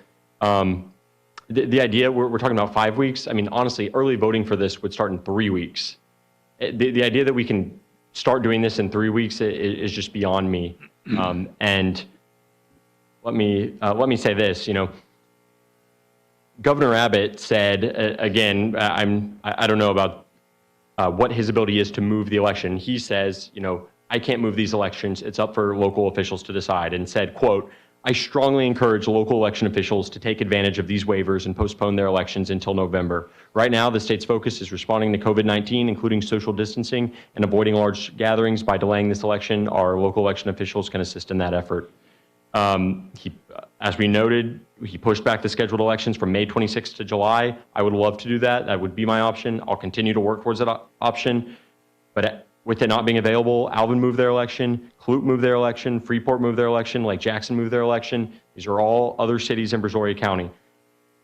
the idea, we're talking about 5 weeks. I mean, honestly, early voting for this would start in 3 weeks. The idea that we can start doing this in 3 weeks is just beyond me. And let me say this, Governor Abbott said, again, I don't know about what his ability is to move the election. He says, I can't move these elections. It's up for local officials to decide, and said, quote, I strongly encourage local election officials to take advantage of these waivers and postpone their elections until November. Right now, the state's focus is responding to COVID-19, including social distancing and avoiding large gatherings. By delaying this election, our local election officials can assist in that effort. As we noted, he pushed back the scheduled elections from May 26th to July. I would love to do that. That would be my option. I'll continue to work towards that option. But with it not being available, Alvin moved their election, Clute moved their election, Freeport moved their election, Lake Jackson moved their election. These are all other cities in Brazoria County.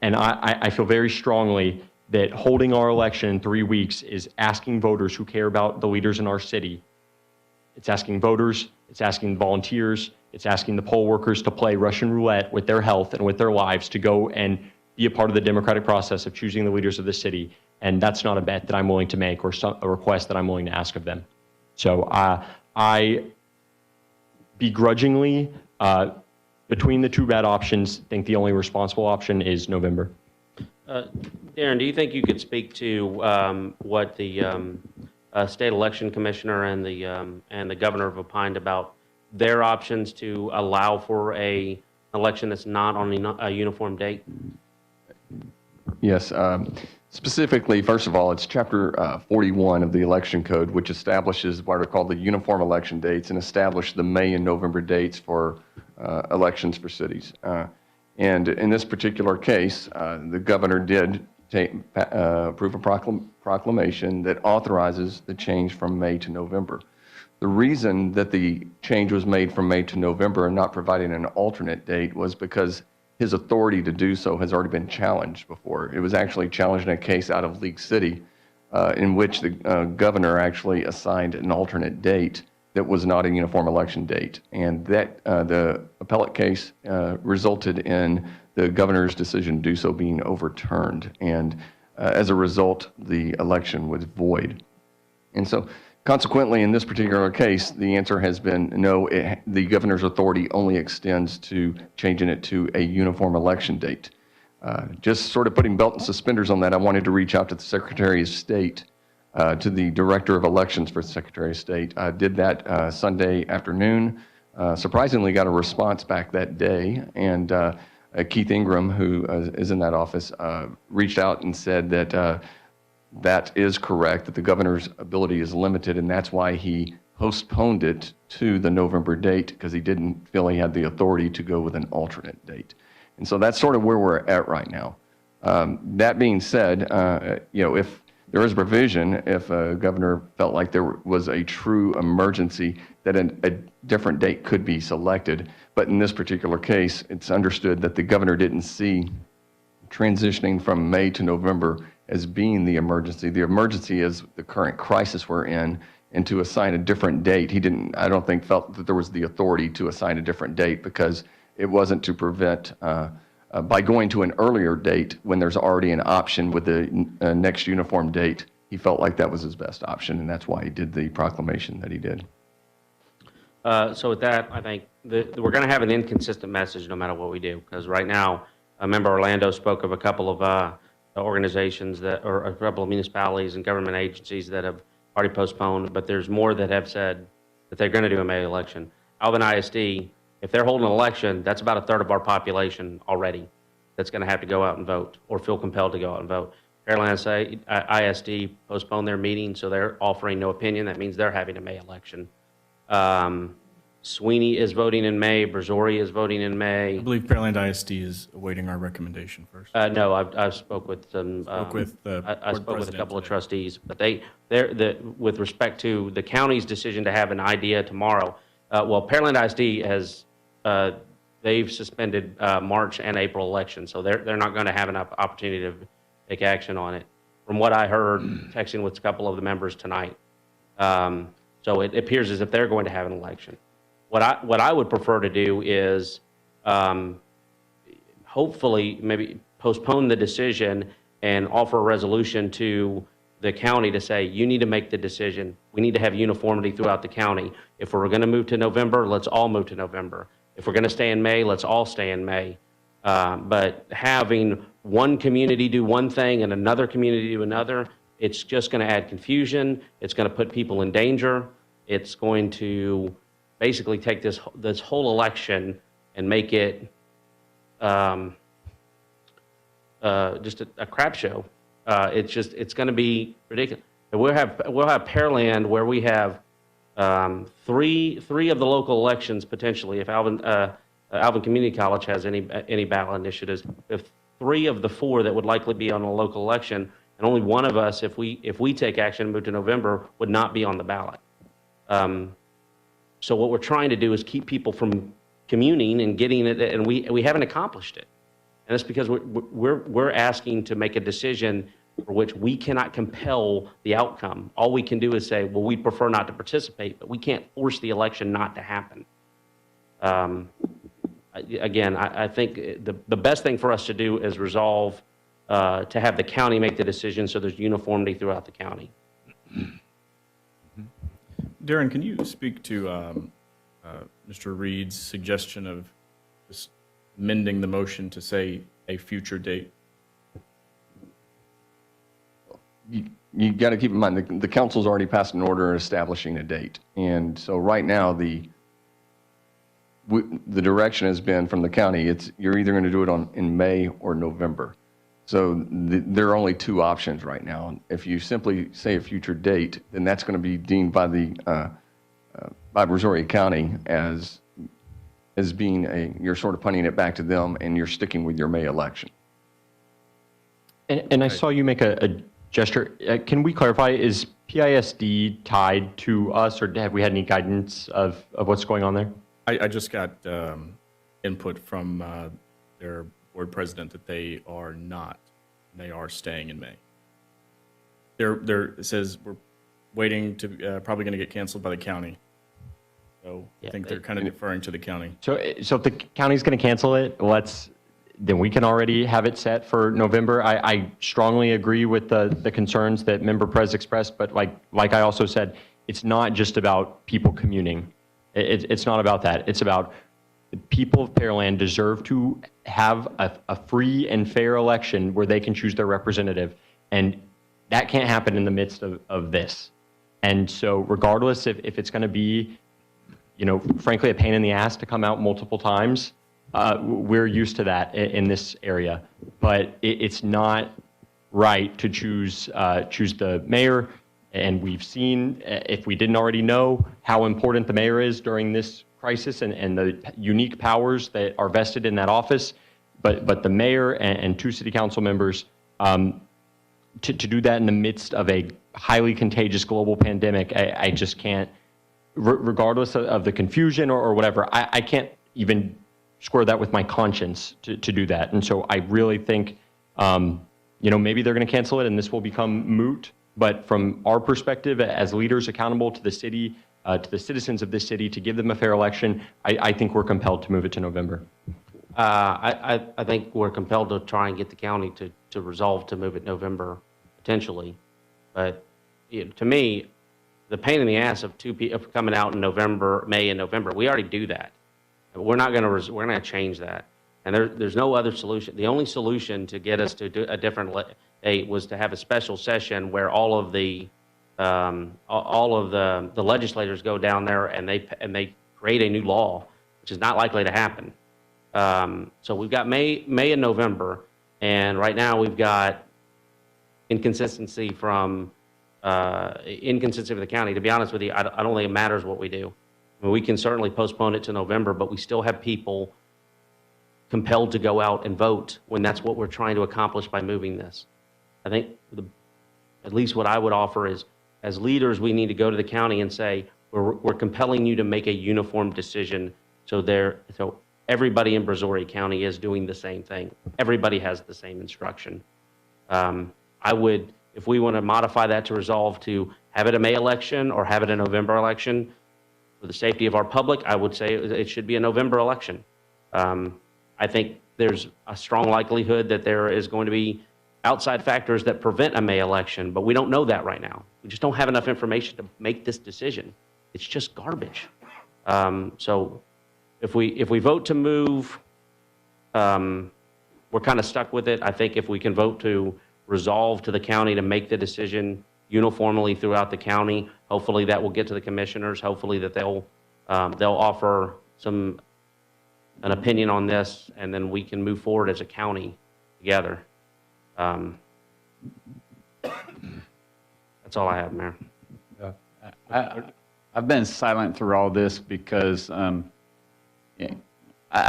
And I feel very strongly that holding our election in 3 weeks is asking voters who care about the leaders in our city. It's asking voters, it's asking volunteers, it's asking the poll workers to play Russian roulette with their health and with their lives to go and be a part of the democratic process of choosing the leaders of the city. And that's not a bet that I'm willing to make or a request that I'm willing to ask of them. So I begrudgingly, between the two bad options, think the only responsible option is November. Darren, do you think you could speak to what the state election commissioner and the governor have opined about their options to allow for an election that's not on a uniform date? Yes. Specifically, first of all, it's Chapter 41 of the Election Code, which establishes what are called the uniform election dates and establish the May and November dates for elections for cities. And in this particular case, the governor did approve a proclamation that authorizes the change from May to November. The reason that the change was made from May to November and not providing an alternate date was because his authority to do so has already been challenged before. It was actually challenged in a case out of League City in which the governor actually assigned an alternate date that was not a uniform election date. And that the appellate case resulted in the governor's decision to do so being overturned. And as a result, the election was void. And so consequently, in this particular case, the answer has been no, the governor's authority only extends to changing it to a uniform election date. Just sort of putting belt and suspenders on that, I wanted to reach out to the Secretary of State, to the Director of Elections for the Secretary of State. I did that Sunday afternoon. Surprisingly, got a response back that day, and Keith Ingram, who is in that office, reached out and said that that is correct, that the governor's ability is limited, and that's why he postponed it to the November date, because he didn't feel he had the authority to go with an alternate date. And so that's sort of where we're at right now. That being said, if there is a provision, if a governor felt like there was a true emergency, that a different date could be selected. But in this particular case, it's understood that the governor didn't see transitioning from May to November as being the emergency. The emergency is the current crisis we're in, and to assign a different date, he didn't, I don't think, felt that there was the authority to assign a different date, because it wasn't to prevent, by going to an earlier date when there's already an option with the next uniform date. He felt like that was his best option, and that's why he did the proclamation that he did. So with that, I think we're going to have an inconsistent message no matter what we do, because right now, Member Orlando spoke of a couple of organizations or a couple of municipalities and government agencies that have already postponed, but there's more that have said that they're going to do a May election. Alvin ISD, if they're holding an election, that's about a third of our population already that's going to have to go out and vote or feel compelled to go out and vote. Pearland ISD postponed their meeting, so they're offering no opinion. That means they're having a May election. Sweeney is voting in May. Brazoria is voting in May. I believe Pearland ISD is awaiting our recommendation first. No, I spoke with some. I spoke with a couple of trustees, but with respect to the county's decision to have an idea tomorrow. Pearland ISD has they've suspended March and April elections, so they're not going to have an opportunity to take action on it. From what I heard, texting with a couple of the members tonight, so it appears as if they're going to have an election. What I would prefer to do is hopefully maybe postpone the decision and offer a resolution to the county to say, you need to make the decision. We need to have uniformity throughout the county. If we're going to move to November, let's all move to November. If we're going to stay in May, let's all stay in May. But having one community do one thing and another community do another, it's just going to add confusion. It's going to put people in danger. It's going to basically take this whole election and make it just a crap show. It's going to be ridiculous. We'll have Pearland where we have three of the local elections potentially. If Alvin Community College has any ballot initiatives, if 3 of the 4 that would likely be on a local election, and only one of us, if we take action and move to November, would not be on the ballot. So what we're trying to do is keep people from communing and getting it, and we haven't accomplished it. And that's because we're asking to make a decision for which we cannot compel the outcome. All we can do is say, well, we prefer not to participate, but we can't force the election not to happen. Again, I think the best thing for us to do is resolve to have the county make the decision so there's uniformity throughout the county. Darren, can you speak to Mr. Reed's suggestion of just amending the motion to say a future date? You got to keep in mind, the council's already passed an order establishing a date. And so right now, the direction has been from the county, you're either going to do it in May or November. So there are only 2 options right now. If you simply say a future date, then that's going to be deemed by by Brazoria County as being you're sort of punting it back to them, and you're sticking with your May election. And I saw you make a gesture. Can we clarify, is PISD tied to us, or have we had any guidance of what's going on there? I just got input from their board president that they are not. They are staying in May. It says we're waiting to probably going to get canceled by the county. So I think they're kind of deferring to the county. So if the county's going to cancel it, then we can already have it set for November. I strongly agree with the concerns that Member Prez expressed, but like I also said, it's not just about people communing. It's not about that. It's about the people of Pearland deserve to have a free and fair election where they can choose their representative. And that can't happen in the midst of this. And so regardless if it's going to be, frankly, a pain in the ass to come out multiple times, we're used to that in this area. But it's not right to choose the mayor. And we've seen, if we didn't already know, how important the mayor is during this crisis and the unique powers that are vested in that office. But the mayor and 2 city council members, to do that in the midst of a highly contagious global pandemic, I just can't, regardless of the confusion or whatever, I can't even square that with my conscience to do that. And so I really think, maybe they're going to cancel it and this will become moot. But from our perspective, as leaders accountable to the city, to the citizens of this city, to give them a fair election, I think we're compelled to move it to November. I think we're compelled to try and get the county to resolve to move it November, potentially. But to me, the pain in the ass of coming out in May and November, we already do that. We're not going to change that. And there's no other solution. The only solution to get us to do a different date was to have a special session where all of the legislators go down there and they create a new law, which is not likely to happen. So we've got May and November, and right now we've got inconsistency from the county. To be honest with you, I don't think it matters what we do. I mean, we can certainly postpone it to November, but we still have people compelled to go out and vote when that's what we're trying to accomplish by moving this. I think at least what I would offer is, as leaders, we need to go to the county and say, we're compelling you to make a uniform decision so everybody in Brazoria County is doing the same thing. Everybody has the same instruction. I would, if we want to modify that to resolve to have it a May election or have it a November election, for the safety of our public, I would say it should be a November election. I think there's a strong likelihood that there is going to be outside factors that prevent a May election, but we don't know that right now. We just don't have enough information to make this decision. It's just garbage. So if we vote to move, we're kind of stuck with it. I think if we can vote to resolve to the county to make the decision uniformly throughout the county, hopefully that will get to the commissioners. Hopefully that they'll offer an opinion on this, and then we can move forward as a county together. That's all I have, Mayor. I've been silent through all this because I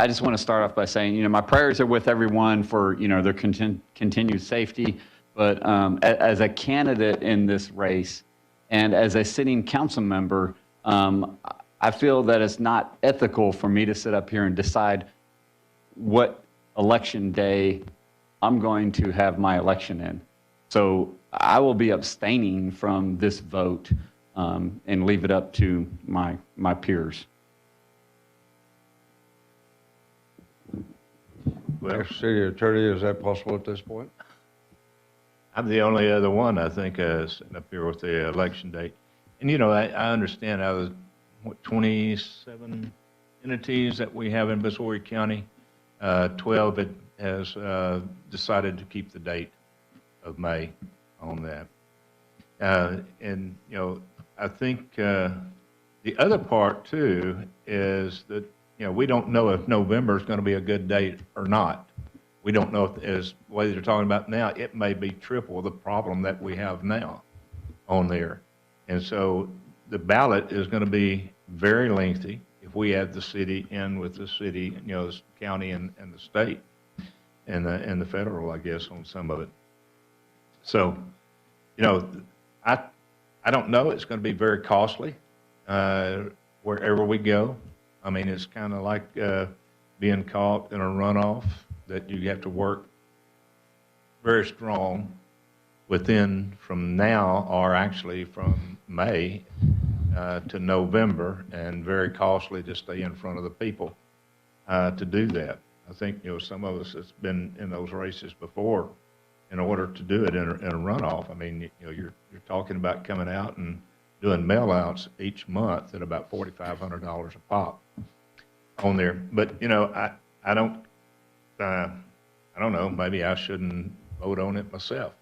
just want to start off by saying, my prayers are with everyone for, their continued safety. But as a candidate in this race and as a sitting council member, I feel that it's not ethical for me to sit up here and decide what election day I'm going to have my election in. So I will be abstaining from this vote and leave it up to my peers. Well, City Attorney, is that possible at this point? I'm the only other one, I think, sitting up here with the election date. And, I understand out of the 27 entities that we have in Brazoria County, 12 that has decided to keep the date of May on that. And, I think the other part, too, is that, we don't know if November is going to be a good date or not. We don't know if, as what they're talking about now, it may be triple the problem that we have now on there. And so the ballot is going to be very lengthy if we add the city in with the city, the county and the state and the federal, I guess, on some of it. So, I don't know. It's going to be very costly wherever we go. I mean, it's kind of like being caught in a runoff that you have to work very strong from now, or actually from May to November, and very costly to stay in front of the people to do that. I think, some of us that's been in those races before, in order to do it in a runoff, I mean, you're talking about coming out and doing mail-outs each month at about $4,500 a pop on there. But, I don't know, maybe I shouldn't vote on it myself.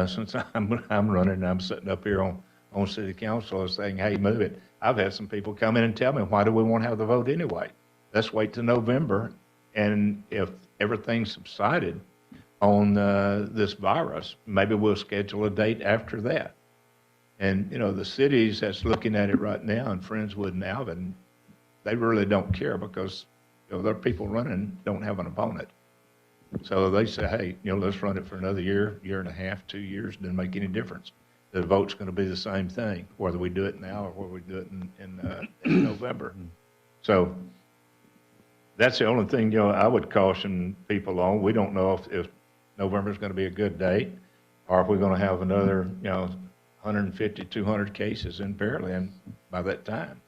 Since I'm running and I'm sitting up here on city council saying, hey, move it. I've had some people come in and tell me, why do we want to have the vote anyway? Let's wait till November. And if everything subsided on this virus, maybe we'll schedule a date after that. And, the cities that's looking at it right now, and Friendswood and Alvin, they really don't care because, their people running don't have an opponent. So they say, hey, let's run it for another year, year and a half, 2 years, doesn't make any difference. The vote's going to be the same thing, whether we do it now or whether we do it in November. So that's the only thing, I would caution people on. We don't know if November is going to be a good date or if we're going to have another, 150, 200 cases in Pearland by that time.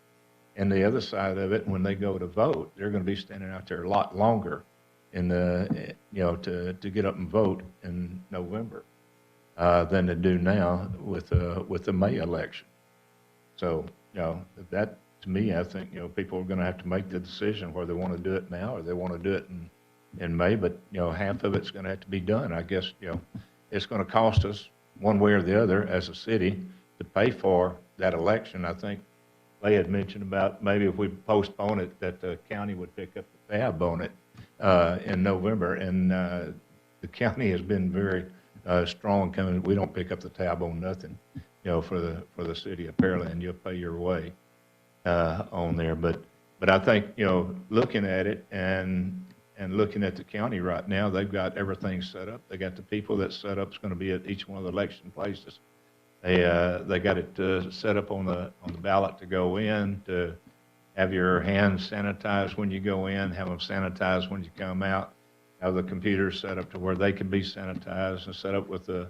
And the other side of it, when they go to vote, they're going to be standing out there a lot longer to get up and vote in November than they do now with the May election. So, that to me, I think, people are going to have to make the decision whether they want to do it now or they want to do it in May. But, half of it's going to have to be done. I guess, it's going to cost us one way or the other as a city to pay for that election. I think they had mentioned about maybe if we postpone it, that the county would pick up the tab on it in November. And the county has been very strong coming. We don't pick up the tab on nothing, for the city of Pearland. You'll pay your way on there. But I think, looking at it and looking at the county right now, they've got everything set up. They got the people that set up is going to be at each one of the election places. They got it set up on the ballot to go in, to have your hands sanitized when you go in, have them sanitized when you come out, have the computers set up to where they can be sanitized and set up with the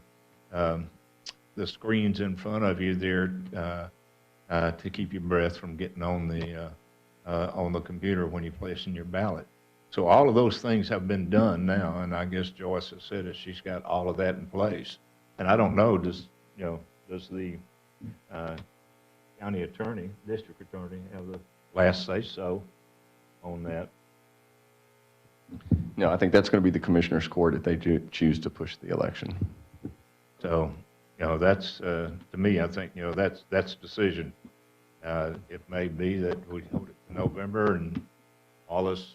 screens in front of you there to keep your breath from getting on the computer when you place in your ballot. So all of those things have been done now, and I guess Joyce has said that she's got all of that in place. And I don't know, does the county attorney, district attorney, have the last say so on that? No, I think that's going to be the commissioner's court if they choose to push the election. So, that's, to me, I think, that's decision. It may be that we hold it in November and all this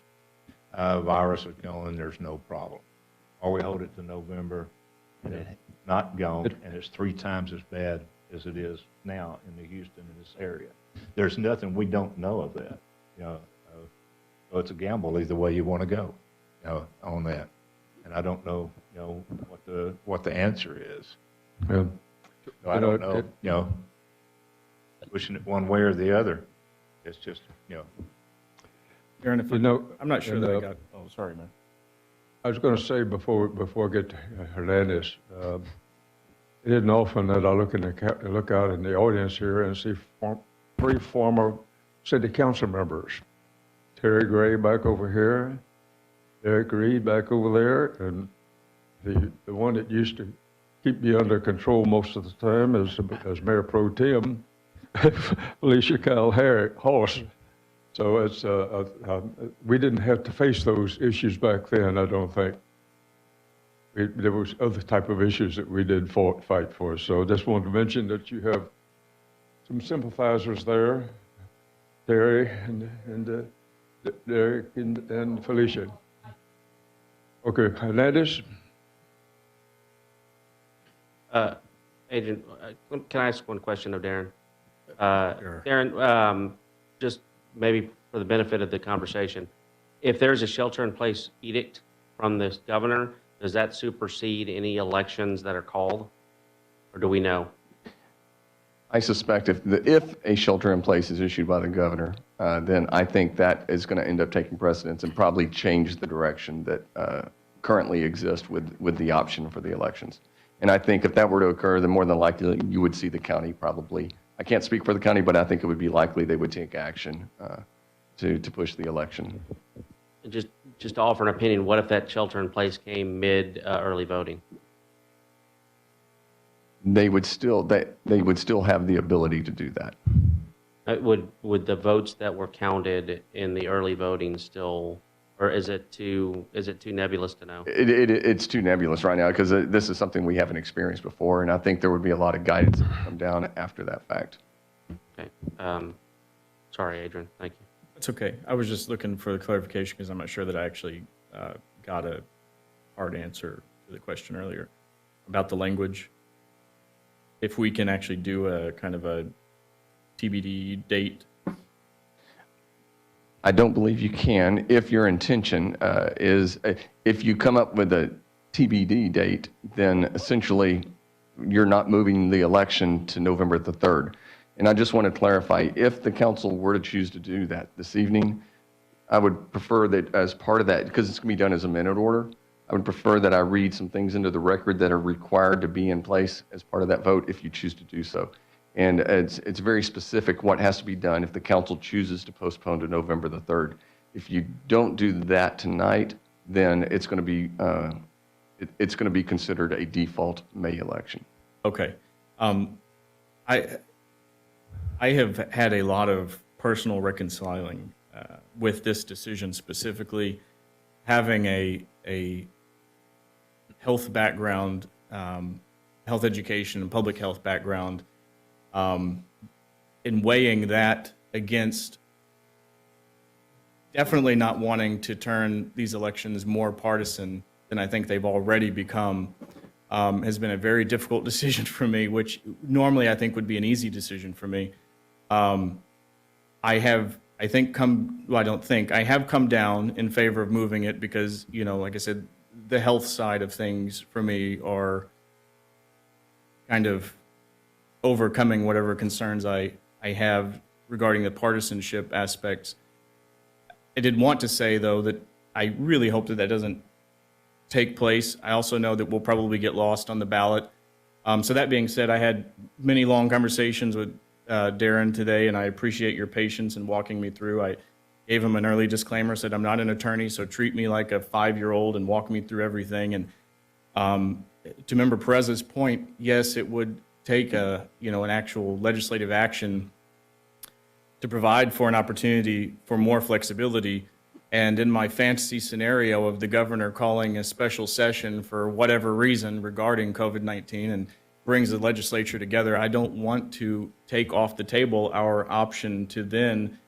virus is gone, there's no problem. Or we hold it to November and it's not gone and it's 3 times as bad as it is now in the Houston in this area. There's nothing we don't know of that. So it's a gamble either way you want to go, on that. And I don't know, what the answer is. Yeah. So I don't know, pushing it one way or the other. It's just, Aaron, if I'm not sure that I got, oh, sorry, man. I was going to say before I get to Hernandez, it isn't often that I look out in the audience here and see 3 former city council members. Terry Gray back over here, Eric Reed back over there, and the one that used to keep me under control most of the time as Mayor Pro Tem, Felicia Kyle Horse. So it's we didn't have to face those issues back then, I don't think. There was other type of issues that we did fight for. So just wanted to mention that you have some sympathizers there, Terry and Derek and Felicia. Okay, Hernandez? Agent, can I ask one question of Darren? Sure. Darren, just maybe for the benefit of the conversation, if there's a shelter-in-place edict from the governor, does that supersede any elections that are called, or do we know? I suspect if a shelter-in-place is issued by the governor, then I think that is going to end up taking precedence and probably change the direction that currently exists with the option for the elections. And I think if that were to occur, then more than likely you would see the county probably, I can't speak for the county, but I think it would be likely they would take action to push the election. Just to offer an opinion, what if that shelter in place came mid early voting? They would still have the ability to do that. Would the votes that were counted in the early voting still, or is it too nebulous to know? It's too nebulous right now because this is something we haven't experienced before, and I think there would be a lot of guidance that would come down after that fact. Okay. Sorry, Adrian. Thank you. It's okay. I was just looking for the clarification because I'm not sure that I actually got a hard answer to the question earlier about the language. If we can actually do a kind of a TBD date. I don't believe you can if your intention is, if you come up with a TBD date, then essentially you're not moving the election to November the 3rd. And I just want to clarify, if the council were to choose to do that this evening, I would prefer that as part of that, because it's going to be done as a minute order, I would prefer that I read some things into the record that are required to be in place as part of that vote if you choose to do so. And it's very specific what has to be done if the council chooses to postpone to November the 3rd. If you don't do that tonight, then it's going to be considered a default May election. Okay. I have had a lot of personal reconciling with this decision, specifically having a health background, health education and public health background, in weighing that against definitely not wanting to turn these elections more partisan than I think they've already become, has been a very difficult decision for me, which normally I think would be an easy decision for me. I have come down in favor of moving it because, like I said, the health side of things for me are kind of overcoming whatever concerns I have regarding the partisanship aspects. I did want to say, though, that I really hope that doesn't take place. I also know that we'll probably get lost on the ballot. So that being said, I had many long conversations with Darren today, and I appreciate your patience in walking me through. I gave him an early disclaimer, said I'm not an attorney, so treat me like a 5-year-old and walk me through everything. And to Member Perez's point, yes, it would take an actual legislative action to provide for an opportunity for more flexibility. And in my fantasy scenario of the governor calling a special session for whatever reason regarding COVID-19 and brings the legislature together, I don't want to take off the table our option to then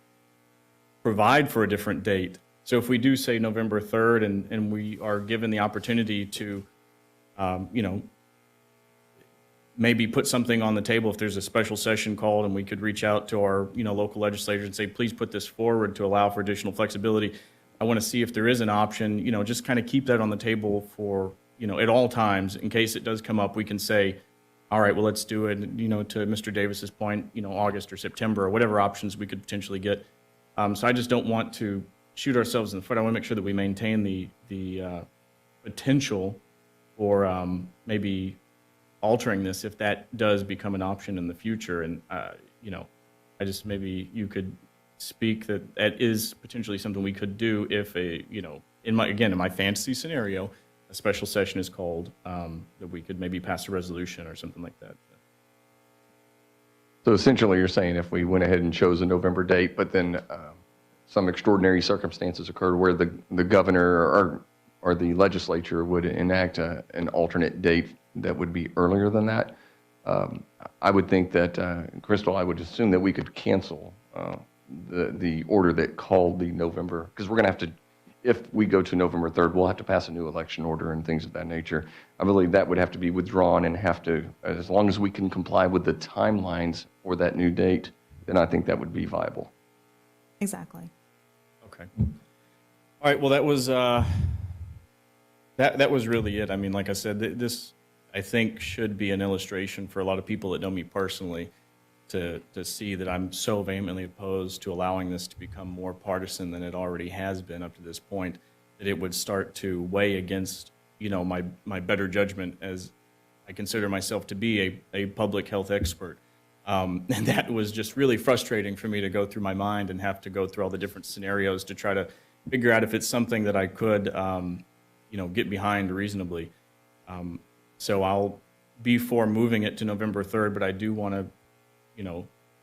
provide for a different date. So if we do say November 3rd and we are given the opportunity to, maybe put something on the table if there's a special session called, and we could reach out to our, local legislators and say, please put this forward to allow for additional flexibility. I want to see if there is an option, just kind of keep that on the table for, at all times, in case it does come up, we can say, all right, well, let's do it, to Mr. Davis's point, August or September, or whatever options we could potentially get. So I just don't want to shoot ourselves in the foot. I want to make sure that we maintain the potential for maybe altering this if that does become an option in the future. And, I just, maybe you could speak that is potentially something we could do if in my fantasy scenario, a special session is called, that we could maybe pass a resolution or something like that. So essentially you're saying if we went ahead and chose a November date, but then some extraordinary circumstances occurred where the governor or the legislature would enact an alternate date that would be earlier than that, I would think that, Crystal, I would assume that we could cancel the order that called the November, because we're going to have to, if we go to November 3rd, we'll have to pass a new election order and things of that nature. I believe that would have to be withdrawn and have to, as long as we can comply with the timelines for that new date, then I think that would be viable. Exactly. Okay. All right. Well, that was that was really it. I mean, like I said, this I think should be an illustration for a lot of people that know me personally to see that I'm so vehemently opposed to allowing this to become more partisan than it already has been up to this point, that it would start to weigh against, my better judgment, as I consider myself to be a public health expert. And that was just really frustrating for me to go through my mind and have to go through all the different scenarios to try to figure out if it's something that I could, get behind reasonably. So I'll be for moving it to November 3rd, but I do want to,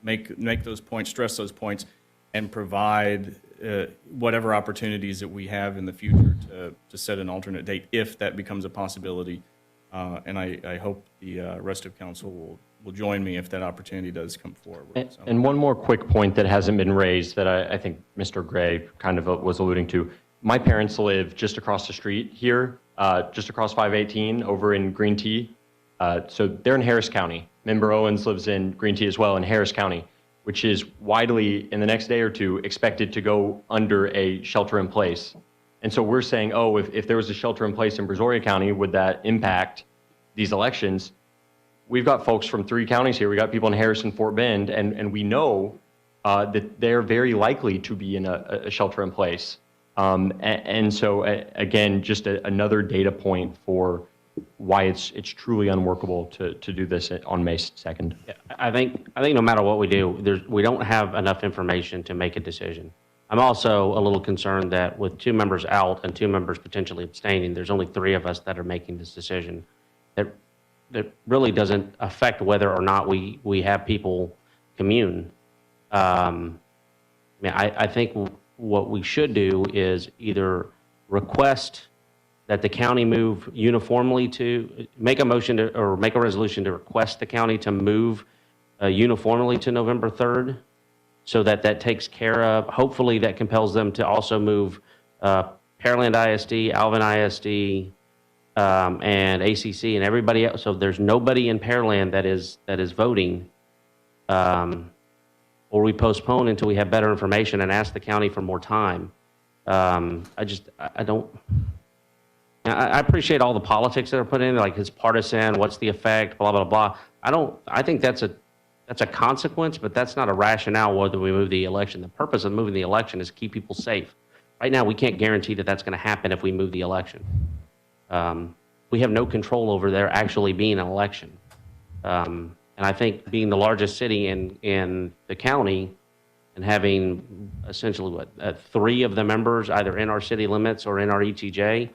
make those points, stress those points, and provide whatever opportunities that we have in the future to set an alternate date if that becomes a possibility. And I hope the rest of council will join me if that opportunity does come forward. So. And one more quick point that hasn't been raised that I think Mr. Gray kind of was alluding to. My parents live just across the street here, just across 518 over in Green Tea. So they're in Harris County. Member Owens lives in Green Tea as well in Harris County, which is widely in the next day or two expected to go under a shelter in place. And so we're saying, if there was a shelter in place in Brazoria County, would that impact these elections? We've got folks from 3 counties here. We got people in Harrison, Fort Bend, and we know that they're very likely to be in a shelter in place. And so again, just another data point for why it's truly unworkable to do this on May 2nd. Yeah, I think no matter what we do, we don't have enough information to make a decision. I'm also a little concerned that with 2 members out and 2 members potentially abstaining, there's only 3 of us that are making this decision. That really doesn't affect whether or not we have people commune. I think what we should do is either request that the county move uniformly to make a motion or make a resolution to request the county to move uniformly to November 3rd, so that takes care of, hopefully that compels them to also move Pearland ISD, Alvin ISD, and ACC and everybody else. So there's nobody in Pearland that is voting, or we postpone until we have better information and ask the county for more time. I appreciate all the politics that are put in, like it's partisan, what's the effect, blah, blah, blah. I think that's a consequence, but that's not a rationale whether we move the election. The purpose of moving the election is to keep people safe. Right now, we can't guarantee that that's going to happen if we move the election. We have no control over there actually being an election. And I think being the largest city in the county and having essentially 3 of the members either in our city limits or in our ETJ,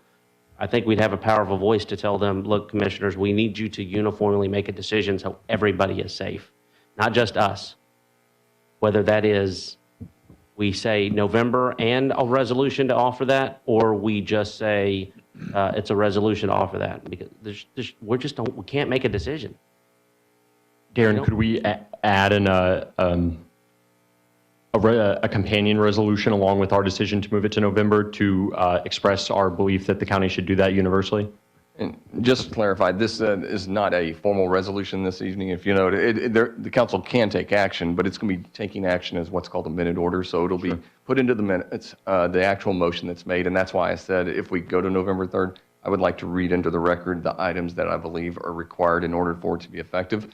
I think we'd have a powerful voice to tell them, look, commissioners, we need you to uniformly make a decision so everybody is safe, not just us. Whether that is we say November and a resolution to offer that, or we just say it's a resolution to offer that, because we can't make a decision. Darren, could we add a companion resolution along with our decision to move it to November to express our belief that the county should do that universally? And just to clarify, this is not a formal resolution this evening. If you know, the council can take action, but it's going to be taking action as what's called a minute order. So it'll be put into the minutes, the actual motion that's made. And that's why I said if we go to November 3rd, I would like to read into the record the items that I believe are required in order for it to be effective.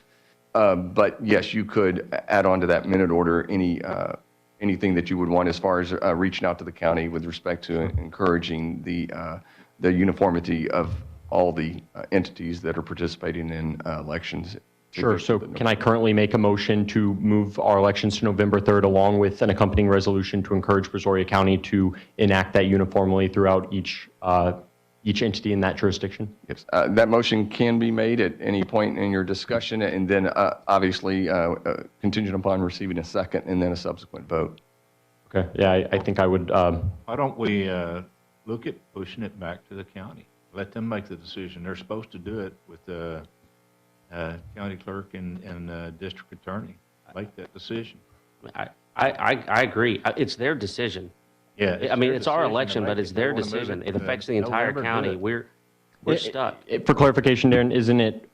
But yes, you could add on to that minute order anything that you would want as far as reaching out to the county with respect to encouraging the uniformity of all the entities that are participating in elections. Sure. So can I currently make a motion to move our elections to November 3rd along with an accompanying resolution to encourage Brazoria County to enact that uniformly throughout each entity in that jurisdiction? Yes. That motion can be made at any point in your discussion, and then obviously contingent upon receiving a second and then a subsequent vote. Okay. Yeah, I think I would. Why don't we look at pushing it back to the county? Let them make the decision. They're supposed to do it with the county clerk and district attorney. Make that decision. I agree. It's their decision. Yeah. I mean, it's our election, but it's their decision. It affects the entire county. We're stuck. For clarification, Darren, isn't it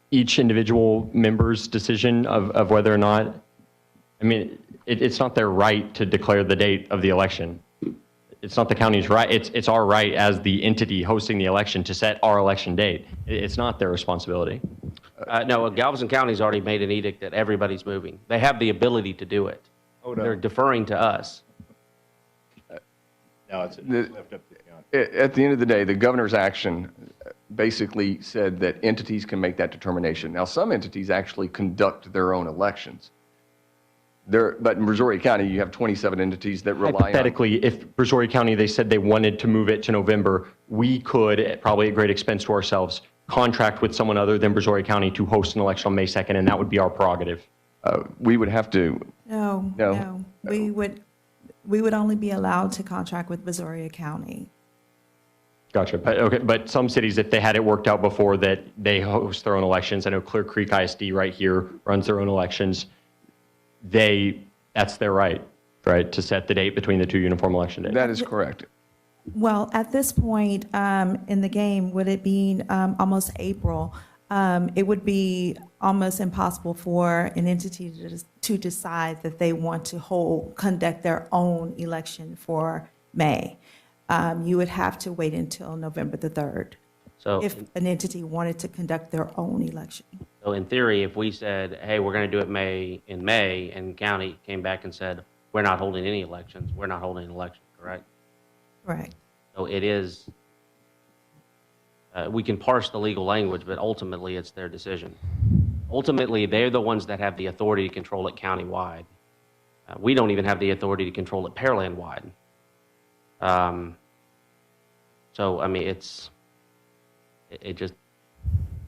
each individual member's decision of whether or not, I mean, it's not their right to declare the date of the election. It's not the county's right. It's our right as the entity hosting the election to set our election date. It's not their responsibility. No, Galveston County's already made an edict that everybody's moving. They have the ability to do it. They're deferring to us. No, it's left up to the county. At the end of the day, the governor's action basically said that entities can make that determination. Now, some entities actually conduct their own elections. But in Brazoria County, you have 27 entities that rely on. Hypothetically, if Brazoria County, they said they wanted to move it to November, we could, probably at great expense to ourselves, contract with someone other than Brazoria County to host an election on May 2nd, and that would be our prerogative. We would have to. No. We would only be allowed to contract with Brazoria County. Gotcha. But some cities, if they had it worked out before that they host their own elections, I know Clear Creek ISD right here runs their own elections. That's their right, to set the date between the two uniform election days. That is correct. Well, at this point in the game, with it being almost April, it would be almost impossible for an entity to decide that they want to conduct their own election for May. You would have to wait until November the 3rd if an entity wanted to conduct their own election. So in theory, if we said, hey, we're going to do it in May, and county came back and said, we're not holding any elections, we're not holding an election, correct? Correct. So it is, we can parse the legal language, but ultimately it's their decision. Ultimately, they're the ones that have the authority to control it countywide. We don't even have the authority to control it Pearland-wide. So, I mean, it just,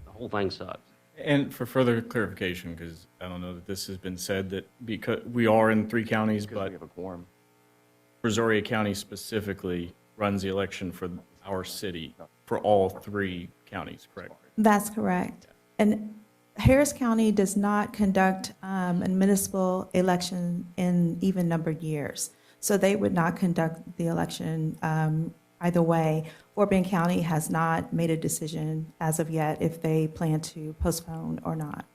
the whole thing sucks. And for further clarification, because I don't know that this has been said, that because we are in 3 counties, but we have a quorum. Brazoria County specifically runs the election for our city for all 3 counties, correct? That's correct. And Harris County does not conduct a municipal election in even-numbered years. So they would not conduct the election either way. Fort Bend County has not made a decision as of yet if they plan to postpone or not.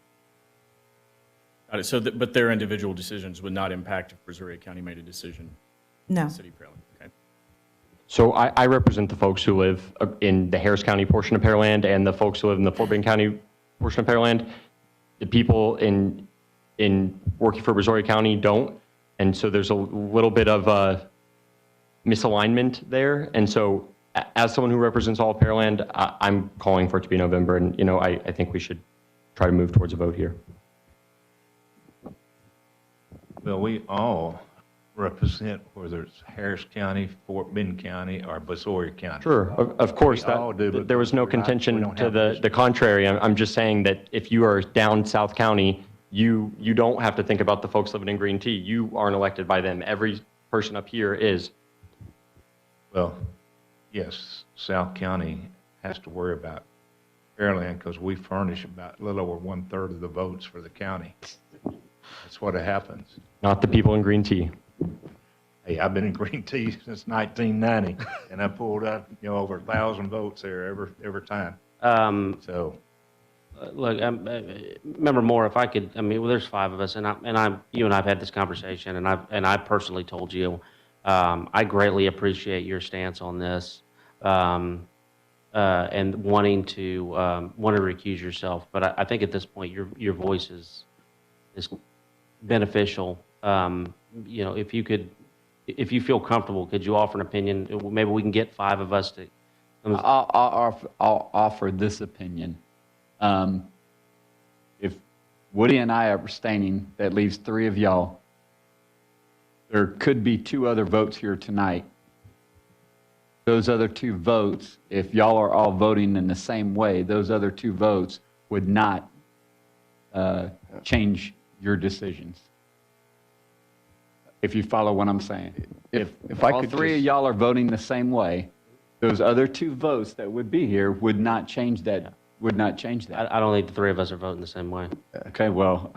Got it. So, but their individual decisions would not impact if Brazoria County made a decision? No. In the city of Pearland, okay. So I represent the folks who live in the Harris County portion of Pearland and the folks who live in the Fort Bend County portion of Pearland. The people in working for Brazoria County don't. And so there's a little bit of misalignment there. And so as someone who represents all of Pearland, I'm calling for it to be November. And, I think we should try to move towards a vote here. Well, we all represent, whether it's Harris County, Fort Bend County, or Brazoria County. Sure, of course. We all do, but there was no we're not- we contention don't to have the contrary. I'm just saying that if you are down South County, you don't have to think about the folks living in Green Tea. You aren't elected by them. Every person up here is. Well, yes, South County has to worry about Pearland because we furnish about a little over 1/3 of the votes for the county. That's what happens. Not the people in Green Tea. Hey, I've been in Green Tea since 1990, and I pulled out, over 1,000 votes there every time. So. Look, remember more. If I could, well, there's 5 of us, and you and I've had this conversation, and I personally told you, I greatly appreciate your stance on this, and wanting to recuse yourself. But I think at this point, your voice is beneficial. If you feel comfortable, could you offer an opinion? Maybe we can get 5 of us to. I'll offer this opinion. If Woody and I are abstaining, that leaves 3 of y'all. There could be 2 other votes here tonight. Those other 2 votes, if y'all are all voting in the same way, those other 2 votes would not change your decisions. If you follow what I'm saying. If I all could 3 of y'all are voting the same way, those other 2 votes that would be here would not change that. Would not change that. I don't think the 3 of us are voting the same way. Okay, well,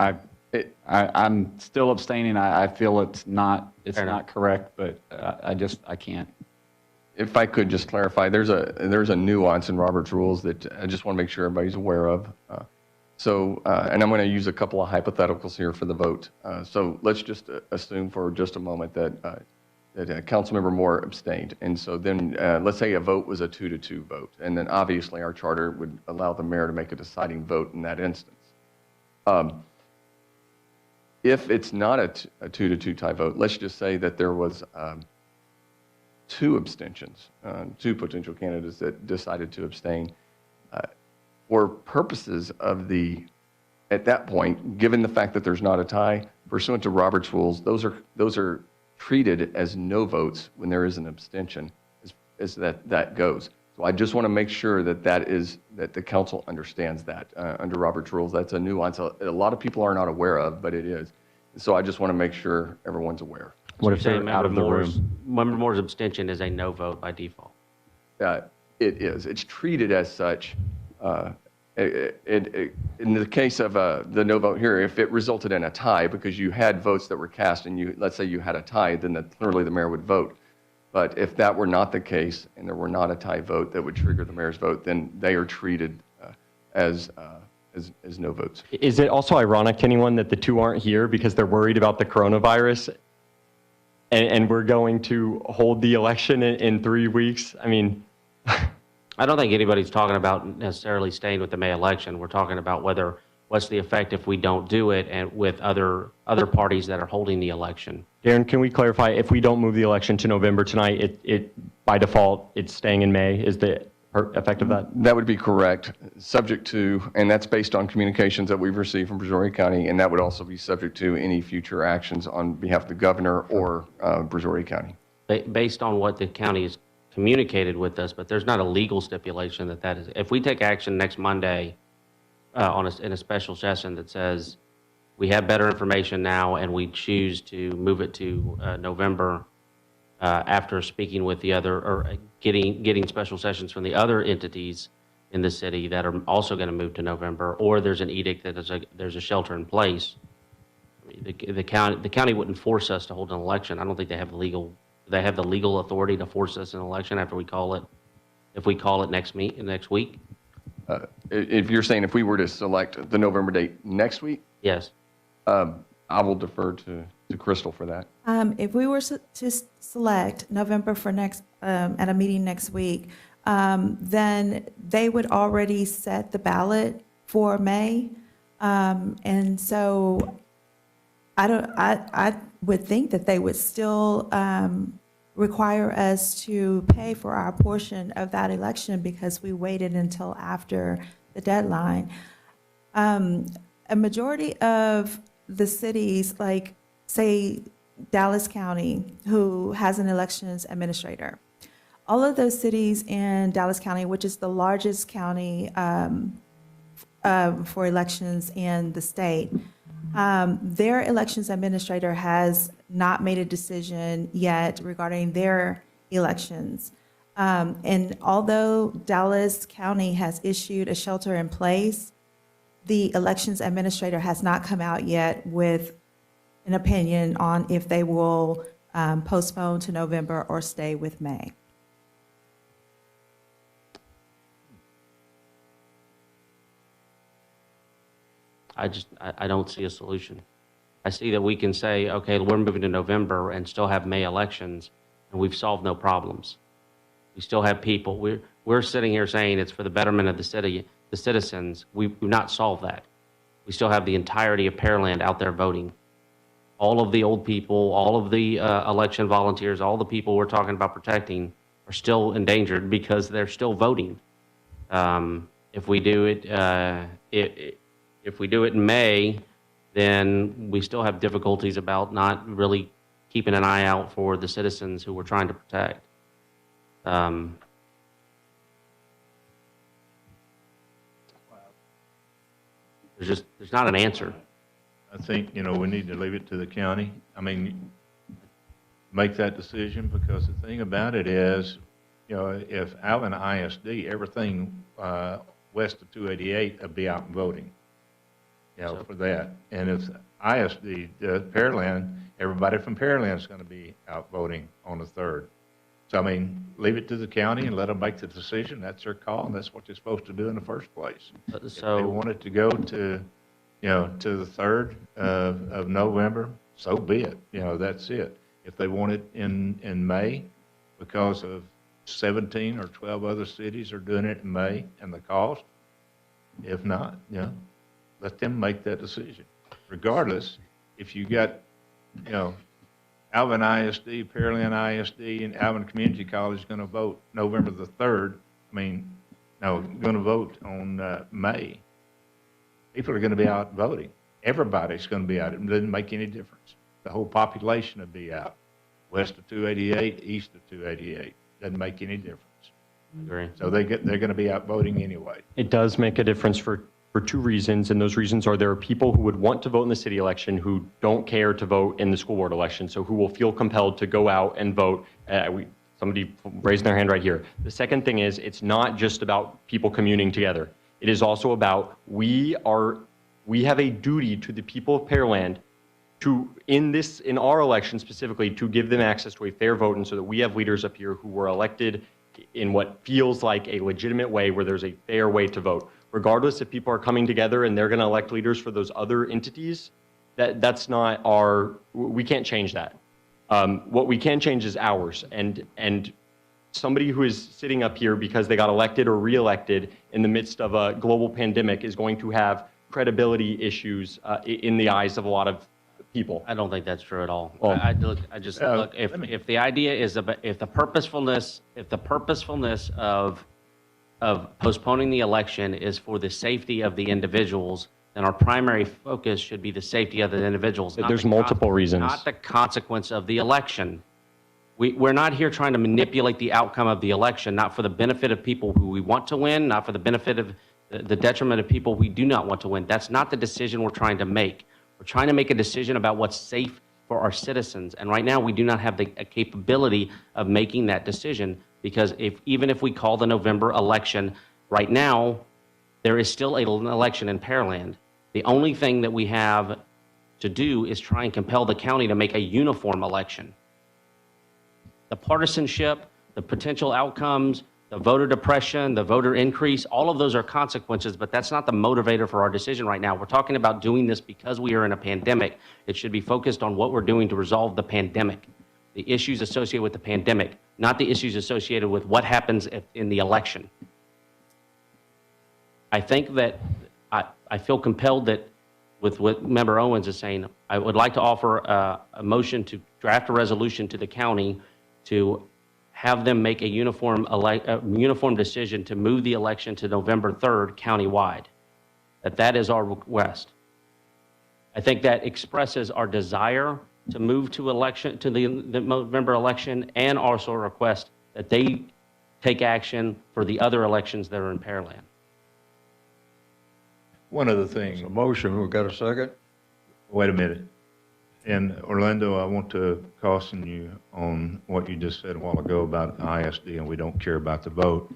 I'm still abstaining. I feel it's not correct, but I can't. If I could just clarify, there's a nuance in Robert's rules that I just want to make sure everybody's aware of. And I'm going to use a couple of hypotheticals here for the vote. So let's just assume for just a moment that Councilmember Moore abstained. And so then let's say a vote was a 2-2 vote. And then obviously our charter would allow the mayor to make a deciding vote in that instance. If it's not a 2-2 tie vote, let's just say that there was 2 abstentions, 2 potential candidates that decided to abstain. For purposes of the at that point, given the fact that there's not a tie, pursuant to Robert's rules, those are treated as no votes when there is an abstention, as that goes. So I just want to make sure that that the council understands that under Robert's rules. That's a nuance a lot of people are not aware of, but it is. So I just want to make sure everyone's aware. What if they're out of the room? Member Moore's abstention is a no vote by default. It is. It's treated as such. In the case of the no vote here, if it resulted in a tie because you had votes that were cast and let's say you had a tie, then clearly the mayor would vote. But if that were not the case and there were not a tie vote that would trigger the mayor's vote, then they are treated as no votes. Is it also ironic, anyone, that the two aren't here because they're worried about the coronavirus and we're going to hold the election in 3 weeks? I mean, I don't think anybody's talking about necessarily staying with the May election. We're talking about what's the effect if we don't do it and with other parties that are holding the election. Darren, can we clarify, if we don't move the election to November tonight, it by default, it's staying in May? Is the effect of that? That would be correct, subject to, and that's based on communications that we've received from Brazoria County, and that would also be subject to any future actions on behalf of the governor or Brazoria County. Based on what the county has communicated with us, but there's not a legal stipulation that is. If we take action next Monday in a special session that says we have better information now and we choose to move it to November after speaking with the other or getting special sessions from the other entities in the city that are also going to move to November, or there's an edict that there's a shelter in place. I mean, the county wouldn't force us to hold an election. I don't think they have the legal authority to force us an election after we call it, if we call it next week. If you're saying if we were to select the November date next week? Yes. I will defer to Crystal for that. If we were to select November for at a meeting next week, then they would already set the ballot for May. And so I would think that they would still require us to pay for our portion of that election because we waited until after the deadline. A majority of the cities, like say Dallas County, who has an elections administrator, all of those cities in Dallas County, which is the largest county for elections in the state, their elections administrator has not made a decision yet regarding their elections. And although Dallas County has issued a shelter in place, the elections administrator has not come out yet with an opinion on if they will postpone to November or stay with May. I don't see a solution. I see that we can say, okay, we're moving to November and still have May elections, and we've solved no problems. We still have people. We're sitting here saying it's for the betterment of the city, the citizens. We've not solved that. We still have the entirety of Pearland out there voting. All of the old people, all of the election volunteers, all the people we're talking about protecting are still endangered because they're still voting. If we do it, if we do it in May, then we still have difficulties about not really keeping an eye out for the citizens who we're trying to protect. There's not an answer. I think, we need to leave it to the county. I mean, make that decision, because the thing about it is, if Alvin ISD, everything west of 288 will be out voting, for that. And if ISD does Pearland, everybody from Pearland is going to be out voting on the 3rd. So, I mean, leave it to the county and let them make the decision. That's their call, and that's what they're supposed to do in the first place. If they want it to go to the 3rd of November, so be it. That's it. If they want it in May, because of 17 or 12 other cities are doing it in May and the cost, if not, let them make that decision. Regardless, if you got, Alvin ISD, Pearland ISD, and Alvin Community College going to vote November the 3rd, going to vote on May. People are going to be out voting. Everybody's going to be out. It doesn't make any difference. The whole population will be out. West of 288, east of 288. Doesn't make any difference. Agree. So they're going to be out voting anyway. It does make a difference for two reasons, and those reasons are there are people who would want to vote in the city election who don't care to vote in the school board election, so who will feel compelled to go out and vote. Somebody raised their hand right here. The second thing is it's not just about people communing together. It is also about we have a duty to the people of Pearland to, in our election specifically, to give them access to a fair vote, and so that we have leaders up here who were elected in what feels like a legitimate way where there's a fair way to vote. Regardless if people are coming together and they're going to elect leaders for those other entities, that's not we can't change that. What we can change is ours. And somebody who is sitting up here because they got elected or reelected in the midst of a global pandemic is going to have credibility issues in the eyes of a lot of people. I don't think that's true at all. Well, Look, if the idea is about, if the purposefulness of postponing the election is for the safety of the individuals, then our primary focus should be the safety of the individuals. There's multiple reasons. Not the consequence of the election. We're not here trying to manipulate the outcome of the election, not for the benefit of people who we want to win, not for the benefit of the detriment of people we do not want to win. That's not the decision we're trying to make. We're trying to make a decision about what's safe for our citizens. And right now, we do not have the capability of making that decision, because even if we call the November election, right now, there is still an election in Pearland. The only thing that we have to do is try and compel the county to make a uniform election. The partisanship, the potential outcomes, the voter depression, the voter increase, all of those are consequences, but that's not the motivator for our decision right now. We're talking about doing this because we are in a pandemic. It should be focused on what we're doing to resolve the pandemic, the issues associated with the pandemic, not the issues associated with what happens in the election. I think that I feel compelled that with what Member Owens is saying, I would like to offer a motion to draft a resolution to the county to have them make a uniform decision to move the election to November 3rd countywide. That is our request. I think that expresses our desire to move to the November election, and also a request that they take action for the other elections that are in Pearland. One other thing. A motion, we got a second? Wait a minute. And Orlando, I want to caution you on what you just said a while ago about ISD and we don't care about the vote.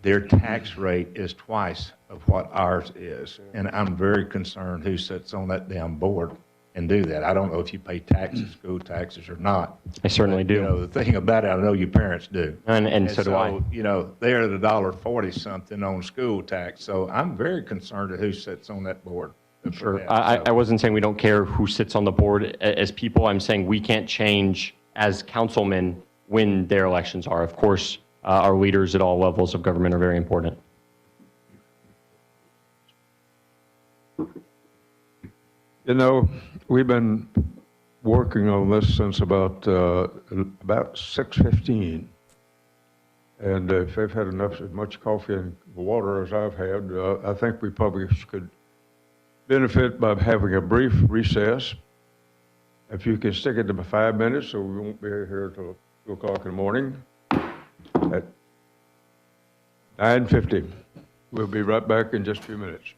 Their tax rate is twice of what ours is. And I'm very concerned who sits on that damn board and do that. I don't know if you pay taxes, school taxes or not. I certainly do. You know, the thing about it, I know your parents do. And so do I. You know, they're at $1.40 something on school tax. So I'm very concerned at who sits on that board. Sure. I wasn't saying we don't care who sits on the board as people. I'm saying we can't change as councilmen when their elections are. Of course, our leaders at all levels of government are very important. You know, we've been working on this since about 6:15. And if they've had as much coffee and water as I've had, I think we probably could benefit by having a brief recess. If you can stick it to 5 minutes, so we won't be here till 2 o'clock in the morning at 9:50. We'll be right back in just a few minutes.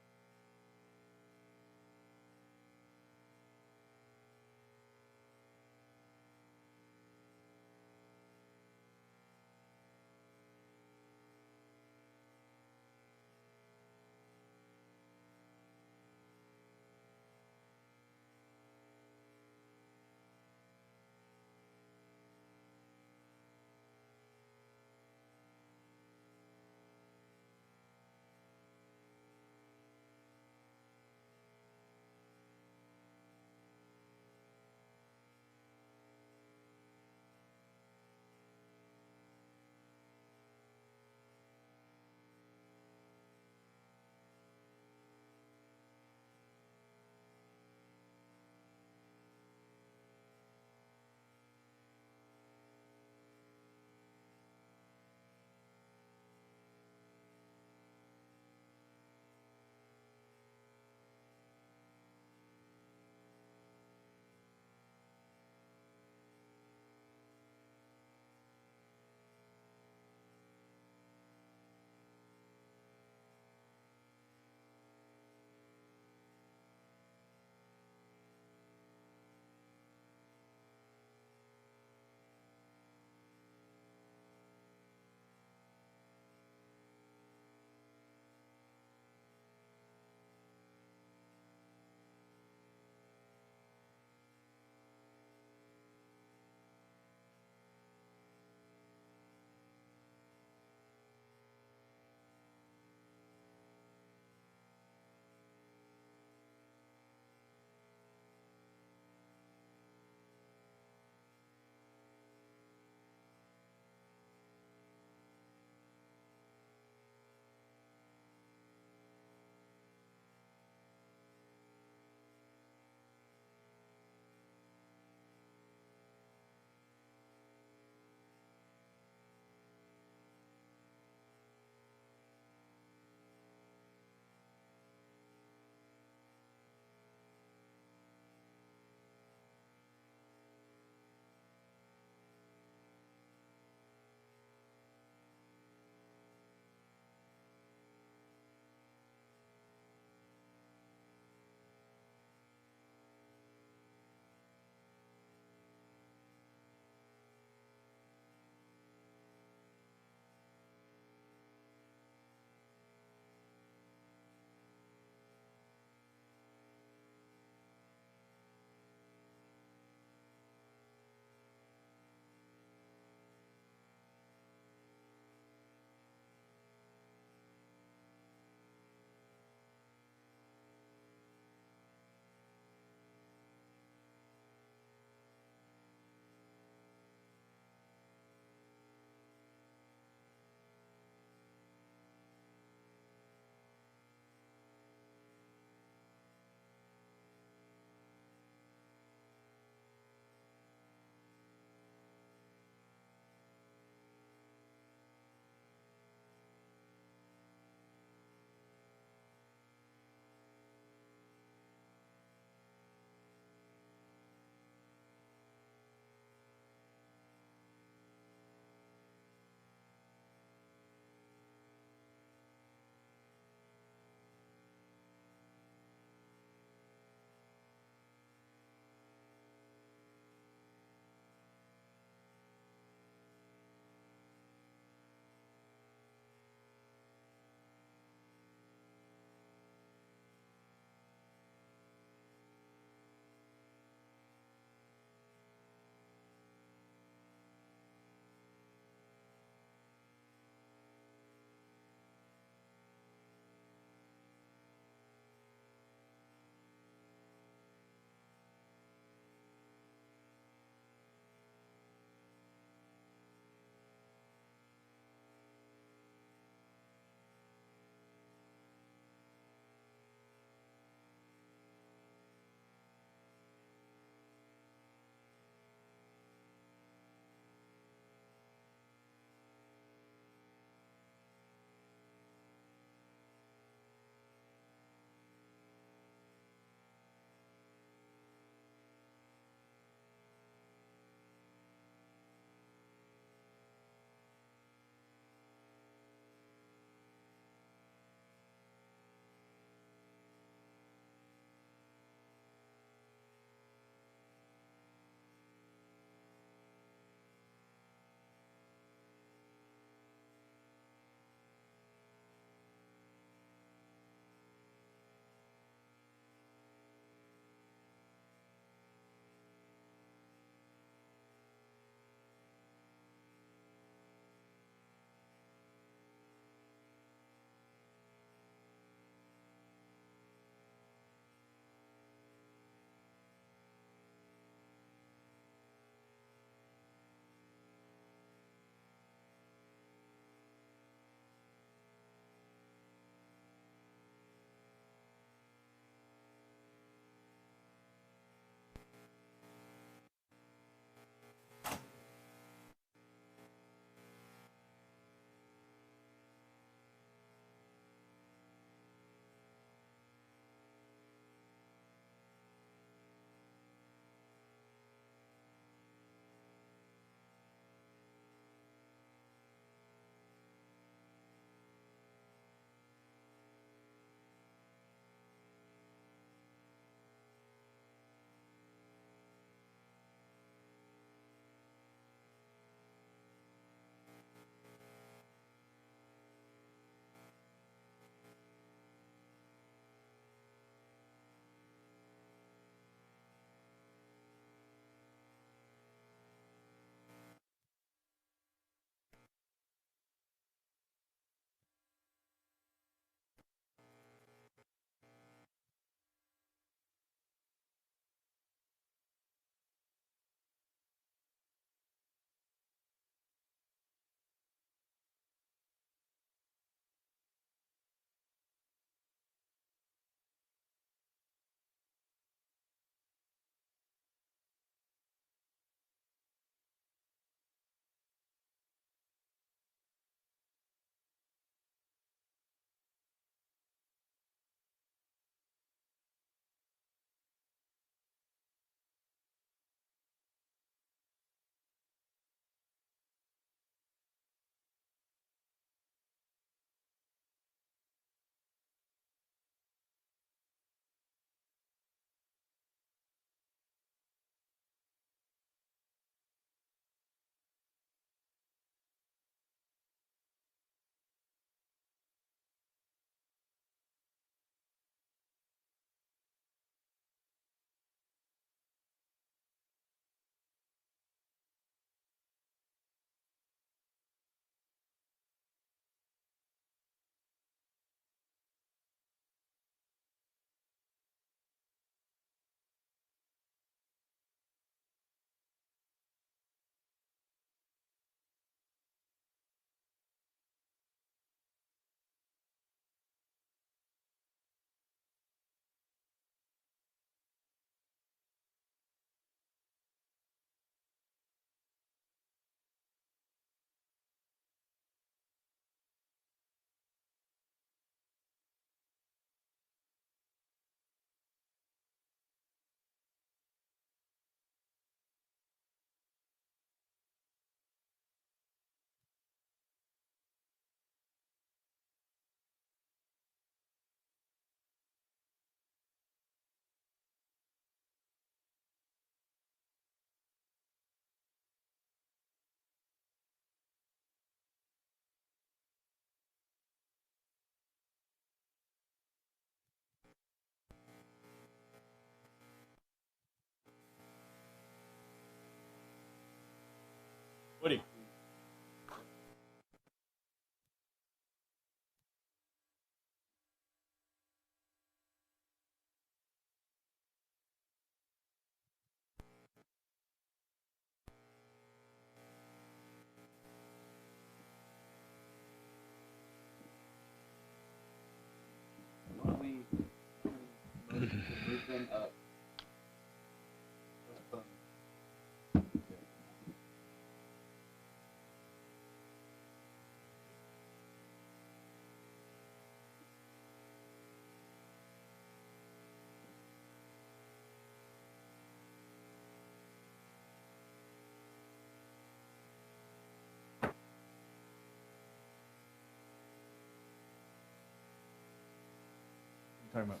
talking about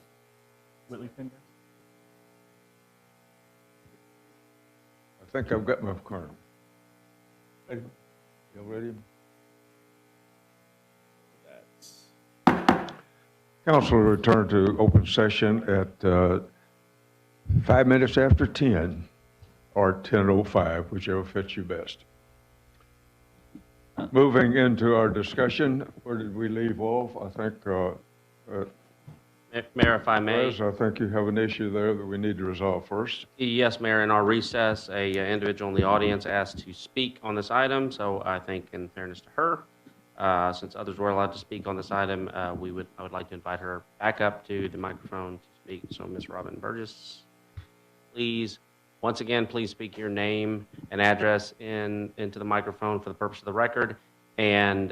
Whitley Finger? I think I've got my card. Ready? You ready? Council will return to open session at 5 minutes after 10 or 10:05, whichever fits you best. Moving into our discussion, where did we leave off? I think, Mayor, if I may. Perez, I think you have an issue there that we need to resolve first. Yes, Mayor, in our recess, a individual in the audience asked to speak on this item, so I think in fairness to her, since others were allowed to speak on this item, I would like to invite her back up to the microphone to speak. So Ms. Robin Burgess, please, once again, please speak your name and address into the microphone for the purpose of the record, and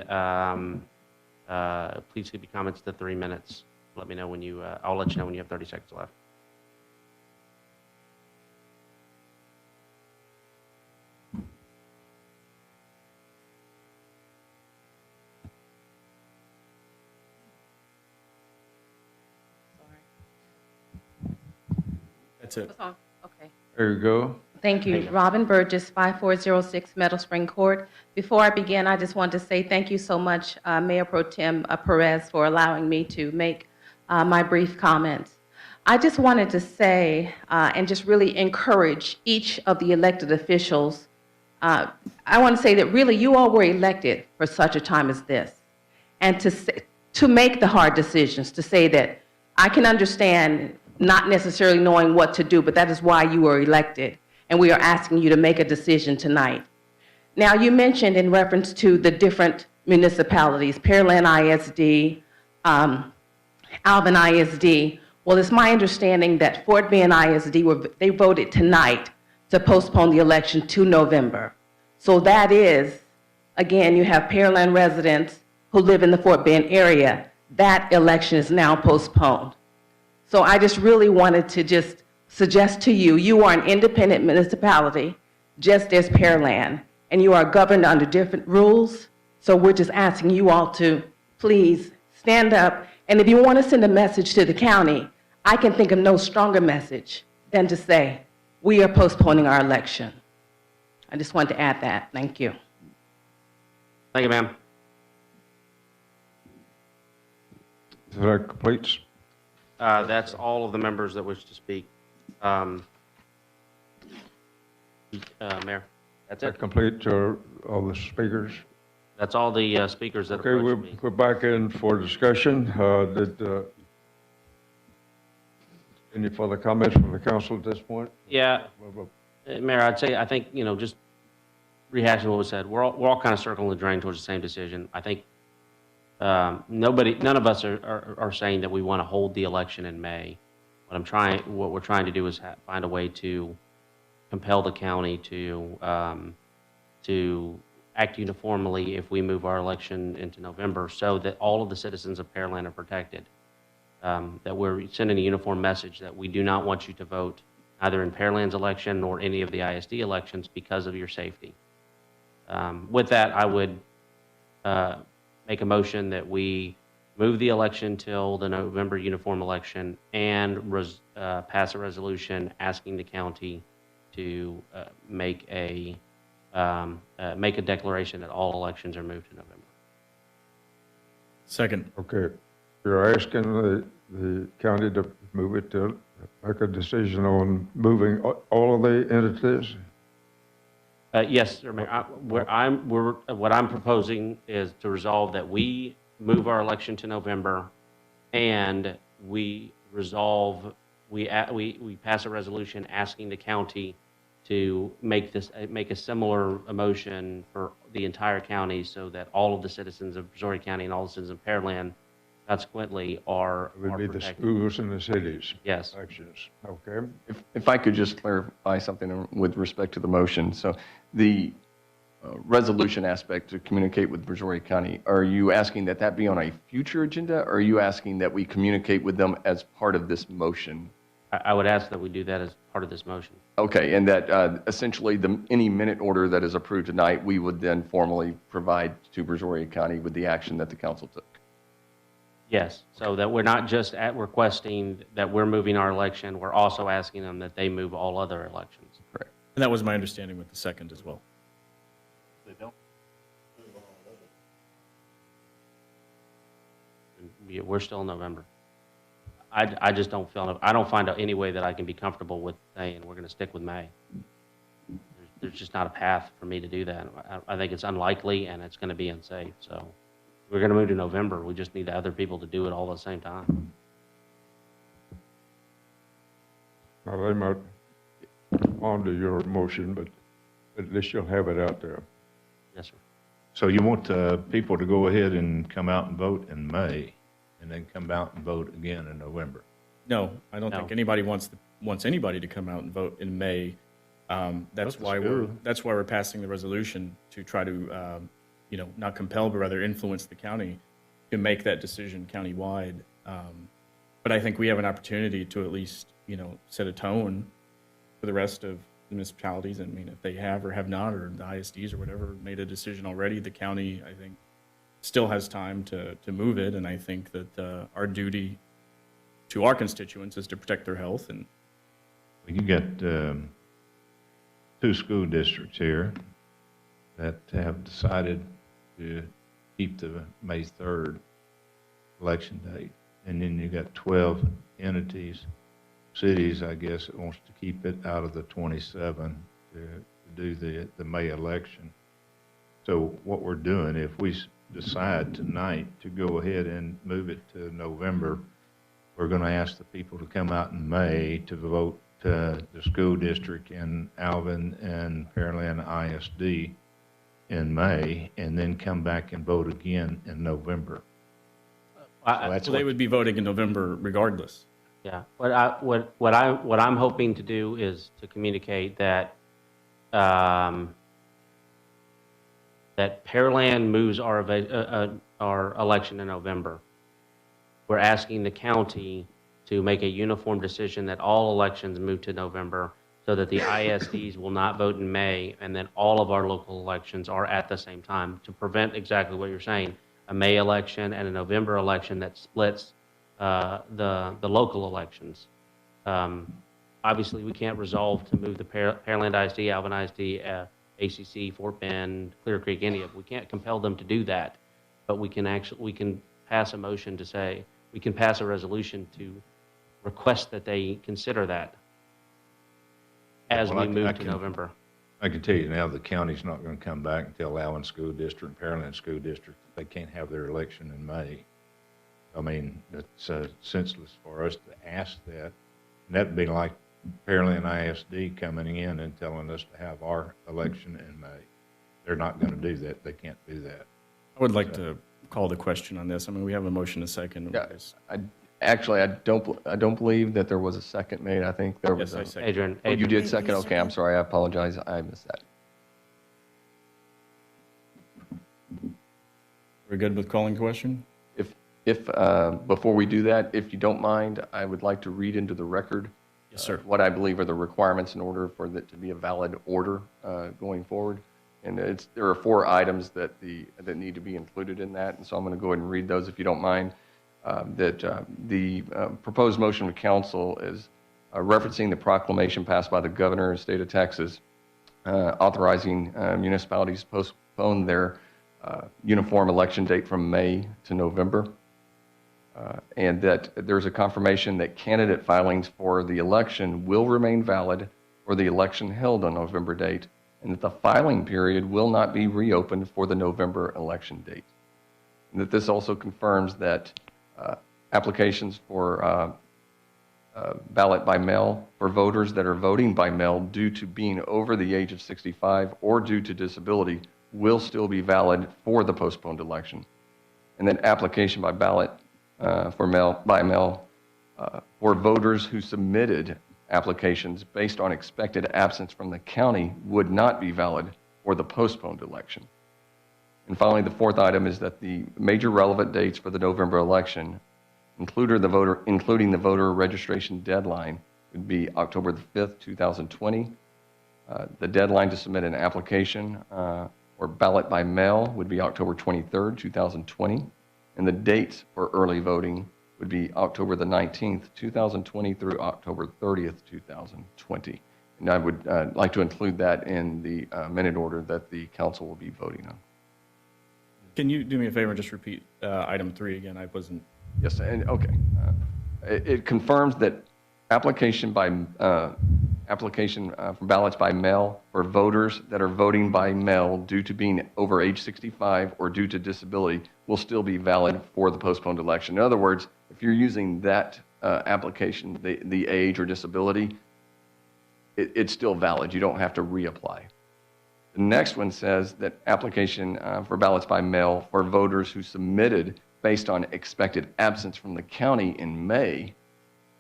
please keep your comments to 3 minutes. Let me know when you, I'll let you know when you have 30 seconds left. That's it. Okay. There you go. Thank you. Robin Burgess, 5406 Meadow Spring Court. Before I begin, I just want to say thank you so much, Mayor Pro Tem Perez, for allowing me to make my brief comments. I just wanted to say and just really encourage each of the elected officials. I want to say that really you all were elected for such a time as this. And to make the hard decisions, to say that I can understand not necessarily knowing what to do, but that is why you were elected. And we are asking you to make a decision tonight. Now, you mentioned in reference to the different municipalities, Pearland ISD, Alvin ISD. Well, it's my understanding that Fort Bend ISD, they voted tonight to postpone the election to November. So that is, again, you have Pearland residents who live in the Fort Bend area. That election is now postponed. So I just really wanted to just suggest to you, you are an independent municipality, just as Pearland, and you are governed under different rules. So we're just asking you all to please stand up. And if you want to send a message to the county, I can think of no stronger message than to say, we are postponing our election. I just wanted to add that. Thank you. Thank you, ma'am. That completes. That's all of the members that wish to speak. Mayor, that's That it. complete all the speakers. That's all the speakers that Okay, approached me. we're back in for discussion. Any further comments from the council at this point? Yeah, Mayor, I think, just rehashing what was said, we're all kind of circling the drain towards the same decision. I think none of us are saying that we want to hold the election in May. What we're trying to do is find a way to compel the county to act uniformly if we move our election into November, so that all of the citizens of Pearland are protected. That we're sending a uniform message that we do not want you to vote either in Pearland's election nor any of the ISD elections because of your safety. With that, I would make a motion that we move the election till the November uniform election and pass a resolution asking the county to make a declaration that all elections are moved to November. Second. Okay. You're asking the county to move it to make a decision on moving all of the entities? Yes, sir, Mayor. What I'm proposing is to resolve that we move our election to November, and we pass a resolution asking the county to make a similar motion for the entire county, so that all of the citizens of Brazoria County and all the citizens of Pearland consequently are Would be protected. the schools and the cities. Yes. Actions. Okay. If I could just clarify something with respect to the motion. So the resolution aspect to communicate with Brazoria County, are you asking that be on a future agenda, or are you asking that we communicate with them as part of this motion? I would ask that we do that as part of this motion. Okay, and that essentially any minute order that is approved tonight, we would then formally provide to Brazoria County with the action that the council took. Yes, so that we're not just at requesting that we're moving our election, we're also asking them that they move all other elections. Correct. And that was my understanding with the second as well. They don't. We're still in November. I just don't feel, I don't find any way that I can be comfortable with saying we're going to stick with May. There's just not a path for me to do that. I think it's unlikely and it's going to be unsafe. So we're going to move to November. We just need other people to do it all at the same time. Now, they might ponder your motion, but at least you'll have it out there. Yes, sir. So you want people to go ahead and come out and vote in May, and then come out and vote again in November? No, I don't think No. anybody wants anybody to come out and vote in May. That's why we're passing the resolution to try to, not compel, but rather influence the county to make that decision countywide. But I think we have an opportunity to at least, set a tone for the rest of the municipalities. I mean, if they have or have not, or the ISDs or whatever, made a decision already, the county, I think, still has time to move it. And I think that our duty to our constituents is to protect their health. And You got 2 school districts here that have decided to keep the May 3rd election date. And then you got 12 entities, cities, I guess, that wants to keep it out of the 27 to do the May election. So what we're doing, if we decide tonight to go ahead and move it to November, we're going to ask the people to come out in May to vote the school district in Alvin and Pearland ISD in May, and then come back and vote again in November. so they would be voting in November regardless. Yeah, what I'm hoping to do is to communicate that that Pearland moves our election in November. We're asking the county to make a uniform decision that all elections move to November, so that the ISDs will not vote in May, and then all of our local elections are at the same time, to prevent exactly what you're saying, a May election and a November election that splits the local elections. Obviously, we can't resolve to move the Pearland ISD, Alvin ISD, ACC, Fort Bend, Clear Creek, any of. We can't compel them to do that, but we can pass a motion to say, we can pass a resolution to request that they consider that as Well, we move I to can- November. I can tell you now, the county's not going to come back and tell Alvin School District, Pearland School District, that they can't have their election in May. I mean, it's senseless for us to ask that. And that'd be like Pearland ISD coming in and telling us to have our election in May. They're not going to do that. They can't do that. I would like to call the question on this. I mean, we have a motion, a second. Yeah, Actually, I don't believe that there was a second made. I think there was Yes, I a. second. Adrian. Oh, you did second? Okay, I'm sorry. I apologize. I missed that. We're good with calling the question? If before we do that, if you don't mind, I would like to read into the record Yes, sir. what I believe are the requirements in order for it to be a valid order going forward. And there are 4 items that need to be included in that, and so I'm going to go ahead and read those if you don't mind. The proposed motion of council is referencing the proclamation passed by the governor of the state of Texas, authorizing municipalities to postpone their uniform election date from May to November. And that there's a confirmation that candidate filings for the election will remain valid for the election held on November date, and that the filing period will not be reopened for the November election date. And that this also confirms that applications for ballot by mail for voters that are voting by mail due to being over the age of 65 or due to disability will still be valid for the postponed election. And then application by ballot for voters who submitted applications based on expected absence from the county would not be valid for the postponed election. And finally, the 4th item is that the major relevant dates for the November election, including the voter registration deadline, would be October the 5th, 2020. The deadline to submit an application or ballot by mail would be October 23rd, 2020. And the dates for early voting would be October the 19th, 2020 through October 30th, 2020. And I would like to include that in the minute order that the council will be voting on. Can you do me a favor and just repeat item 3 again? I wasn't. Yes, and okay. It confirms that application for ballots by mail for voters that are voting by mail due to being over age 65 or due to disability will still be valid for the postponed election. In other words, if you're using that application, the age or disability, it's still valid. You don't have to reapply. The next one says that application for ballots by mail for voters who submitted based on expected absence from the county in May,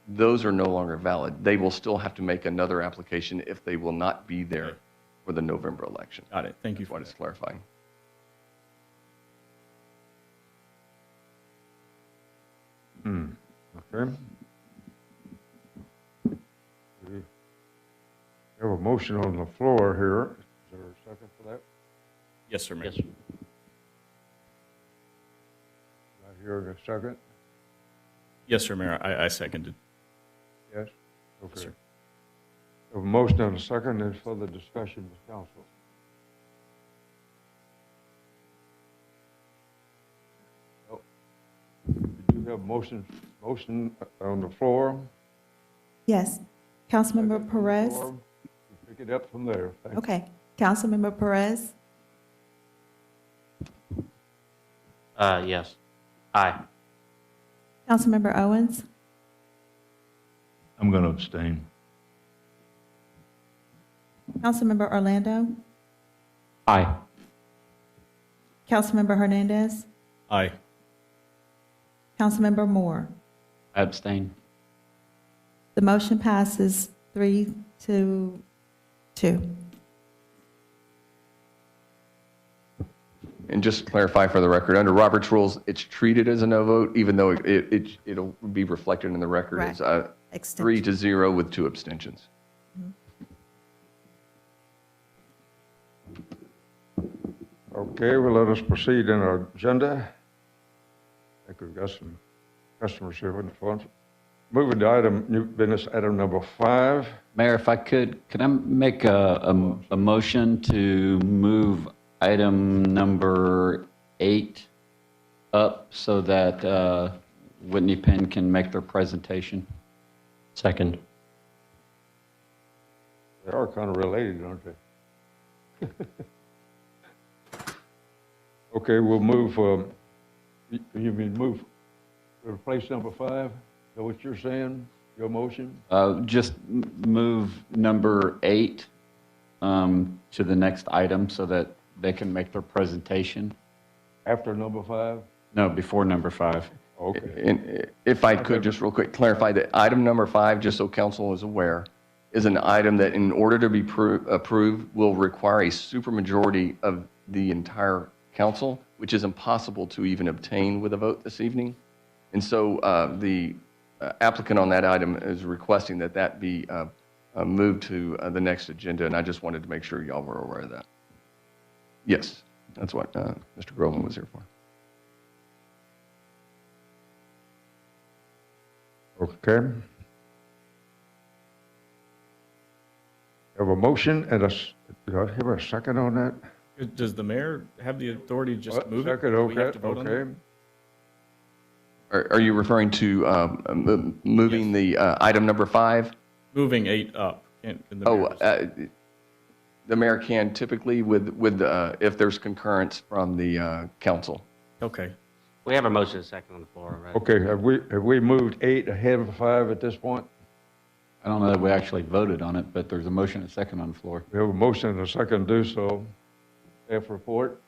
those are no longer valid. They will still have to make another application if they will not be there for the November election. Got it. Thank you for that. Clarifying. Okay. We have a motion on the floor here. Is there a second for that? Yes, sir, Mayor. I hear a second? Yes, sir, Mayor. I seconded. Yes? Okay. Yes, sir. We have a motion and a second. Any further discussion with council? No. Did you have motion on the floor? Yes. Councilmember Perez? Pick it up from there. Thank you. Okay. Councilmember Perez? Yes. Aye. Councilmember Owens? I'm going to abstain. Councilmember Orlando? Aye. Councilmember Hernandez? Aye. Councilmember Moore? I abstain. The motion passes 3-2. And just to clarify for the record, under Robert's rules, it's treated as a no vote, even though it'll be reflected in the record as Extension. 3-0 with 2 abstentions. Okay, well, let us proceed in our agenda. I think we've got some customers here in the front. Moving to new business item number 5. Mayor, if I could I make a motion to move item number 8 up so that Whitney Penn can make their presentation? Second. They are kind of related, aren't they? Okay, we'll move, you mean move, replace number 5? Is that what you're saying, your motion? Just move number 8 to the next item so that they can make their presentation. After number 5? No, before number 5. Okay. And if I could just real quick clarify that item number 5, just so council is aware, is an item that in order to be approved will require a supermajority of the entire council, which is impossible to even obtain with a vote this evening. And so the applicant on that item is requesting that that be moved to the next agenda, and I just wanted to make sure y'all were aware of that. Yes, that's what Mr. Groveland was here for. Okay. Have a motion and do I hear a second on that? Does the mayor have the authority to just move Second, it? Do we have okay, to vote on okay. that? Are you referring to moving the item number 5? Moving 8 up. Can the mayor The mayor can typically with if there's concurrence from the council. Okay. We have a motion and a second on the floor, right? Okay, have we moved 8 ahead of 5 at this point? I don't know that we actually voted on it, but there's a motion and a second on the floor. We have a motion and a second to do so. Staff report?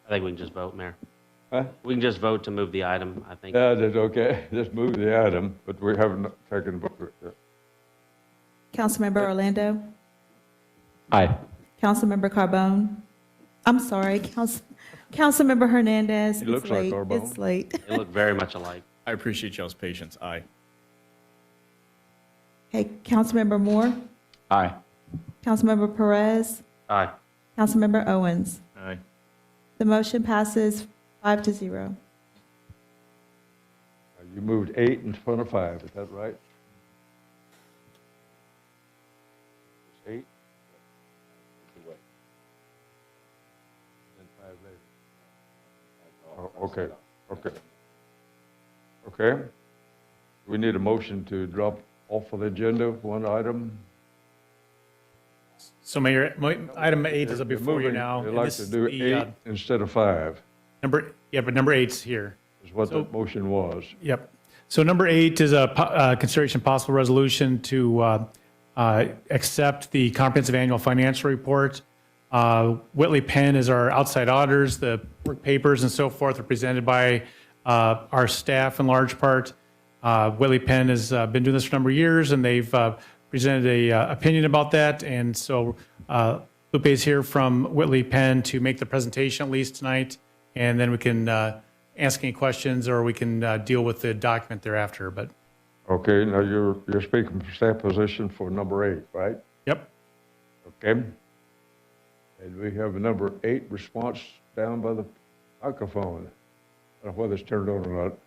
I think we can just vote, Mayor. Huh? We can just vote to move the item, I think. Yeah, that's okay. Just move the item, but we haven't taken a vote yet. Councilmember Orlando? Aye. Councilmember Carbone? I'm sorry, Councilmember Hernandez. He looks like Carbone. It's late. They look very much alike. I appreciate y'all's patience. Aye. Okay, Councilmember Moore? Aye. Councilmember Perez? Aye. Councilmember Owens? Aye. The motion passes 5-0. You moved 8 in front of 5, is that right? 8? Oh, okay, okay. Okay. We need a motion to drop off of the agenda, one item. So Mayor, item 8 is up before you now. They'd and like this to is do the, 8 instead of 5, but number 8's here. is what the motion was. Yep. So number 8 is a consideration possible resolution to accept the comprehensive annual financial report. Whitley Penn is our outside auditors. The work papers and so forth are presented by our staff in large part. Whitley Penn has been doing this for a number of years, and they've presented a opinion about that. And so Lupe is here from Whitley Penn to make the presentation at least tonight, and then we can ask any questions or we can deal with the document thereafter. But Okay, now you're speaking from staff position for number 8, right? Yep. Okay. And we have a number 8 response down by the microphone. I don't know whether it's turned on or not.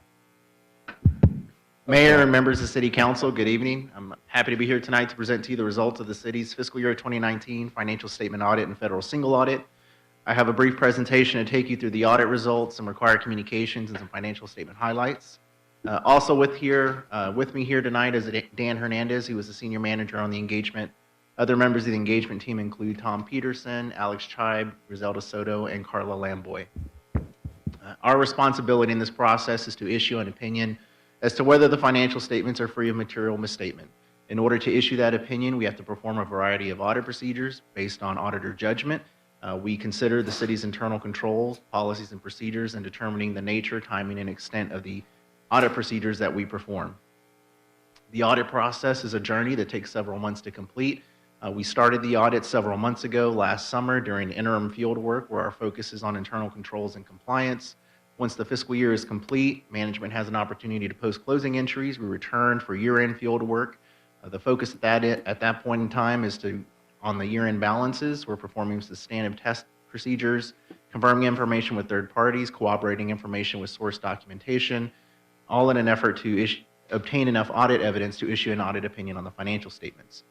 Mayor and members of City Council, good evening. I'm happy to be here tonight to present to you the results of the city's fiscal year 2019 financial statement audit and federal single audit. I have a brief presentation to take you through the audit results, some required communications, and some financial statement highlights. Also with me here tonight is Dan Hernandez, who was the senior manager on the engagement. Other members of the engagement team include Tom Peterson, Alex Chibe, Griselda Soto, and Carla Lamboy. Our responsibility in this process is to issue an opinion as to whether the financial statements are free of material misstatement. In order to issue that opinion, we have to perform a variety of audit procedures based on auditor judgment. We consider the city's internal controls, policies, and procedures in determining the nature, timing, and extent of the audit procedures that we perform. The audit process is a journey that takes several months to complete. We started the audit several months ago last summer during interim field work where our focus is on internal controls and compliance. Once the fiscal year is complete, management has an opportunity to post closing entries. We return for year-end field work. The focus at that point in time is on the year-end balances. We're performing substantive test procedures, confirming information with third parties, cooperating information with source documentation, all in an effort to obtain enough audit evidence to issue an audit opinion on the financial statements.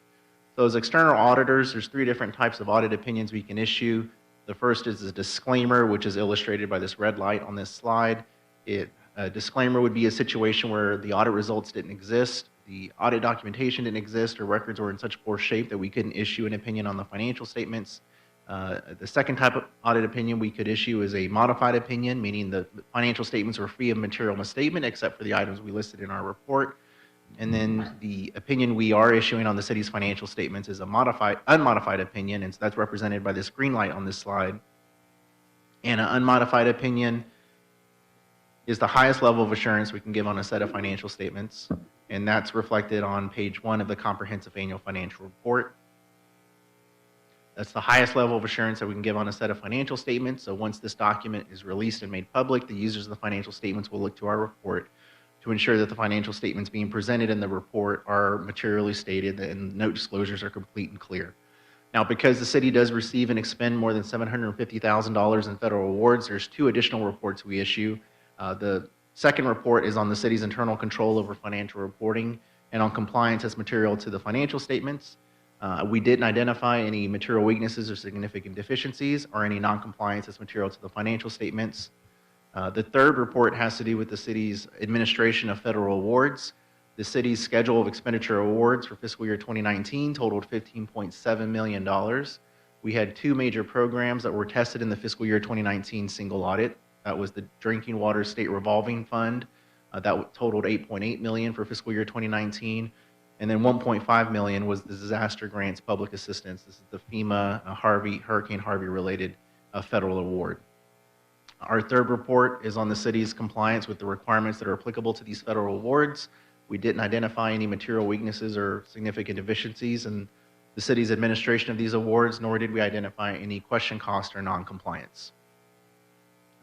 So as external auditors, there's 3 different types of audit opinions we can issue. The first is a disclaimer, which is illustrated by this red light on this slide. A disclaimer would be a situation where the audit results didn't exist, the audit documentation didn't exist, or records were in such poor shape that we couldn't issue an opinion on the financial statements. The second type of audit opinion we could issue is a modified opinion, meaning the financial statements were free of material misstatement except for the items we listed in our report. And then the opinion we are issuing on the city's financial statements is a unmodified opinion, and so that's represented by this green light on this slide. And an unmodified opinion is the highest level of assurance we can give on a set of financial statements, and that's reflected on page 1 of the comprehensive annual financial report. That's the highest level of assurance that we can give on a set of financial statements. So once this document is released and made public, the users of the financial statements will look to our report to ensure that the financial statements being presented in the report are materially stated and note disclosures are complete and clear. Now, because the city does receive and expend more than $750,000 in federal awards, there's 2 additional reports we issue. The second report is on the city's internal control over financial reporting and on compliance as material to the financial statements. We didn't identify any material weaknesses or significant deficiencies or any non-compliance as material to the financial statements. The third report has to do with the city's administration of federal awards. The city's schedule of expenditure awards for fiscal year 2019 totaled $15.7 million. We had 2 major programs that were tested in the fiscal year 2019 single audit. That was the Drinking Water State Revolving Fund. That totaled $8.8 million for fiscal year 2019. And then $1.5 million was the Disaster Grants Public Assistance. This is the FEMA Hurricane Harvey related federal award. Our third report is on the city's compliance with the requirements that are applicable to these federal awards. We didn't identify any material weaknesses or significant deficiencies in the city's administration of these awards, nor did we identify any question cost or non-compliance.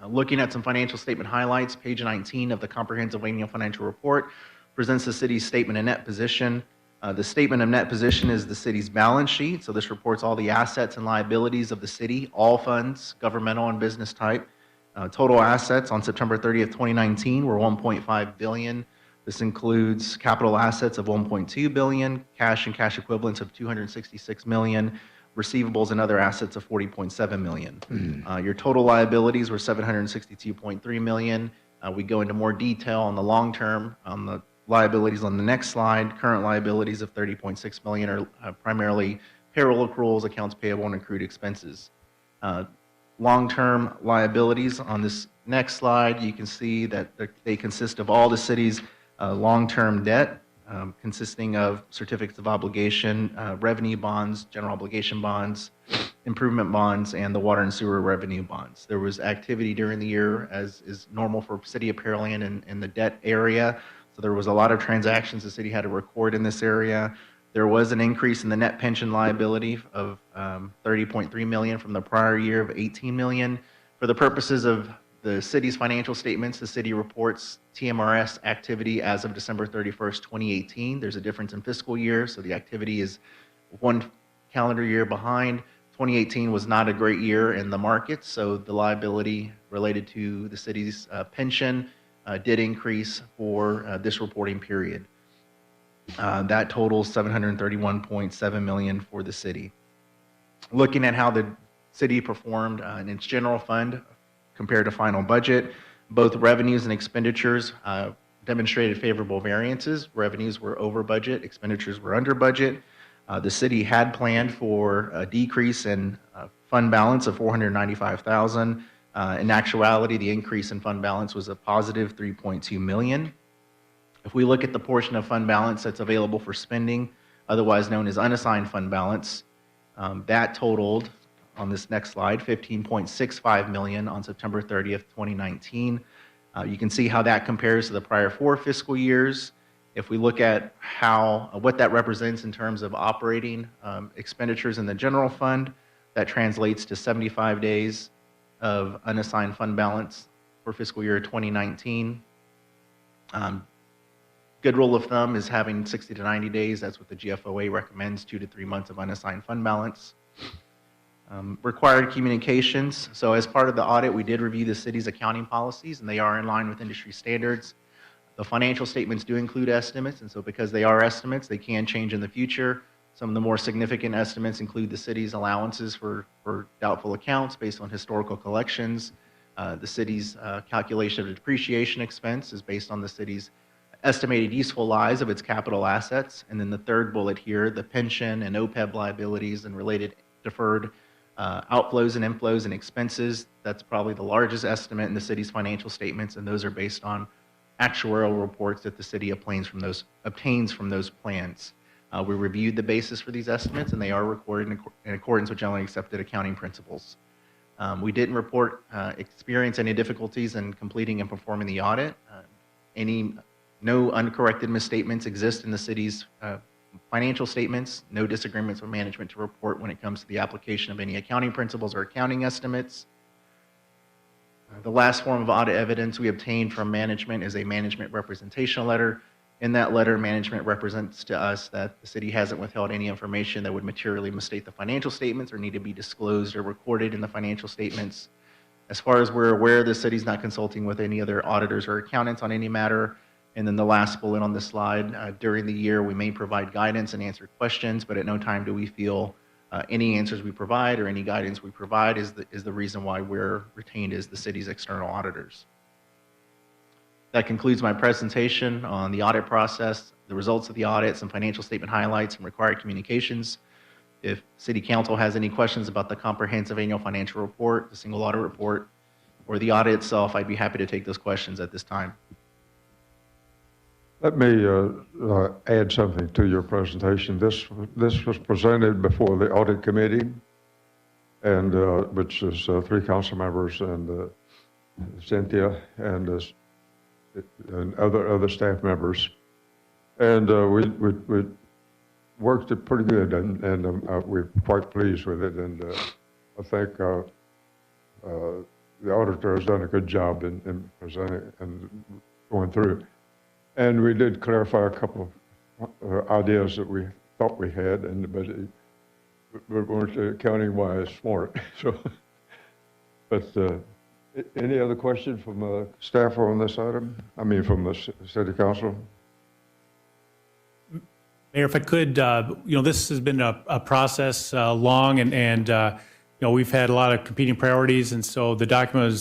Looking at some financial statement highlights, page 19 of the comprehensive annual financial report presents the city's statement of net position. The statement of net position is the city's balance sheet. So this reports all the assets and liabilities of the city, all funds, governmental and business type. Total assets on September 30th, 2019 were $1.5 billion. This includes capital assets of $1.2 billion, cash and cash equivalents of $266 million, receivables and other assets of $40.7 million. Your total liabilities were $762.3 million. We go into more detail on the long term, on the liabilities on the next slide. Current liabilities of $30.6 million are primarily payroll accruals, accounts payable, and accrued expenses. Long-term liabilities on this next slide, you can see that they consist of all the city's long-term debt, consisting of certificates of obligation, revenue bonds, general obligation bonds, improvement bonds, and the water and sewer revenue bonds. There was activity during the year, as is normal for City of Pearland in the debt area. So there was a lot of transactions the city had to record in this area. There was an increase in the net pension liability of $30.3 million from the prior year of $18 million. For the purposes of the city's financial statements, the city reports TMRS activity as of December 31st, 2018. There's a difference in fiscal year, so the activity is one calendar year behind. 2018 was not a great year in the market, so the liability related to the city's pension did increase for this reporting period. That totals $731.7 million for the city. Looking at how the city performed in its general fund compared to final budget, both revenues and expenditures demonstrated favorable variances. Revenues were over budget, expenditures were under budget. The city had planned for a decrease in fund balance of $495,000. In actuality, the increase in fund balance was a positive $3.2 million. If we look at the portion of fund balance that's available for spending, otherwise known as unassigned fund balance, that totaled, on this next slide, $15.65 million on September 30th, 2019. You can see how that compares to the prior 4 fiscal years. If we look at what that represents in terms of operating expenditures in the general fund, that translates to 75 days of unassigned fund balance for fiscal year 2019. Good rule of thumb is having 60 to 90 days. That's what the GFOA recommends, 2 to 3 months of unassigned fund balance. Required communications. So as part of the audit, we did review the city's accounting policies, and they are in line with industry standards. The financial statements do include estimates, and so because they are estimates, they can change in the future. Some of the more significant estimates include the city's allowances for doubtful accounts based on historical collections. The city's calculation of depreciation expense is based on the city's estimated useful lives of its capital assets. And then the third bullet here, the pension and OPEB liabilities and related deferred outflows and inflows and expenses. That's probably the largest estimate in the city's financial statements, and those are based on actuarial reports that the city obtains from those plans. We reviewed the basis for these estimates, and they are recorded in accordance with generally accepted accounting principles. We didn't experience any difficulties in completing and performing the audit. No uncorrected misstatements exist in the city's financial statements. No disagreements with management to report when it comes to the application of any accounting principles or accounting estimates. The last form of audit evidence we obtained from management is a management representation letter. In that letter, management represents to us that the city hasn't withheld any information that would materially misstate the financial statements or need to be disclosed or recorded in the financial statements. As far as we're aware, the city's not consulting with any other auditors or accountants on any matter. And then the last bullet on the slide, during the year, we may provide guidance and answer questions, but at no time do we feel any answers we provide or any guidance we provide is the reason why we're retained as the city's external auditors. That concludes my presentation on the audit process, the results of the audit, some financial statement highlights, and required communications. If City Council has any questions about the comprehensive annual financial report, the single audit report, or the audit itself, I'd be happy to take those questions at this time. Let me add something to your presentation. This was presented before the audit committee, and which is 3 council members and Cynthia and other staff members, and we worked it pretty good, and we're quite pleased with it. And I think the auditor has done a good job in presenting and going through. And we did clarify a couple of ideas that we thought we had, but we weren't accounting-wise smart. So, but Any other questions from staff on this item? I mean, from the city council? Mayor, if I could, this has been a process long, and we've had a lot of competing priorities, and so the document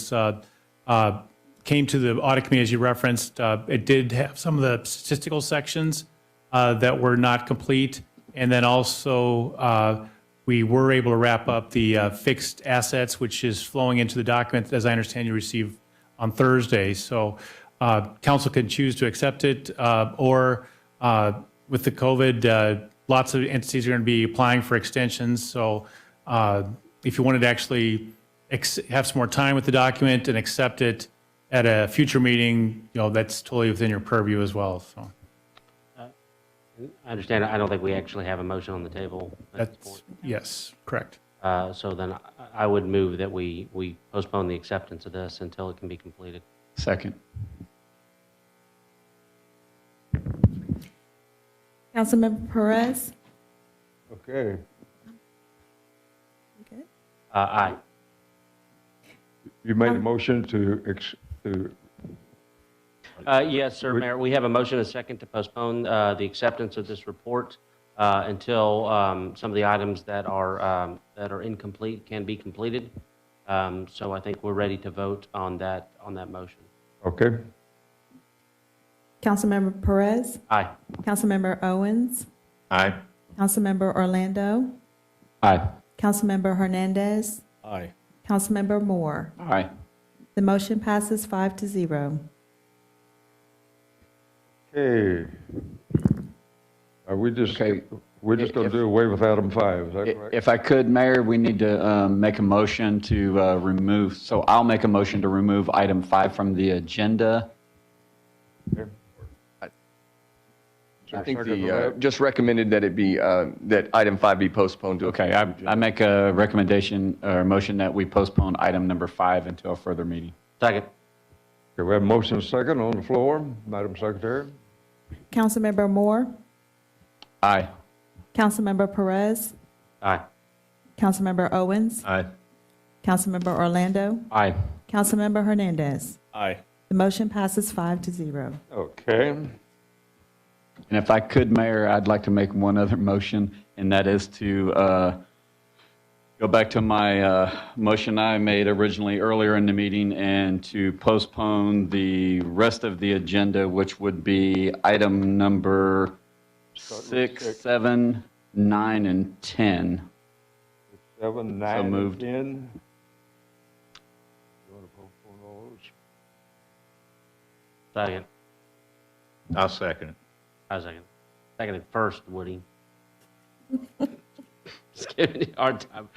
came to the audit committee, as you referenced. It did have some of the statistical sections that were not complete, and then also we were able to wrap up the fixed assets, which is flowing into the document, as I understand you received on Thursday. So council can choose to accept it, or with the COVID, lots of entities are going to be applying for extensions. So if you wanted to actually have some more time with the document and accept it at a future meeting, that's totally within your purview as well. So I understand. I don't think we actually have a motion on the table. yes, correct. So then I would move that we postpone the acceptance of this until it can be completed. Second. Councilmember Perez? Okay. Okay. Aye. You made a motion to Yes, sir, Mayor. We have a motion and a second to postpone the acceptance of this report until some of the items that are incomplete can be completed. So I think we're ready to vote on that motion. Okay. Councilmember Perez? Aye. Councilmember Owens? Aye. Councilmember Orlando? Aye. Councilmember Hernandez? Aye. Councilmember Moore? Aye. The motion passes 5-0. Okay. We're just going to do away with item 5, is that correct? If I could, Mayor, we need to make a motion to remove, so I'll make a motion to remove item 5 from the agenda. I think just recommended that it be, that item 5 be postponed to. Okay, I make a recommendation or motion that we postpone item number 5 until a further meeting. Second. Okay, we have a motion and a second on the floor. Madam Secretary? Councilmember Moore? Aye. Councilmember Perez? Aye. Councilmember Owens? Aye. Councilmember Orlando? Aye. Councilmember Hernandez? Aye. The motion passes 5-0. Okay. And if I could, Mayor, I'd like to make one other motion, and that is to go back to my motion I made originally earlier in the meeting and to postpone the rest of the agenda, which would be item number 6, 7, 9, and 10. 7, 9, moved. and 10. You want to postpone all those? Second. I'll second it. I second. Seconded first, Woody. Just giving you a hard time.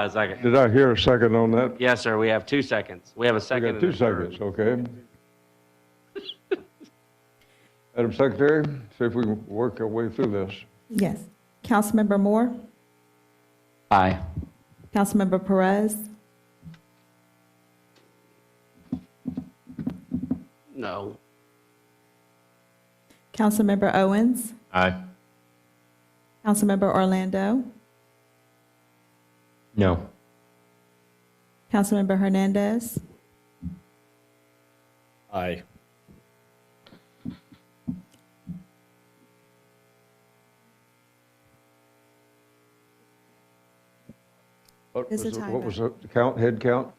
Second. Did I hear a second on that? Yes, sir. We have 2 seconds. We have a We second. got 2 and a third. seconds, okay. Madam Secretary, see if we can work our way through this. Yes. Councilmember Moore? Aye. Councilmember Perez? No. Councilmember Owens? Aye. Councilmember Orlando? No. Councilmember Hernandez? Aye. What It's was a the- what tiebreak. was the count, head count?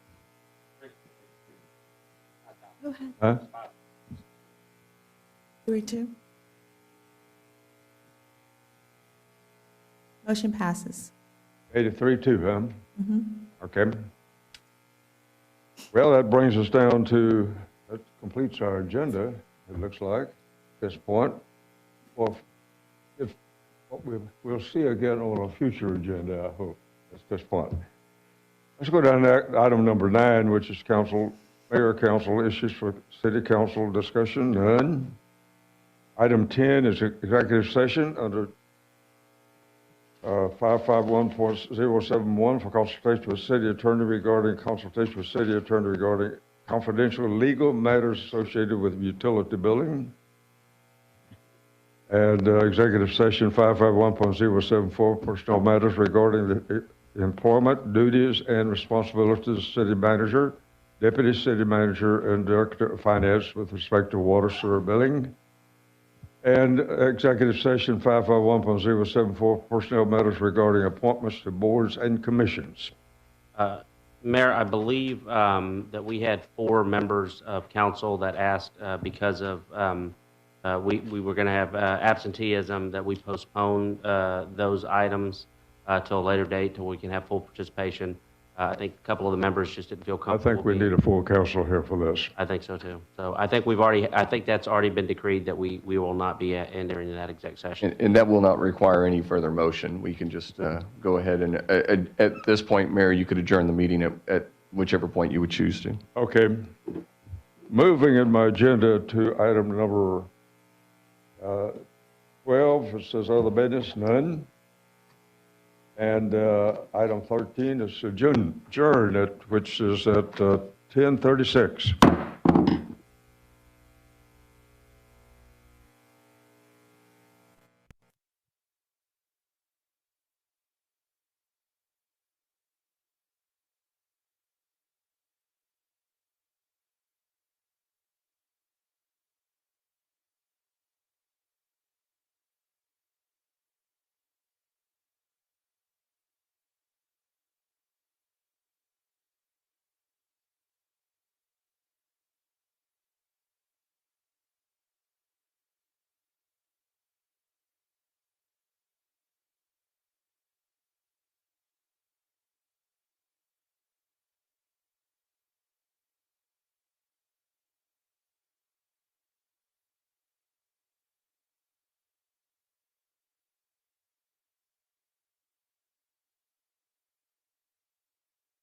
Go ahead. Huh? 3-2. Motion passes. 83-2, huh? Mhm. Okay. Well, that brings us down to, that completes our agenda, it looks like, at this point. Well, if, we'll see again on a future agenda, I hope, at this point. Let's go down to item number 9, which is mayor council issues for city council discussion, none. Item 10 is executive session under 551.071 for consultation with city attorney regarding confidential legal matters associated with utility billing. And executive session 551.074 personnel matters regarding the employment, duties, and responsibilities of city manager Deputy City Manager and Director of Finance with respect to water sewer billing. And executive session 551.074, personnel matters regarding appointments to boards and commissions. Mayor, I believe that we had 4 members of council that asked because of, we were going to have absenteeism, that we postpone those items till a later date, till we can have full participation. I think a couple of the members just didn't feel I comfortable. think we need a full council here for this. I think so too. So I think I think that's already been decreed that we will not be entering that exec session. And that will not require any further motion. We can just go ahead and, at this point, Mayor, you could adjourn the meeting at whichever point you would choose to. Okay. Moving in my agenda to item number 12, it says other business, none. And item 13 is adjourn, which is at 10:36.